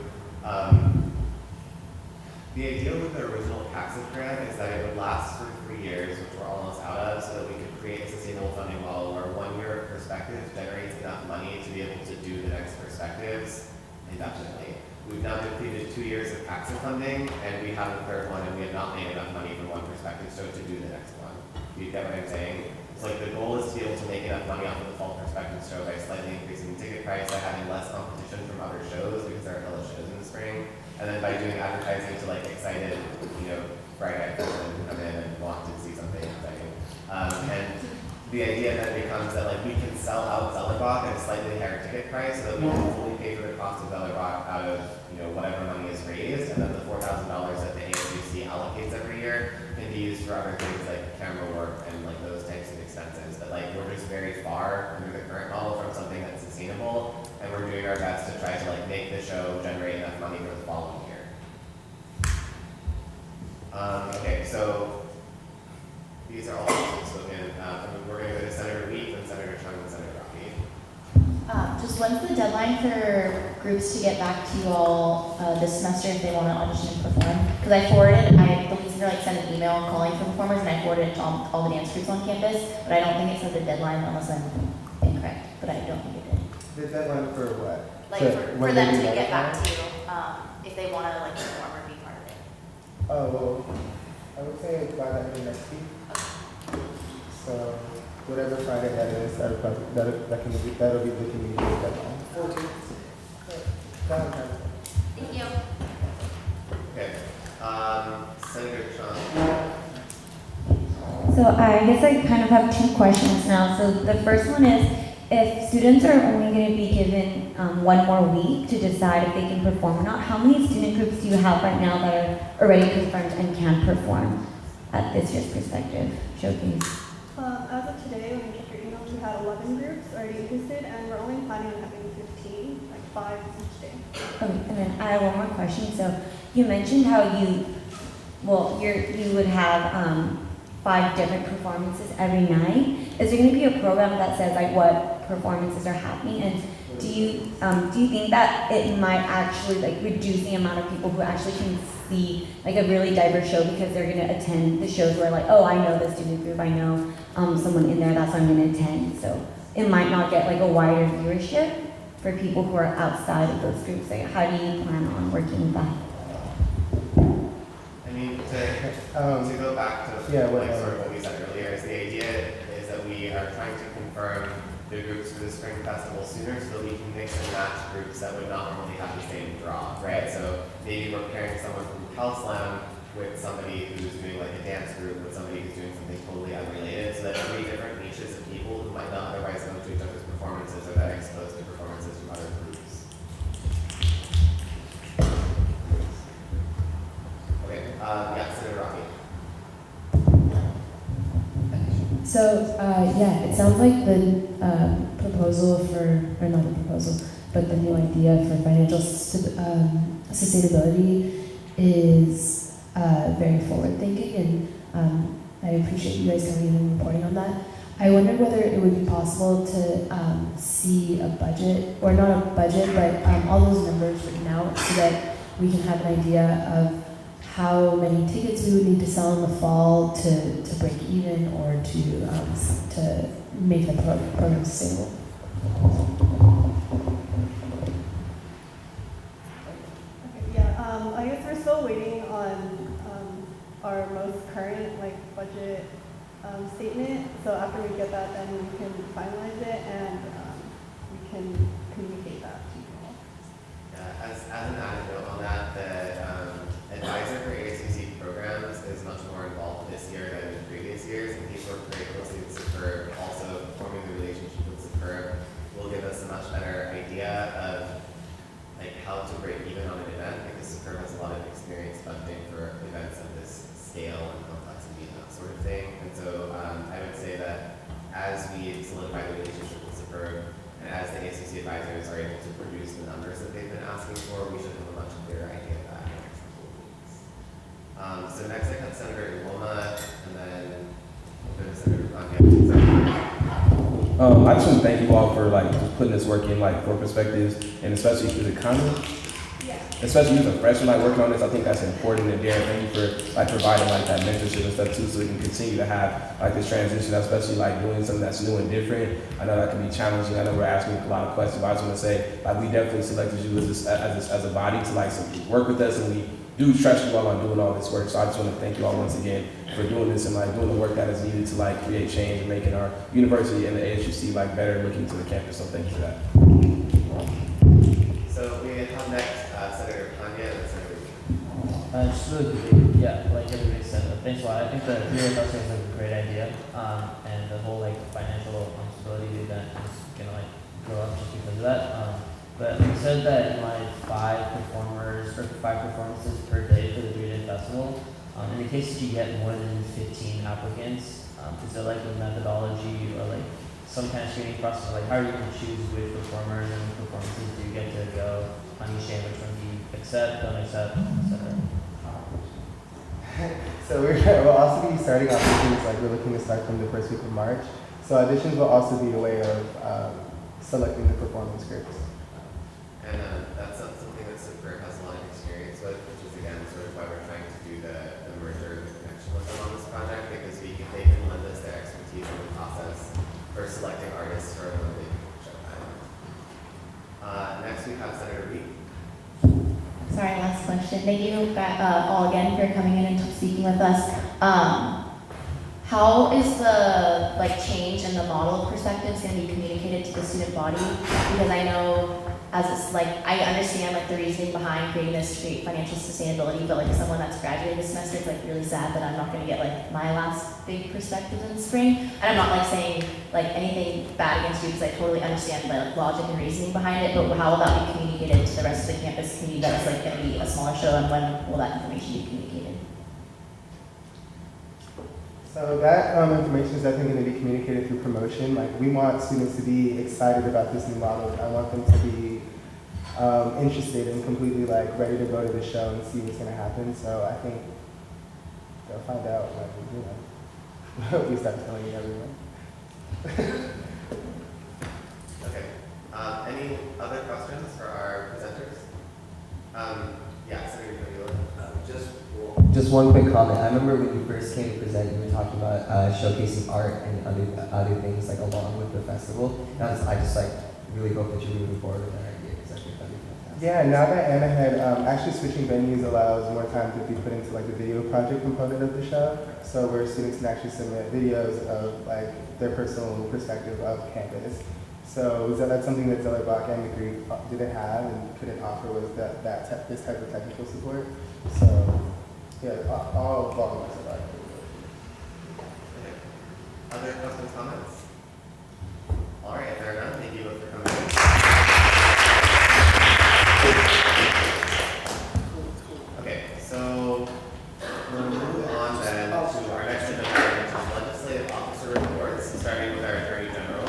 the idea with the original CACSIF grant is that it would last for 3 years, which we're almost out of, so that we could create a sustainable funding model where 1 year of perspectives generates enough money to be able to do the next perspectives indefinitely. We've now depleted 2 years of CACSIF funding, and we have a third one, and we have not made enough money from one perspective show to do the next one. Do you get what I'm saying? It's like the goal is to be able to make enough money off of the fall perspective show by slightly increasing the ticket price, by having less competition from other shows because there are hella shows in the spring, and then by doing advertising to like excited, bright-eyed people who come in and want to see something exciting. And the idea then becomes that like we can sell out Zellerbach at a slightly higher ticket price so that we can fully pay for the cost of Zellerbach out of whatever money is raised, and then the $4,000 that the ASUC allocates every year can be used for other things like camera work and like those types of expenses. But like we're just very far under the current model from something that's sustainable, and we're doing our best to try to like make the show generate enough money for the following year. Okay, so these are all spoken. We're going to go to Senator Week, then Senator Chung, and Senator Rocky. Just when's the deadline for groups to get back to you all this semester if they want to audition and perform? Because the lead singer sent an email calling for performers, and I forwarded it to all the dance groups on campus, but I don't think it said the deadline unless I'm incorrect, but I don't think it did. The deadline for what? For them to get back to you if they want to perform or be part of it. Oh, well, I would say by the end of next week. So whatever Friday that is, that'll be the community deadline. 14th. Thank you. Okay. Senator Chung. So I guess I kind of have 2 questions now. So the first one is, if students are only going to be given 1 more week to decide if they can perform or not, how many student groups do you have right now that are already confirmed and can perform at this year's Perspective Showcase? As of today, when we checked your emails, we had 11 groups already interested, and we're only planning on having 15, like 5 each day. Okay, and then I have 1 more question. So you mentioned how you would have 5 different performances every night. Is there going to be a program that says what performances are happening? And do you think that it might actually reduce the amount of people who actually can see a really diverse show because they're going to attend the shows where I know the student group, I know someone in there, that's what I'm going to attend. So it might not get a wider viewership for people who are outside of those groups. How do you plan on working with that? I mean, to go back to what we said earlier, is the idea is that we are trying to confirm the groups for the spring festival sooner so that we can mix and match groups that would not normally have the same draw, right? So maybe we're pairing someone from Cal Slam with somebody who's doing a dance group with somebody who's doing something totally unrelated, so that 3 different niches of people who might not otherwise go to each other's performances are then exposed to performances from other groups. Okay, Senator Rocky. So, it sounds like the proposal or not the proposal, but the new idea for financial sustainability is very forward-thinking, and I appreciate you guys coming in and reporting on that. I wondered whether it would be possible to see a budget, or not a budget, but all those numbers written out so that we can have an idea of how many tickets we would need to sell in the fall to break even or to make the program sustainable. I guess we're still waiting on our most current budget statement. So after we get that, then we can finalize it and we can communicate that to you all. Yeah, as an added note on that, the advisor for ASUC programs is much more involved this year than in previous years, and he's worked very closely with Superb, also forming the relationship with Superb will give us a much better idea of how to break even on an event, because Superb has a lot of experience funding for events of this scale and complexity and that sort of thing. And so I would say that as we solidify the relationship with Superb and as the I just want to thank you all for like just putting this work in like for perspectives, and especially because it kind of, especially as a freshman like working on this, I think that's important. And Darren, thank you for like providing like that mentorship and stuff too, so we can continue to have like this transition, especially like doing something that's new and different. I know that can be challenging. I know we're asking a lot of questions, but I just want to say like we definitely selected you as a body to like work with us, and we do trust you all on doing all this work. So I just want to thank you all once again for doing this and like doing the work that is needed to like create change and making our university and the ASUC like better looking to the campus. So thank you for that. So we have next Senator Kanye and Senator Just really quickly, yeah, like everybody said, thanks a lot. I think the theory of is like a great idea, and the whole like financial stability event is gonna like grow up just because of that. But we said that like 5 performances per day for the 3-day festival. In the case that you get more than 15 applicants, is there like a methodology or like some kind of screening process? Like how are you going to choose which performers and performances do you get to go on each day, which one do you accept, don't accept, etc.? So we'll also be starting auditions, like we're looking to start from the first week of March. So auditions will also be a way of selecting the performance groups. And that's something that Super has a lot of experience with, which is again sort of why we're trying to do the merger, the connection with them on this project, because they can lend us their expertise in the process for selecting artists for when they show that. Next we have Senator Reed. Sorry, last question. Thank you all again for coming in and speaking with us. How is the change in the model of perspectives going to be communicated to the student body? Because I know I understand the reasoning behind creating this to create financial sustainability, but someone that's graduated this semester, it's really sad that I'm not going to get my last big perspective in the spring. And I'm not saying anything bad against you, because I totally understand the logic and reasoning behind it, but how will that be communicated to the rest of the campus community that it's going to be a smaller show, and when will that information be communicated? So that information is definitely going to be communicated through promotion. We want students to be excited about this new model. I want them to be interested and completely ready to go to the show and see what's going to happen. So I think they'll find out when we start telling everyone. Okay. Any other questions for our presenters? Yeah, Senator Cody. Just one quick comment. I remember when you first came to present, you were talking about showcasing art and other things along with the festival. And I just really hope that you're moving forward with that idea, because I think that'd be fantastic. Yeah, now that Anna had actually switching venues allows more time to be put into the video project component of the show. So where students can actually submit videos of their personal perspective of campus. So that's something that Zeller Bach and the group didn't have and couldn't offer, was this type of technical support. So yeah, all volumes of art. Other questions, comments? All right, if there are none, thank you both for coming in. Okay, so we'll move on then to our next agenda, which is legislative officer reports, starting with our Attorney General.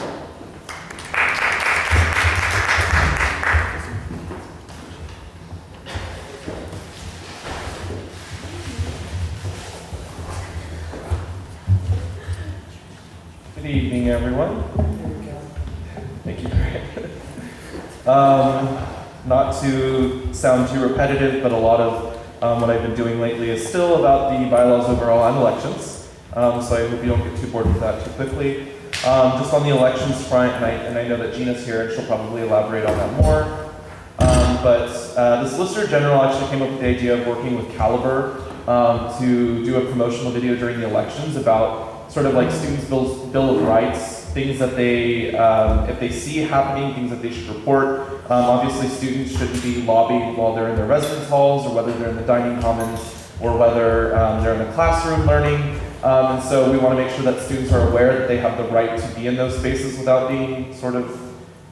Good evening, everyone. Thank you. Not to sound too repetitive, but a lot of what I've been doing lately is still about the bylaws overall and elections. So I hope you don't get too bored with that too quickly. Just on the elections front, and I know that Gina's here and she'll probably elaborate on that more. But the Solicitor General actually came up with the idea of working with Caliber to do a promotional video during the elections about sort of students' bill of rights, things that they, if they see happening, things that they should report. Obviously, students shouldn't be lobbied while they're in their residence halls, or whether they're in the dining commons, or whether they're in the classroom learning. And so we want to make sure that students are aware that they have the right to be in those spaces without being sort of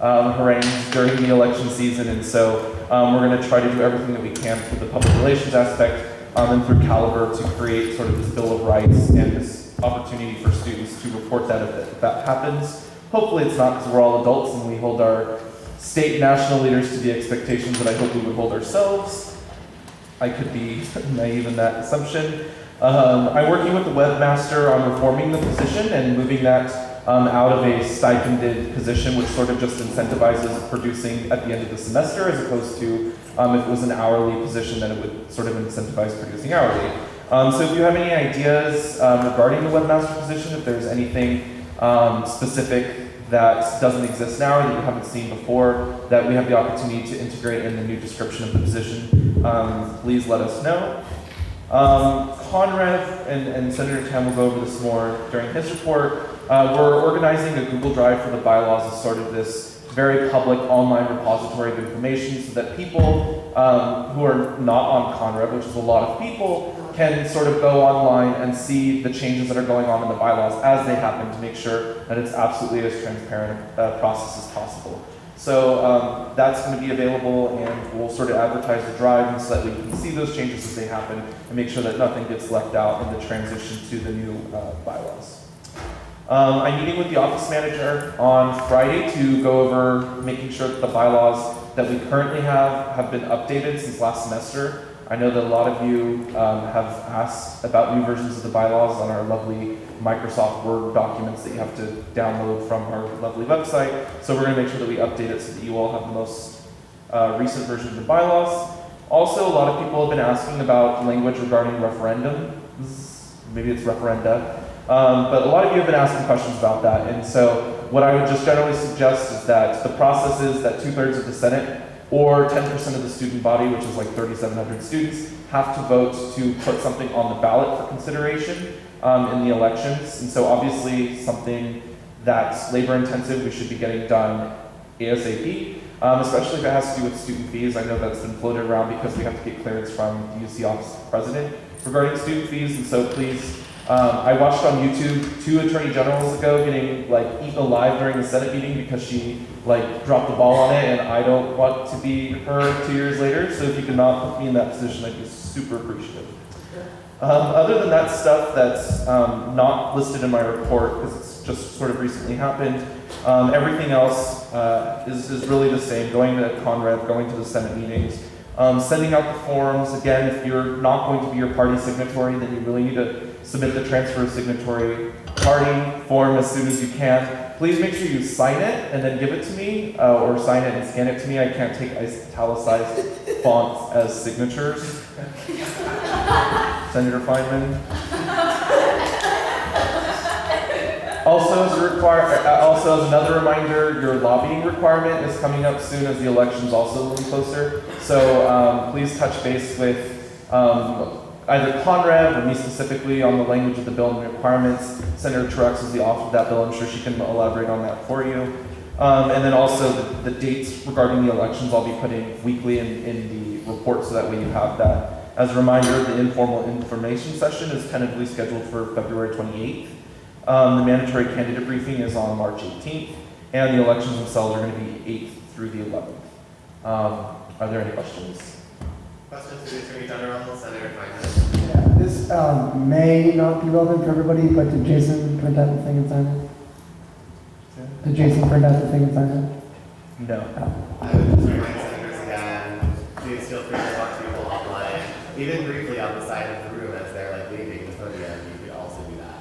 harangued during the election season. And so we're going to try to do everything that we can through the public relations aspect and through Caliber to create sort of this bill of rights and this opportunity for students to report that if that happens. Hopefully it's not, because we're all adults and we hold our state and national leaders to the expectations that I hope we would hold ourselves. I could be naive in that assumption. I'm working with the webmaster on reforming the position and moving that out of a stipended position, which sort of just incentivizes producing at the end of the semester, as opposed to if it was an hourly position, then it would sort of incentivize producing hourly. So if you have any ideas regarding the webmaster position, if there's anything specific that doesn't exist now or that you haven't seen before, that we have the opportunity to integrate in the new description of the position, please let us know. Conrad and Senator Tam will go over this more during his report. We're organizing a Google Drive for the bylaws as sort of this very public online repository of information so that people who are not on Conrad, which is a lot of people, can sort of go online and see the changes that are going on in the bylaws as they happen to make sure that it's absolutely as transparent a process as possible. So that's going to be available, and we'll sort of advertise the drive and so that we can see those changes as they happen and make sure that nothing gets left out in the transition to the new bylaws. I'm meeting with the office manager on Friday to go over making sure that the bylaws that we currently have been updated since last semester. I know that a lot of you have asked about new versions of the bylaws on our lovely Microsoft Word documents that you have to download from our lovely website. So we're going to make sure that we update it so that you all have the most recent version of the bylaws. Also, a lot of people have been asking about language regarding referendums. Maybe it's referenda. But a lot of you have been asking questions about that. And so what I would just generally suggest is that the process is that 2/3 of the Senate or 10% of the student body, which is like 3,700 students, have to vote to put something on the ballot for consideration in the elections. And so obviously something that's labor intensive, we should be getting done ASAP, especially if it has to do with student fees. I know that's been floated around because we have to get clearance from the UC Office of the President regarding student fees. And so please, I watched on YouTube 2 attorney generals ago getting like eaten alive during the Senate meeting because she like dropped the ball on it, and I don't want to be her 2 years later. So if you could not put me in that position, I'd be super appreciative. Other than that stuff that's not listed in my report because it's just sort of recently happened, everything else is really the same. Going to Conrad, going to the Senate meetings, sending out the forms. Again, if you're not going to be your party signatory, then you really need to submit the transfer of signatory party form as soon as you can. Please make sure you sign it and then give it to me, or sign it and scan it to me. I can't take italicized fonts as signatures. Senator Feynman. Also as another reminder, your lobbying requirement is coming up soon as the election's also moving closer. So please touch base with either Conrad or me specifically on the language of the bill and requirements. Senator Truex is the author of that bill. I'm sure she can elaborate on that for you. And then also the dates regarding the elections I'll be putting weekly in the report so that way you have that. As a reminder, the informal information session is tentatively scheduled for February 28th. The mandatory candidate briefing is on March 18th, and the elections themselves are going to be 8th through the 11th. Are there any questions? Questions to the Attorney General, Senator Feynman? Yeah, this may not be relevant for everybody, but did Jason print out the thing and sign it? Did Jason print out the thing and sign it? No. I would just remind senators again, please feel free to talk to people offline, even briefly on the side of the room as they're like leaving the podium. You could also do that.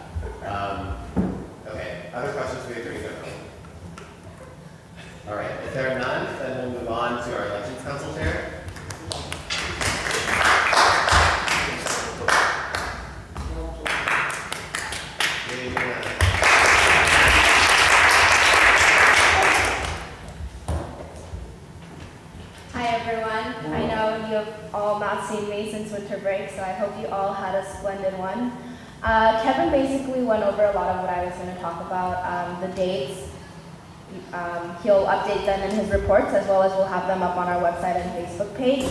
Okay, other questions for the Attorney General? All right, if there are none, then we'll move on to our Elections Council Chair. Hi everyone. I know you have all not seen me since winter break, so I hope you all had a splendid one. Kevin basically went over a lot of what I was going to talk about, the dates. He'll update them in his reports, as well as we'll have them up on our website and Facebook page,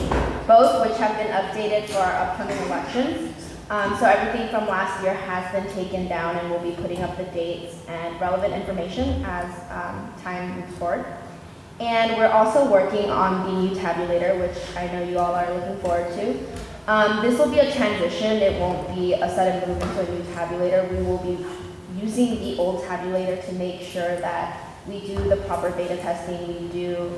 both which have been updated for our upcoming elections. So everything from last year has been taken down, and we'll be putting up the dates and relevant information as time moves forward. And we're also working on the new tabulator, which I know you all are looking forward to. This will be a transition. It won't be a sudden move into a new tabulator. We will be using the old tabulator to make sure that we do the proper data testing. We do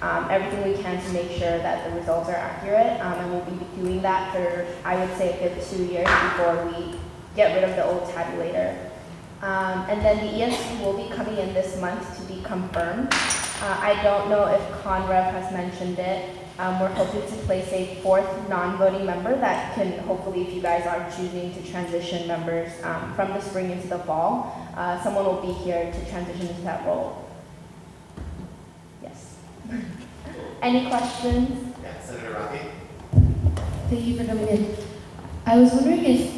everything we can to make sure that the results are accurate. And we'll be doing that for, I would say, a good 2 years before we get rid of the old tabulator. And then the ESC will be coming in this month to be confirmed. I don't know if Conrev has mentioned it. We're hoping to place a fourth non-voting member that can, hopefully, if you guys are choosing to transition members from the spring into the fall, someone will be here to transition into that role. Yes. Any questions? Yeah, Senator Rocky. Thank you for coming in. I was wondering if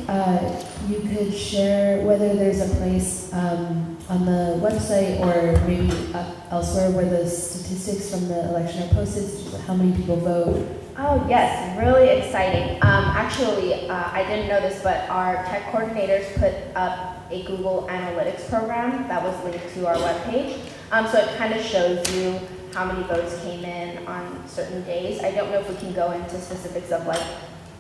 you could share whether there's a place on the website or maybe elsewhere where the statistics from the election are posted, such as how many people vote. Oh yes, really exciting. Actually, I didn't know this, but our tech coordinators put up a Google Analytics program that was linked to our webpage. So it kind of shows you how many votes came in on certain days. I don't know if we can go into specifics of like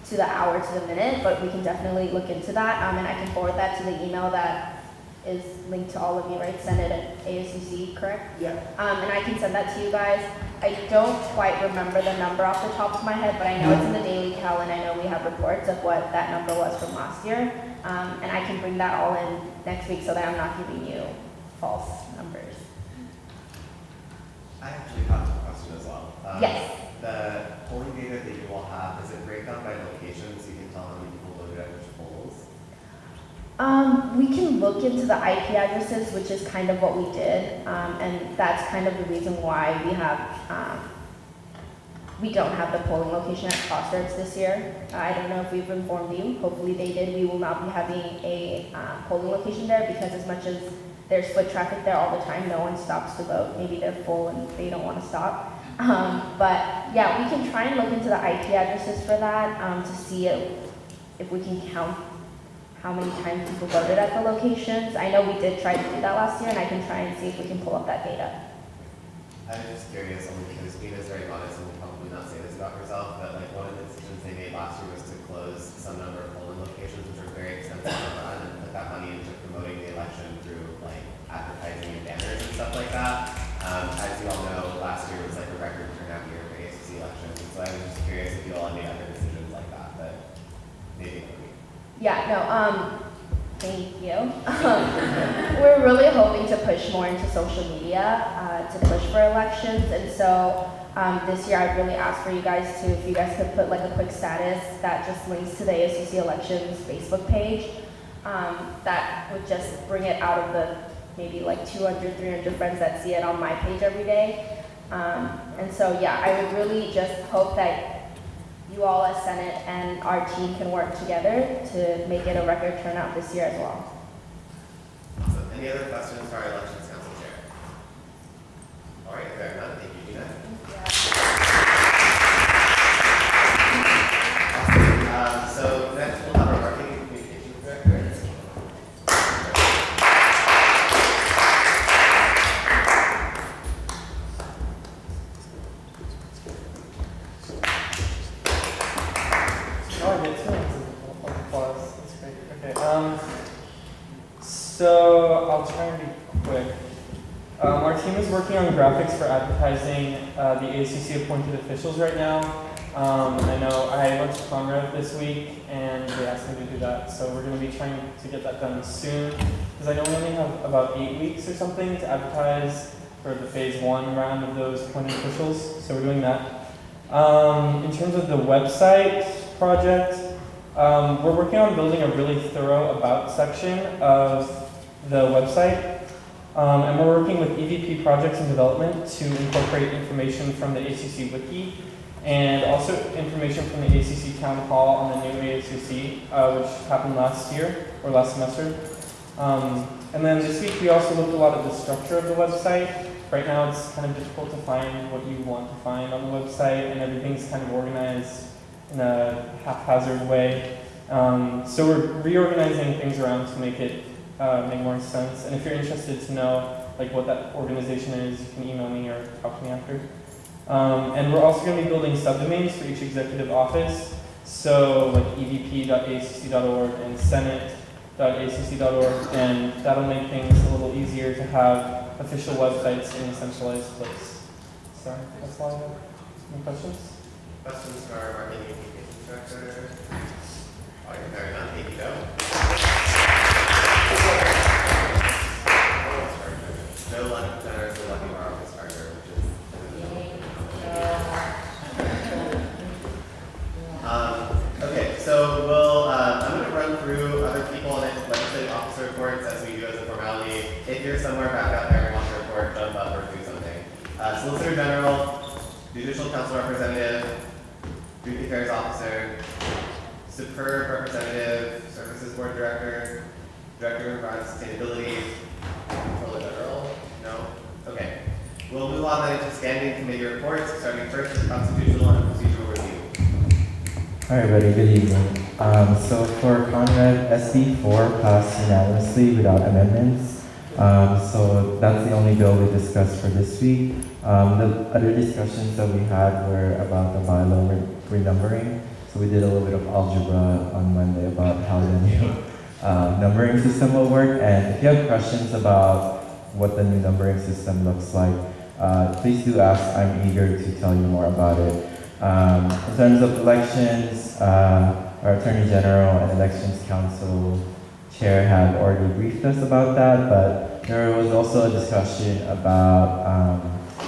to the hour, to the minute, but we can definitely look into that. And I can forward that to the email that is linked to all of you, right? Send it at ASUC, correct? Yeah. And I can send that to you guys. I don't quite remember the number off the top of my head, but I know it's in the daily cal, and I know we have reports of what that number was from last year. And I can bring that all in next week so that I'm not giving you false numbers. I actually have a question as well. Yes. The polling data that you all have, does it break down by location so you can tell how many people voted at which polls? We can look into the IP addresses, which is kind of what we did, and that's kind of the reason why we don't have the polling location at Crossroads this year. I don't know if we've informed you. Hopefully they did. We will not be having a polling location there because as much as there's foot traffic there all the time, no one stops to vote. Maybe they're full and they don't want to stop. But yeah, we can try and look into the IP addresses for that to see if we can count how many times people voted at the locations. I know we did try to do that last year, and I can try and see if we can pull up that data. I was just curious, only because Gina's very honest and will probably not say this about herself, but like one of the decisions they made last year was to close some number of polling locations, which are very expensive to run, and put that money into promoting the election through like advertising and banners and stuff like that. As you all know, last year was like a record turnout year for ASUC elections, and so I was just curious if you all had made other decisions like that, but maybe. Yeah, no, thank you. We're really hoping to push more into social media to push for elections, and so this year I'd really ask for you guys to, if you guys could put like a quick status that just links to the ASUC elections Facebook page, that would just bring it out of the maybe like 200, 300 friends that see it on my page every day. And so yeah, I would really just hope that you all as Senate and our team can work together to make it a record turnout this year as well. Awesome. Any other questions for our elections council chair? All right, fair enough. Thank you, Gina. Awesome. So next we'll have our marketing and communications director. So I'll try and be quick. Our team is working on graphics for advertising the ASUC appointed officials right now. I know I went to Conrev this week and they asked me to do that, so we're going to be trying to get that done soon because I know we only have about 8 weeks or something to advertise for the phase 1 round of those appointed officials, so we're doing that. In terms of the website project, we're working on building a really thorough about section of the website, and we're working with EVP Projects and Development to incorporate information from the ACC Wiki and also information from the ACC Town Hall on the new ASUC, which happened last year or last semester. And then this week we also looked a lot at the structure of the website. Right now it's kind of difficult to find what you want to find on the website, and everything's kind of organized in a haphazard way. So we're reorganizing things around to make it make more sense. And if you're interested to know like what that organization is, you can email me or talk to me after. And we're also going to be building subdomains for each executive office. So like evp.acc.org and senate.acc.org, and that'll make things a little easier to have official websites in a centralized place. So that's all I have. Any questions? Questions for our marketing and communications director? All right, very much. Thank you, Joe. Youth Affairs Officer, Superb Representative, Services Board Director, Director of Environmental Sustainability, Controller General? No? Okay. We'll move on then to standing committee reports, starting first with constitutional and procedural review. Hi everybody, good evening. So for Conrad, SB4 passed unanimously without amendments. So that's the only bill we discussed for this week. The other discussions that we had were about the bylaw renumbering. So we did a little bit of algebra on Monday about how the new numbering system will work. And if you have questions about what the new numbering system looks like, please do ask. I'm eager to tell you more about it. In terms of elections, our Attorney General and Elections Council Chair had already briefed us about that, but there was also a discussion about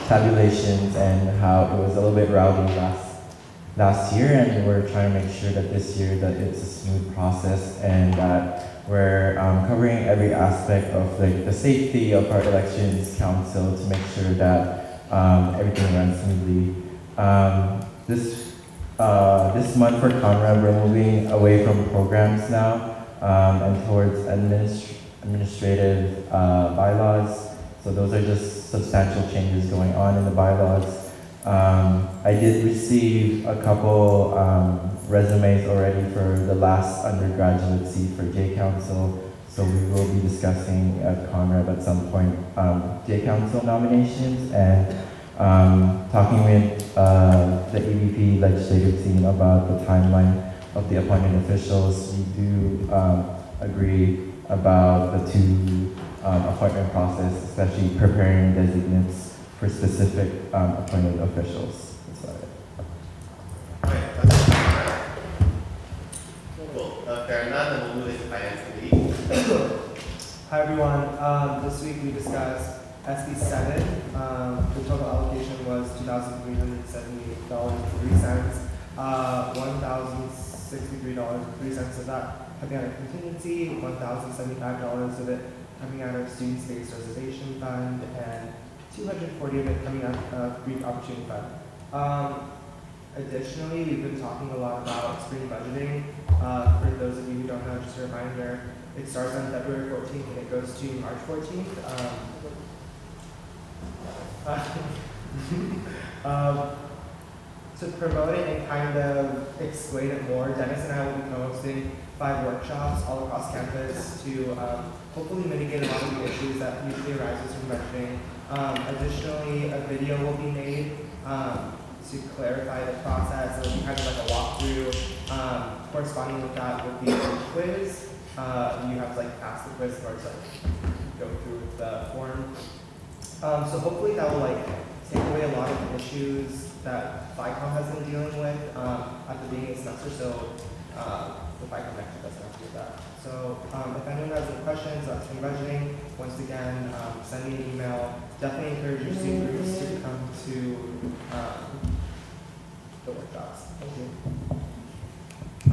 tabulations and how it was a little bit rowdy last year, and we're trying to make sure that this year that it's a smooth process and that we're covering every aspect of the safety of our Elections Council to make sure that everything runs smoothly. This month for Conrad, we're moving away from programs now and towards administrative bylaws. So those are just substantial changes going on in the bylaws. I did receive a couple resumes already for the last undergraduate seat for J Council. So we will be discussing at Conrad at some point J Council nominations and talking with the EVP legislative team about the timeline of the appointed officials. We do agree about the two appointment process, especially preparing designates for specific appointed officials. That's about it. Cool. If there are none, then we'll move into Finance Committee. Hi everyone. This week we discussed SB 7. The total allocation was $2,378.03. $1,063.03 of that coming out of contingency, $1,075 of it coming out of student-based reservation fund, and $240 of it coming out of Greek Opportunity Fund. Additionally, we've been talking a lot about spring budgeting. For those of you who don't know, just a reminder, it starts on February 14th and it goes to March 14th. To promote it and kind of explain it more, Dennis and I will be hosting 5 workshops all across campus to hopefully mitigate a lot of the issues that usually arises from budgeting. Additionally, a video will be made to clarify the process. It'll be kind of like a walkthrough. Corresponding with that would be a quiz. You have to pass the quiz in order to go through the form. So hopefully that will take away a lot of the issues that FICOM has been dealing with at the beginning of the semester. So the FICOM actually doesn't have to do that. So if anyone has any questions about spring budgeting, once again, send me an email. Definitely encourage your student groups to come to the workshops. Thank you. All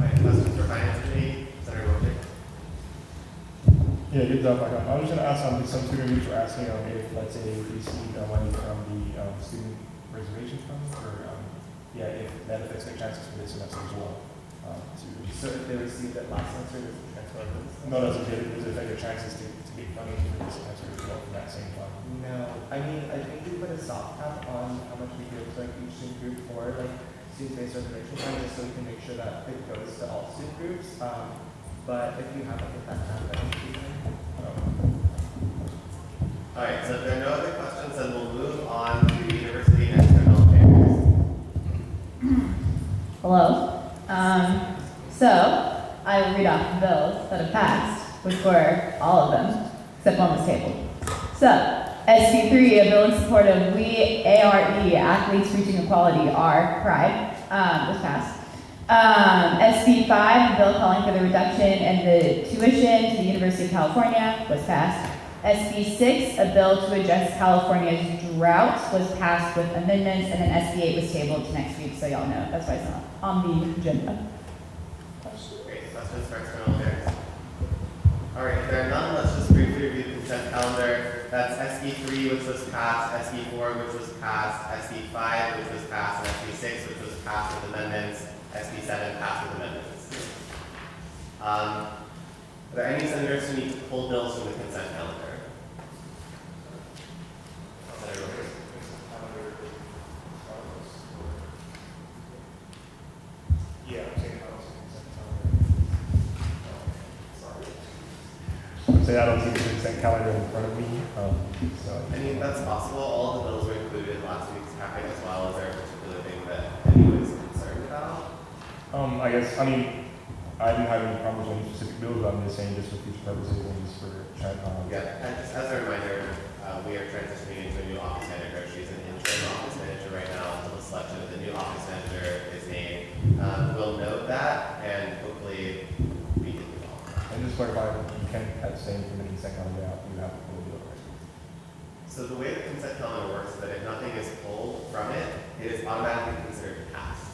right, questions for Finance Committee? Senator Wojcik. Yeah, good job, Michael. I was just going to ask some student groups were asking if, let's say, we receive money from the student reservation fund, or if that affects their chances for this semester as well. So if they received it last semester, does it transfer over this semester? No, does it affect their chances to get funding for this semester as well from that same fund? No, I mean, I think we put a soft cap on how much we give to each student group for student-based reservation fund, just so we can make sure that it goes to all student groups. But if you have that cap, I think you can. All right, so if there are no other questions, then we'll move on to University and External Affairs. Hello. So I will read off the bills that have passed, which were all of them, except one was tabled. So, SB3, a bill in support of We ARE, Athletes Reaching Equality, R, Pride, was passed. SB5, a bill calling for the reduction in the tuition to the University of California, was passed. SB6, a bill to address California's drought, was passed with amendments, and then SB8 was tabled to next week, so y'all know. That's why it's not on the agenda. Great, questions for External Affairs? All right, if there are none, let's just briefly review the consent calendar. That's SB3, which was passed, SB4, which was passed, SB5, which was passed, and SB6, which was passed with amendments. SB 7 passed with amendments. Are there any senators who need to pull bills from the consent calendar? Senator Rivers. Yeah, I'm saying I don't see consent calendar. Say I don't see the consent calendar in front of me. I mean, that's possible. All of the bills were included in last week's packet as well. Is there a particular thing that anyone is concerned about? I mean, I didn't have any problems with any specific bills, but I'm just saying just for future purposes and just for chat. Yeah, and just as a reminder, we are transitioning into a new office manager. She's an interim office manager right now until the selection of the new office manager is made. We'll note that and hopefully we can move on. And just clarify, you can't abstain from the consent calendar out. You have to pull the bill, right? So the way the consent calendar works is that if nothing is pulled from it, it is automatically considered passed.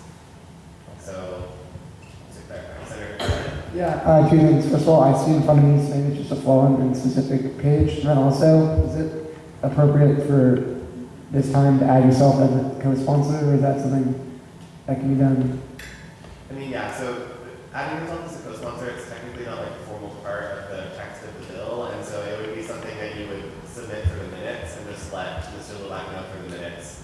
So, to clarify, Senator Carter? Yeah, two things. First of all, I see in front of me saying it's just a flow and specific page. And then also, is it appropriate for this time to add yourself as a co-sponsor, or is that something that can be done? I mean, yeah, so adding yourself as a co-sponsor, it's technically not like a formal part of the text of the bill, and so it would be something that you would submit for the minutes and just let Mr. Levac know for the minutes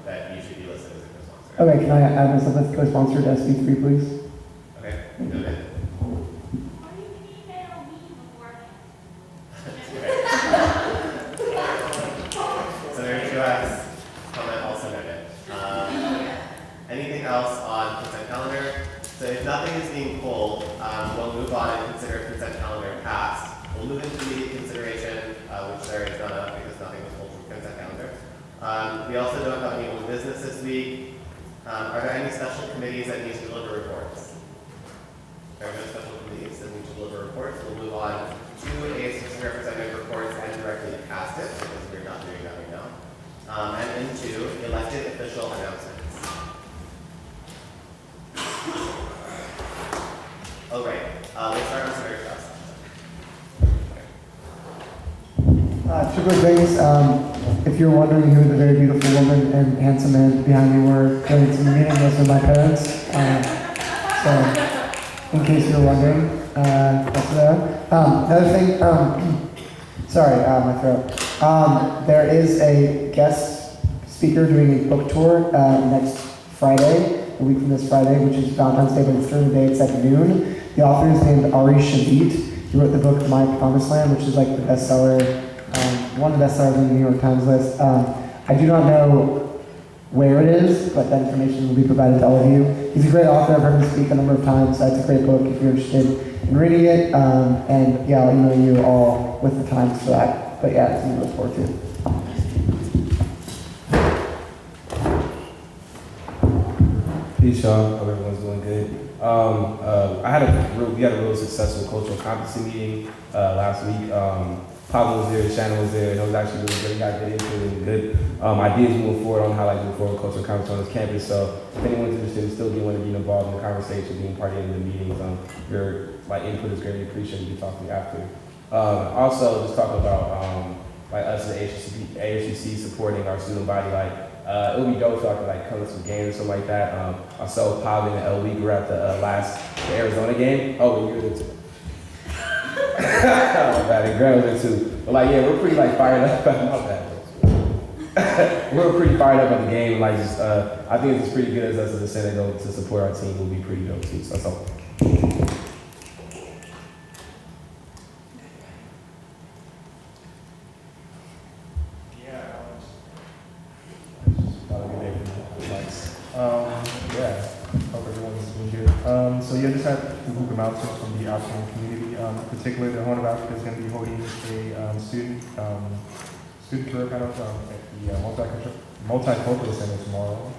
that you should be listed as a co-sponsor. Okay, can I add myself as co-sponsor to SB3, please? Okay, noted. Senator Truax, comment also noted. Anything else on consent calendar? So if nothing is being pulled, we'll move on and consider consent calendar passed. We'll move into immediate consideration, which there is none of because nothing was pulled from consent calendar. We also don't have any old business this week. Are there any special committees that need to deliver reports? There are no special committees that need to deliver reports. We'll move on to ASUC representative reports and directly past it because we're not doing that right now. And into elected official announcements. Oh, right. Let's start with Senator Truax. Two quick things. If you're wondering who the very beautiful woman and handsome man behind me were going to the meeting, those are my parents. So, in case you're wondering, that's there. The other thing, sorry, my throat. There is a guest speaker doing a book tour next Friday, a week from this Friday, which is Valentine's Day, but it's during the day, it's at noon. The author is named Ari Shavit. He wrote the book My Promised Land, which is like the bestseller, one of the bestsellers on the New York Times list. I do not know where it is, but that information will be provided to all of you. He's a great author. I've heard him speak a number of times, so it's a great book if you're interested in reading it. And yeah, I'll email you all with the times for that. But yeah, it's something to look forward to. Peace, y'all. Hope everyone's doing good. We had a really successful cultural competency meeting last week. Pablo was there, Shannon was there, and it was actually really good. We got good input and good ideas moving forward on how to move forward cultural competency on this campus. So if anyone's interested, still do want to be involved in the conversation, being part of the meetings, your input is greatly appreciated. You can talk to me after. Also, just talking about us as ASUC supporting our student body, it would be dope if I could come to some games or something like that. I saw Pablo and LB were at the Arizona game. Oh, you were there too. And Graham was there too. But we're pretty fired up. We're pretty fired up at the game. I think it's pretty good as us as a Senate go to support our team will be pretty dope too. So that's all. Hope everyone's doing good. So yeah, just had to group announcements from the African community. In particular, the Horn of Africa is going to be holding a student career panel at the Multicultural Center tomorrow.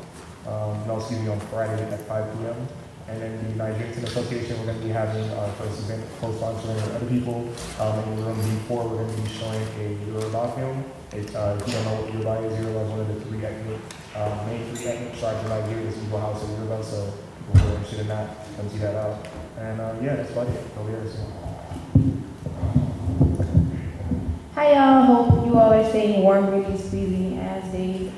On Friday at 5 p.m. And then the Nigerian Association, we're going to be having our first event co-sponsoring with other people. In room B4, we're going to be showing a Yoruba film. If you don't know what Yoruba is one of the main three ethnic tribes in Nigeria is Igbo, Hausa, and Yoruba. So people who are interested in that, come see that out. And that's about it. Over here, so. Hi y'all, hope you all are staying warm, breezy, squeezy as days.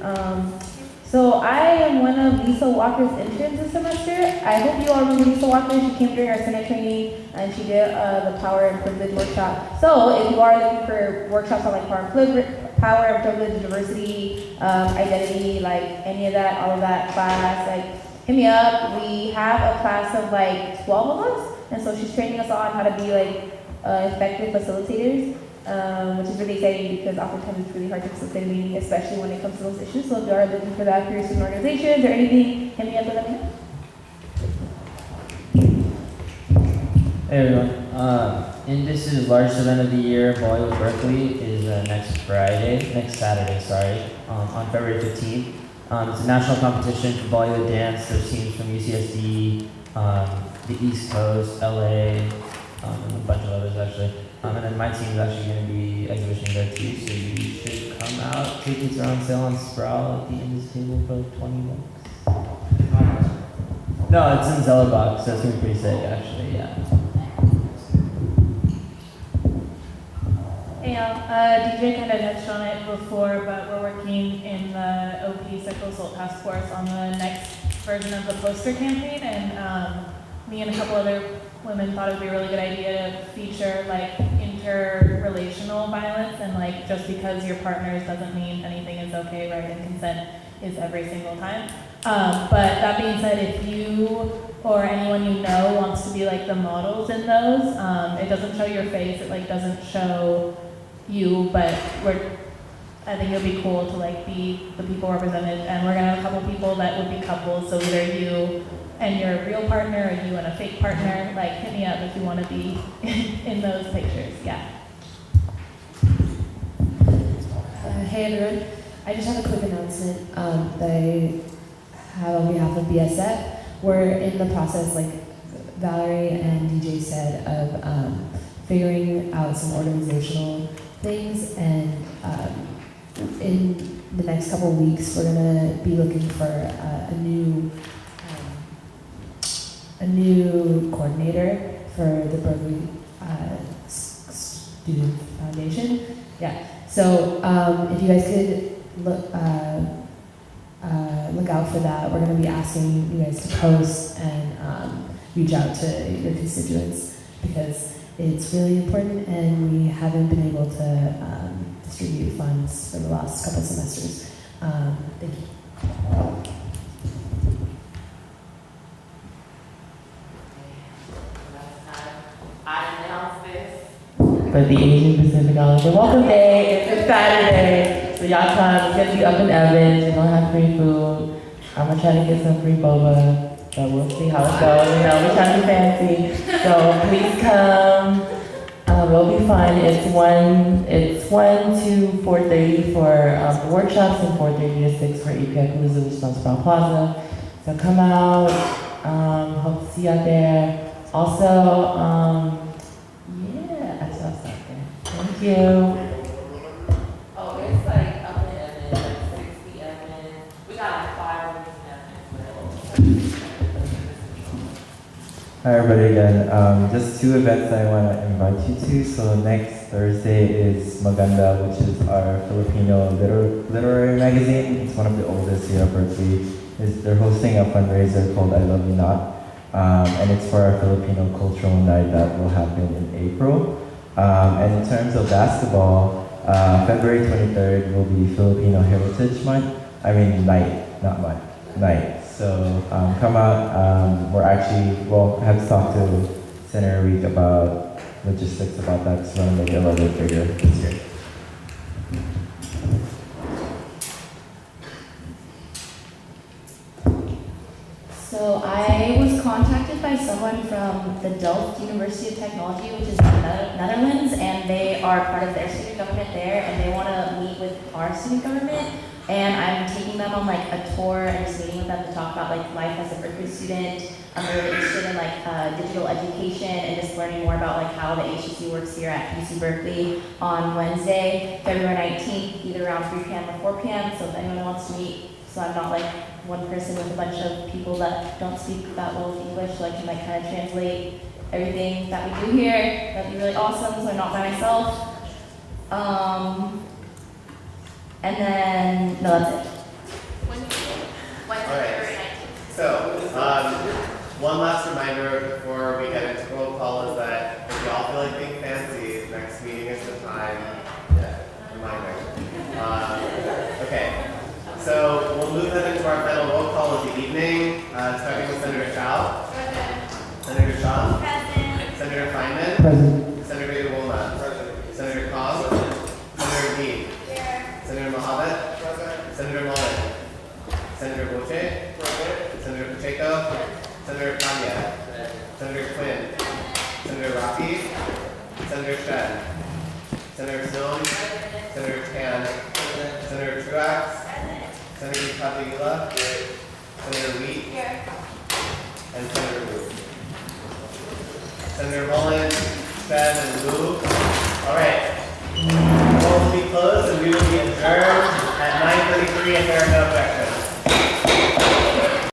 So I am one of Lisa Walker's interns this semester. I hope you all remember Lisa Walker. She came during our Senate training and she did the Power and Privilege workshop. So if you are looking for workshops on like power and privilege, diversity, identity, like any of that, all of that class, like hit me up. We have a class of like 12 of us, and so she's training us on how to be like effective facilitators. Which is really exciting because oftentimes it's really hard to facilitate a meeting, especially when it comes to those issues. So if you are looking for that for your student organizations or anything, hit me up and let me know. Hey everyone. This largest event of the year, Bollywood Berkeley, is next Saturday, on February 15th. It's a national competition for Bollywood dance. There's teams from UCSD, the East Coast, LA, and a bunch of others actually. And then my team is actually going to be exhibiting there too, so you should come out. Tickets are on sale on Sproul at the end of this table for like $20. No, it's in Zellerbach, so it's going to be pretty sick actually, yeah. Hey, DJ kind of touched on it before, but we're working in the OP Sexual Assault Task Force on the next version of the poster campaign, and me and a couple other women thought it would be a really good idea to feature like interrelational violence, and like just because your partners doesn't mean anything is okay, right? And consent is every single time. But that being said, if you or anyone you know wants to be like the models in those, it doesn't show your face, it like doesn't show you, but I think it would be cool to like be the people represented, and we're gonna have a couple people that would be couples, so either you and your real partner or you and a fake partner, like hit me up if you want to be in those pictures, yeah. Hey everyone, I just have a quick announcement that I have on behalf of BSF. We're in the process, like Valerie and DJ said, of figuring out some organizational things, and in the next couple of weeks we're gonna be looking for a new coordinator for the Berkeley Student Foundation. Yeah. So if you guys could look out for that, we're going to be asking you guys to post and reach out to your constituents, because it's really important, and we haven't been able to distribute funds for the last couple semesters. Thank you. I announced this for the Asian Pacific Islander Welcome Day. It's Saturday, so y'all time is gonna be up in Evans. We're gonna have free food. I'm gonna try to get some free boba, but we'll see how it goes. You know, we're trying to be fancy, so please come. It'll be fun. It's 1 to 4:30 for the workshops, and 4:30 to 6 for API Palooza, which is on Sproul Plaza. So come out. Hope to see you out there. Also, yeah, I saw something. Thank you. Oh, it's like up in Evans, like 60 Evans. We got like 5 of these Evans. Hi everybody again. Just 2 events I want to invite you to. So next Thursday is Maganda, which is our Filipino literary magazine. It's one of the oldest here at Berkeley. They're hosting a fundraiser called I Love You Not. And it's for our Filipino cultural night that will happen in April. And in terms of basketball, February 23rd will be Filipino Heritage Month. I mean night, not month, night. So come out. We'll have to talk to Senator Week about logistics about that, because we want to make it a little bit bigger this year. So I was contacted by someone from the Delft University of Technology, which is in the Netherlands, and they are part of their student government there, and they want to meet with our student government. And I'm taking them on like a tour and just meeting with them to talk about like life as a Berkeley student. I'm really interested in like digital education and just learning more about like how the ASUC works here at UC Berkeley on Wednesday, February 19th, either around 3 p.m. or 4 p.m. So if anyone wants to meet, so I'm not like one person with a bunch of people that don't speak that well of English, so I can like kind of translate everything that we do here. That'd be really awesome, so I'm not by myself. And then, no, that's it. All right. So, one last reminder before we get into roll call is that if y'all feel like being fancy, next meeting is the time. Yeah, reminder. Okay. So we'll move that into our final roll call of the evening, starting with Senator Chow. Senator Shaw. Senator Feynman. Present. Senator Iwoma. Senator Kong. Senator Meade. Senator Mohammed. Senator Mullen. Senator Boche. Senator Pacheco. Senator Kanya. Senator Quinn. Senator Rocky. Senator Shen. Senator Stone. Senator Tan. Senator Truax. Senator Capilla. Senator Wheat. And Senator Wu. Senator Mullen, Shen, and Wu. All right. Polls will be closed and we will be adjourned at 9:33 if there are no